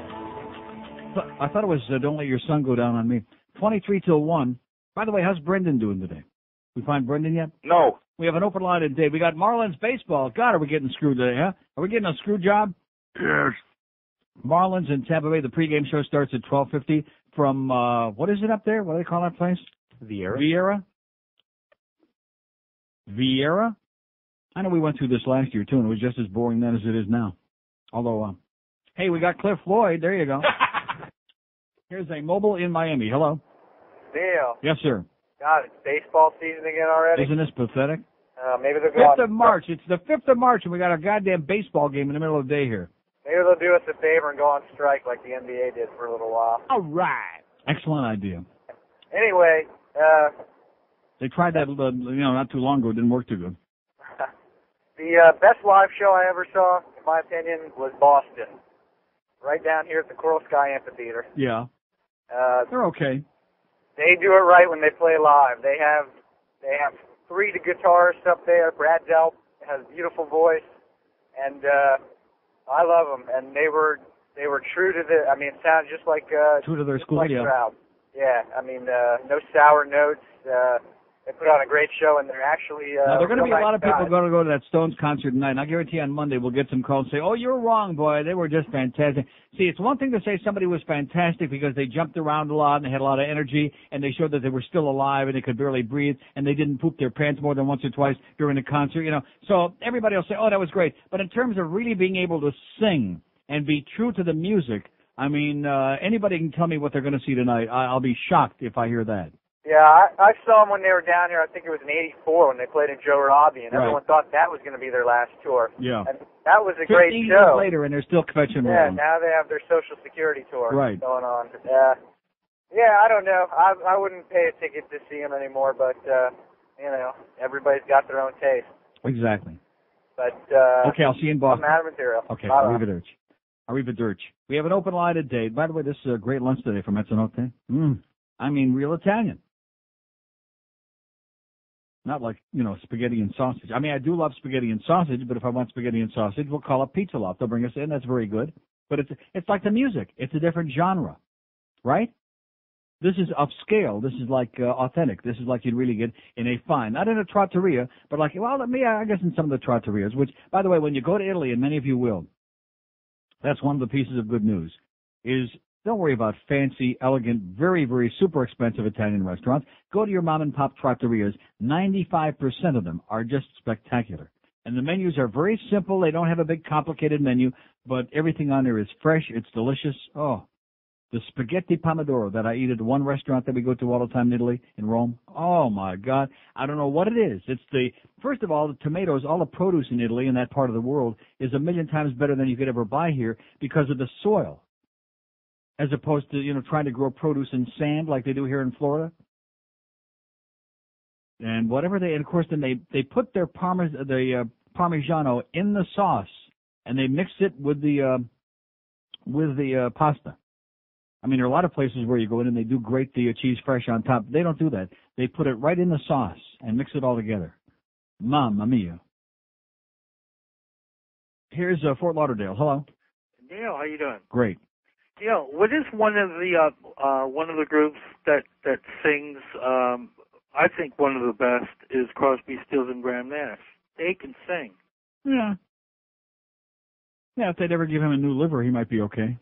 I thought it was Don't Let Your Son Go Down on Me. 23 till 1. By the way, how's Brendan doing today? We find Brendan yet? No. We have an open line today. We got Marlins baseball. God, are we getting screwed today, huh? Are we getting a screw job? Yes. Marlins in Tampa Bay. The pregame show starts at 12:50 from, what is it up there? What do they call that place? Vieira. Vieira? I know we went through this last year, too, and it was just as boring then as it is now. Although, hey, we got Cliff Floyd. There you go. Here's a mobile in Miami. Hello. Neil. Yes, sir. God, it's baseball season again already. Isn't this pathetic? Maybe they'll go 5th of March. It's the 5th of March, and we got a goddamn baseball game in the middle of the day here. Maybe they'll do us a favor and go on strike like the NBA did for a little while. All right. Excellent idea. Anyway, they tried that, not too long ago. It didn't work too good. the best live show I ever saw, in my opinion, was Boston. Right down here at the Coral Sky Amphitheater. Yeah. They're okay. They do it right when they play live. They have 3 guitarists up there. Brad Delp has a beautiful voice, and I love them. And they were They were true to the. I mean, it sounded just like True to their just school, like yeah. Stroud. Yeah, I mean, no sour notes. They put on a great show, and they're actually. Now, there are going to real be a lot nice of people guys. going to go to that Stones concert tonight, and I guarantee on Monday we'll get some calls and say, oh, you're wrong, boy. They were just fantastic. See, it's one thing to say somebody was fantastic because they jumped around a lot and they had a lot of energy, and they showed that they were still alive and they could barely breathe, and they didn't poop their pants more than once or twice during the concert, you know. So everybody will say, oh, that was great. But in terms of really being able to sing and be true to the music, I mean, anybody can tell me what they're going to see tonight. I'll be shocked if I hear that. Yeah, I saw them when they were down here. I think it was in '84 when they played in Joe Robbie, and everyone thought that was going to be their last tour. Yeah. And that was a 15 great years show. later, and they're still catching Yeah, on. now they have their Social Security tour Right. going on. Yeah, I don't know. I wouldn't pay a ticket to see them anymore, but you know, everybody's got their own taste. Exactly. But Okay, I'll see you in Boston. I'm out of material. Okay, Bye-bye. arrivederci. Arrivederci. We have an open line today. By the way, this is a great lunch today from Mezzanotte. I mean, real Italian. Not like, you know, spaghetti and sausage. I mean, I do love spaghetti and sausage, but if I want spaghetti and sausage, we'll call up Pizza Loft. They'll bring us in. That's very good. But it's like the music. It's a different genre, right? This is upscale. This is like authentic. This is like you'd really get in a fine, not in a trattoria, but like, well, I guess in some of the trattorias, which, by the way, when you go to Italy, and many of you will, that's one of the pieces of good news, is don't worry about fancy, elegant, very, very super expensive Italian restaurants. Go to your mom and pop trattorias. 95% of them are just spectacular. And the menus are very simple. They don't have a big complicated menu, but everything on there is fresh. It's delicious. Oh, the spaghetti pomodoro that I eat at one restaurant that we go to all the time in Italy, in Rome. Oh, my God. I don't know what it is. First of all, the tomatoes, all the produce in Italy and that part of the world is a million times better than you could ever buy here because of the soil, as opposed to, you know, trying to grow produce in sand like they do here in Florida. And whatever and of course, then they put their Parmigiano in the sauce, and they mix it with the pasta. I mean, there are a lot of places where you go in and they do grate the cheese fresh on top. They don't do that. They put it right in the sauce and mix it all together. Mamma mia. Here's Fort Lauderdale. Hello. Neil, how you doing? Great. Neil, what is one of the groups that sings? I think one of the best is Crosby, Stills, and Graham Nash. They can sing. Yeah. Yeah, if they'd ever give him a new liver, he might be okay.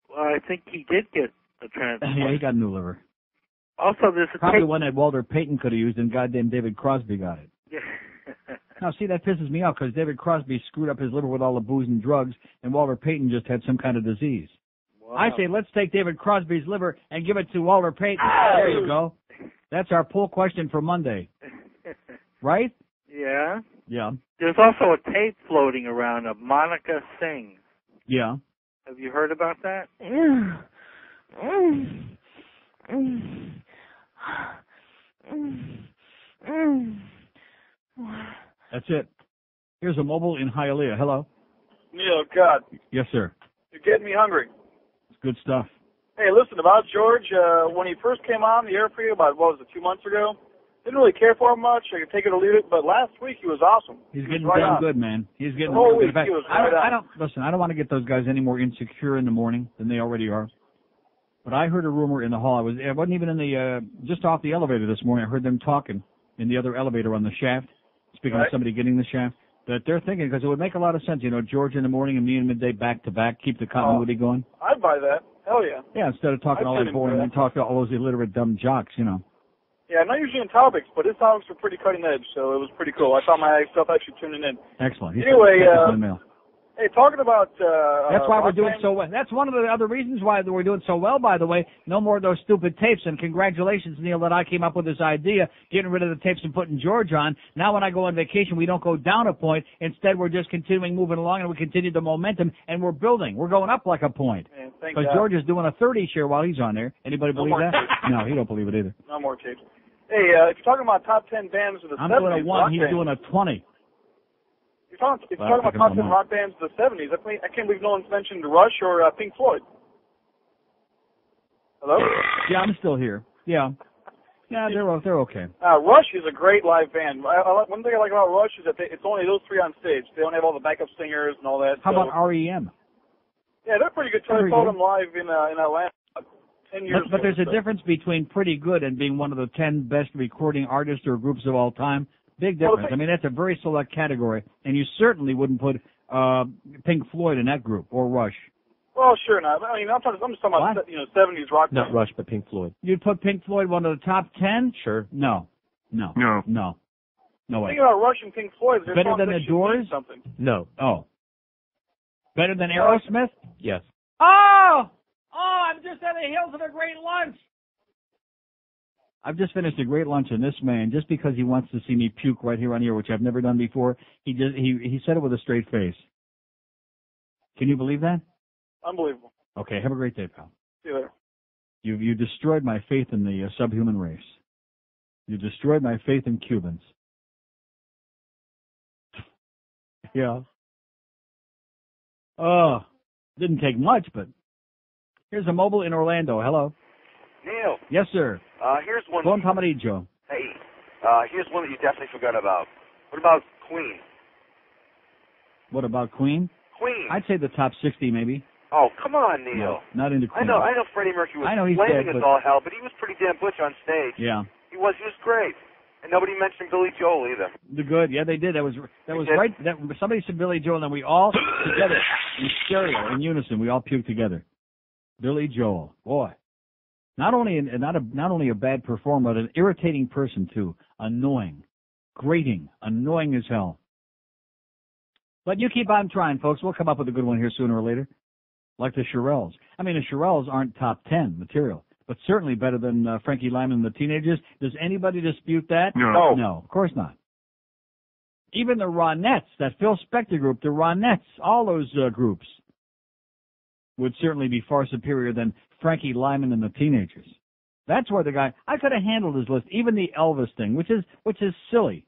Well, I think he did get a transplant. Yeah, he got a new liver. Also, there's a probably one that Walter Payton could have used, and goddamn David Crosby got it. Yeah. Now, see, that pisses me off because David Crosby screwed up his liver with all the booze and drugs, and Walter Payton just had some kind of disease. Wow. I say let's take David Crosby's liver and give it to Walter Payton. There you go. That's our poll question for Monday. Right? Yeah. Yeah. There's also a tape floating around of Monica Sings. Yeah. Have you heard about that? That's it. Here's a mobile in Hialeah. Hello. Neil, God, Yes, sir. you're getting me hungry. It's good stuff. Hey, listen, about George, when he first came on the air for you about, 2 months ago, didn't really care for him much. I could take it or leave it, but last week he was awesome. He's He getting was right damn on. good, man. He's getting The whole real good. week In fact, he was I right don't listen. I don't want to get those guys any more insecure in the morning than they already are. But I heard a rumor in the hall. I wasn't even in the just off the elevator this morning. I heard them talking in the other elevator on the shaft. Speaking of Right. somebody getting the shaft, that they're thinking because it would make a lot of sense. You know, George in the morning and me in midday back to back, keep the continuity going. I'd buy that. Hell yeah. Yeah, instead of talking I'd all sit that in boring for and that. talk to all those illiterate dumb jocks. You know. Yeah, not usually in topics, but his topics were pretty cutting edge, so it was pretty cool. I found myself actually tuning in. Excellent. He's Anyway, sent us an email. hey, talking about... That's why we're rock doing band- so well. That's one of the other reasons why we're doing so well, by the way. No more of those stupid tapes. And congratulations, Neil, that I came up with this idea, getting rid of the tapes and putting George on. Now when I go on vacation, we don't go down a point. Instead, we're just continuing moving along, and we continue the momentum, and we're building. We're going up like a point. Man, thank Because God. George is doing a 30 share while he's on there. Anybody No believe more that? tapes. No, he don't believe it either. No more tapes. Hey, if you're talking about top 10 bands of the I'm 70s... doing a 1. rock He's bands, doing a 20. If you're talking Well, about I top think 10 I'm rock bands of the 70s, I can't believe no one's mentioned Rush or Pink Floyd. Hello? Yeah, I'm still here. Yeah. Yeah, they're okay. Rush is a great live band. One thing I like about Rush is that it's only those three on stage. They don't have all the backup singers and all that. How so. about REM? Yeah, they're pretty good. I saw them live in Atlanta 10 years ago. But there's a difference between pretty good and being one of the 10 best recording artists or groups of all time. Big difference. I mean, that's a very select category, and you certainly wouldn't put Pink Floyd in that group or Rush. Well, sure not. I mean, I'm just talking about 70s rock. Not Rush, but Pink Floyd. You'd put Pink Floyd one of the top 10? Sure. No way. Thinking about Rush and Pink Floyd, there's better than the Doors? Something. No. Oh. Better than Aerosmith? Yes. Oh, I'm just at the heels of a great lunch. I've just finished a great lunch, and this man, just because he wants to see me puke right here on here, which I've never done before, he said it with a straight face. Can you believe that? Unbelievable. Okay, have a great day, pal. See you later. You destroyed my faith in the subhuman race. You destroyed my faith in Cubans. Yeah. Oh, didn't take much, but here's a mobile in Orlando. Hello. Neil. Yes, sir. Here's one. Buon pomeriggio. Hey, here's one that you definitely forgot about. What about Queen? What about Queen? Queen. I'd say the top 60, maybe. Oh, come on, Neil. No, not into Queen. I know Freddie Mercury was he's flaming dead, as but... all hell, but he was pretty damn butch on stage. Yeah. He was great. And nobody mentioned Billy Joel either. The good, yeah, they did. That was right. Somebody said Billy Joel, and then we all together in stereo, in unison, we all puked together. Billy Joel, boy, not only a bad performer, but an irritating person too. Annoying, grating, annoying as hell. But you keep on trying, folks. We'll come up with a good one here sooner or later, like the Shirelles. I mean, the Shirelles aren't top 10 material, but certainly better than Frankie Lyman and the Teenagers. Does anybody dispute that? No. No, of course not. Even the Ronettes, that Phil Spector group, the Ronettes, all those groups would certainly be far superior than Frankie Lyman and the Teenagers. That's where the guy, I could have handled his list, even the Elvis thing, which is silly.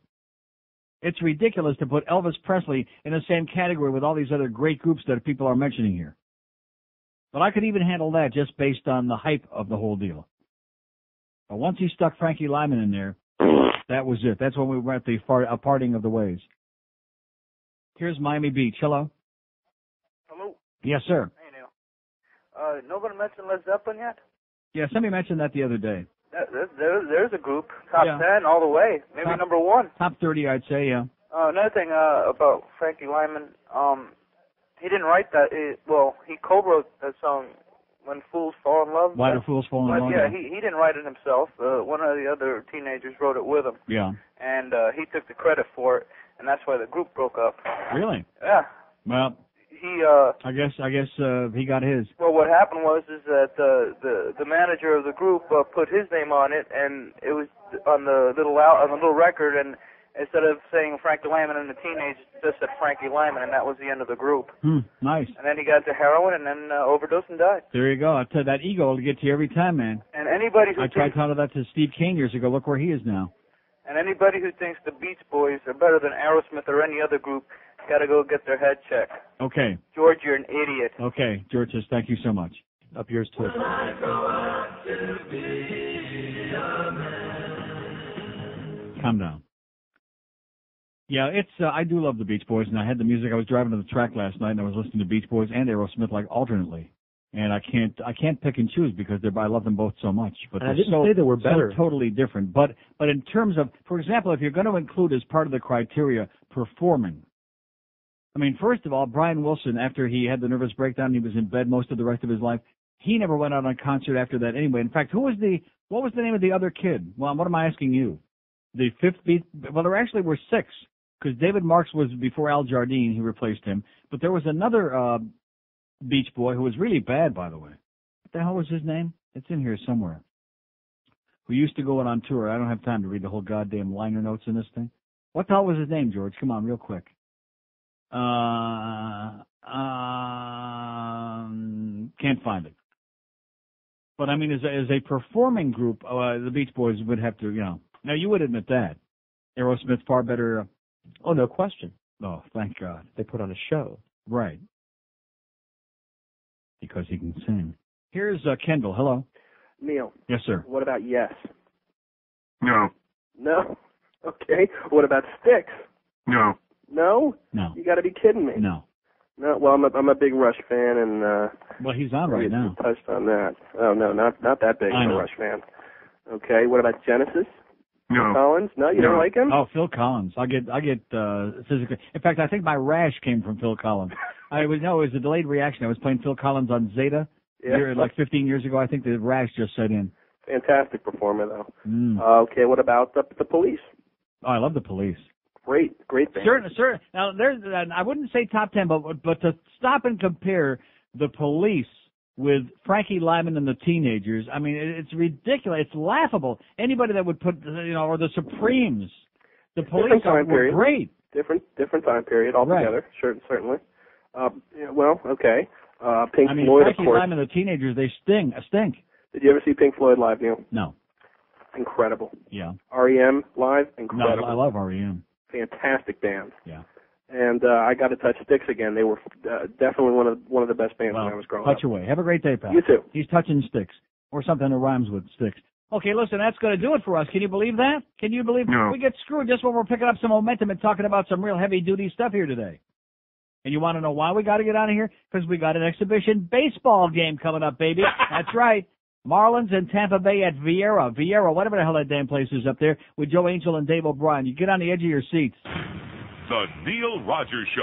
It's ridiculous to put Elvis Presley in the same category with all these other great groups that people are mentioning here. But I could even handle that just based on the hype of the whole deal. But once he stuck Frankie Lyman in there, that was it. That's when we were at the parting of the ways. Here's Miami Beach. Hello. Hello. Yes, sir. Hey, Neil. Nobody mentioned Led Zeppelin yet? Yeah, somebody mentioned that the other day. There's a group, top 10 all the way, maybe number 1. Top 30, I'd say, yeah. Another thing about Frankie Lyman, he didn't write that. He co-wrote that song, When Fools Fall in Love. Why Do Fools Fall in Love? Yeah, he didn't write it himself. One of the other teenagers wrote it with him. Yeah. And he took the credit for it, and that's why the group broke up. Really? Yeah. Well, I guess he got his. Well, what happened was that the manager of the group put his name on it, and it was on the little record, and instead of saying Frankie Lyman and the Teenagers, it just said Frankie Lyman, and that was the end of the group. Nice. And then he got to heroin, and then overdosed and died. There you go. I tell you, that ego will get to you every time, man. And anybody who I tried telling that to Steve Kane years ago. Look where he is now. And anybody who thinks the Beach Boys are better than Aerosmith or any other group got to go get their head checked. Okay. George, you're an idiot. Okay, George says thank you so much. Up yours too. Calm down. Yeah, it's I do love the Beach Boys, and I had the music. I was driving to the track last night, and I was listening to Beach Boys and Aerosmith like alternately. And I can't pick and choose because I love them both so much. But I didn't say they were better. So totally different. But in terms of, for example, if you're going to include as part of the criteria performing, I mean, first of all, Brian Wilson, after he had the nervous breakdown, he was in bed most of the rest of his life. He never went out on concert after that anyway. In fact, what was the name of the other kid? Well, what am I asking you? The fifth beat? Well, there actually were 6 because David Marks was before Al Jardine. He replaced him. But there was another Beach Boy who was really bad, by the way. What the hell was his name? It's in here somewhere. Who used to go on tour. I don't have time to read the whole goddamn liner notes in this thing. What the hell was his name, George? Come on, real quick. Can't find it. But I mean, as a performing group, the Beach Boys would have to, Now you would admit that Aerosmith far better. Oh, no question. Oh, thank God. They put on a show. Right. Because he can sing. Here's Kendall. Hello. Neil. Yes, sir. What about Yes? No. No? Okay. What about Styx? No. No? No. You got to be kidding me. No. No, well, I'm a big Rush fan, and well, he's on right now. Touched on that. Oh no, not that big of a Rush fan. Okay, what about Genesis? No. Phil Collins? No, you don't like him? Oh, Phil Collins. I get physically. In fact, I think my rash came from Phil Collins. It was a delayed reaction. I was playing Phil Collins on Zeta like 15 years ago. I think the rash just set in. Fantastic performer, though. Okay, what about the Police? Oh, I love the Police. Great band. Certain. Now, I wouldn't say top 10, but to stop and compare the Police with Frankie Lyman and the Teenagers, I mean, it's ridiculous. It's laughable. Anybody that would put, or the Supremes, the Police were great. Different time period altogether. Right. Certainly. Well, okay. Pink Floyd, Frankie of course. Lyman and the Teenagers, they stink. Did you ever see Pink Floyd live, Neil? No. Incredible. Yeah. R.E.M. live, incredible. No, I love R.E.M. Fantastic band. Yeah. And I got to touch Styx again. They were definitely one of the best bands when I was growing up. Touch away. Have a great day, pal. You too. He's touching Styx, or something that rhymes with Styx. Okay, listen, that's going to do it for us. Can you believe that? Can you believe we get screwed just when we're picking up some momentum and talking about some real heavy-duty stuff here today? And you want to know why we got to get out of here? Because we got an exhibition baseball game coming up, baby. That's right. Marlins in Tampa Bay at Vieira, whatever the hell that damn place is up there, with Joe Angel and Dave O'Brien. You get on the edge of your seats. The Neil Rogers Show.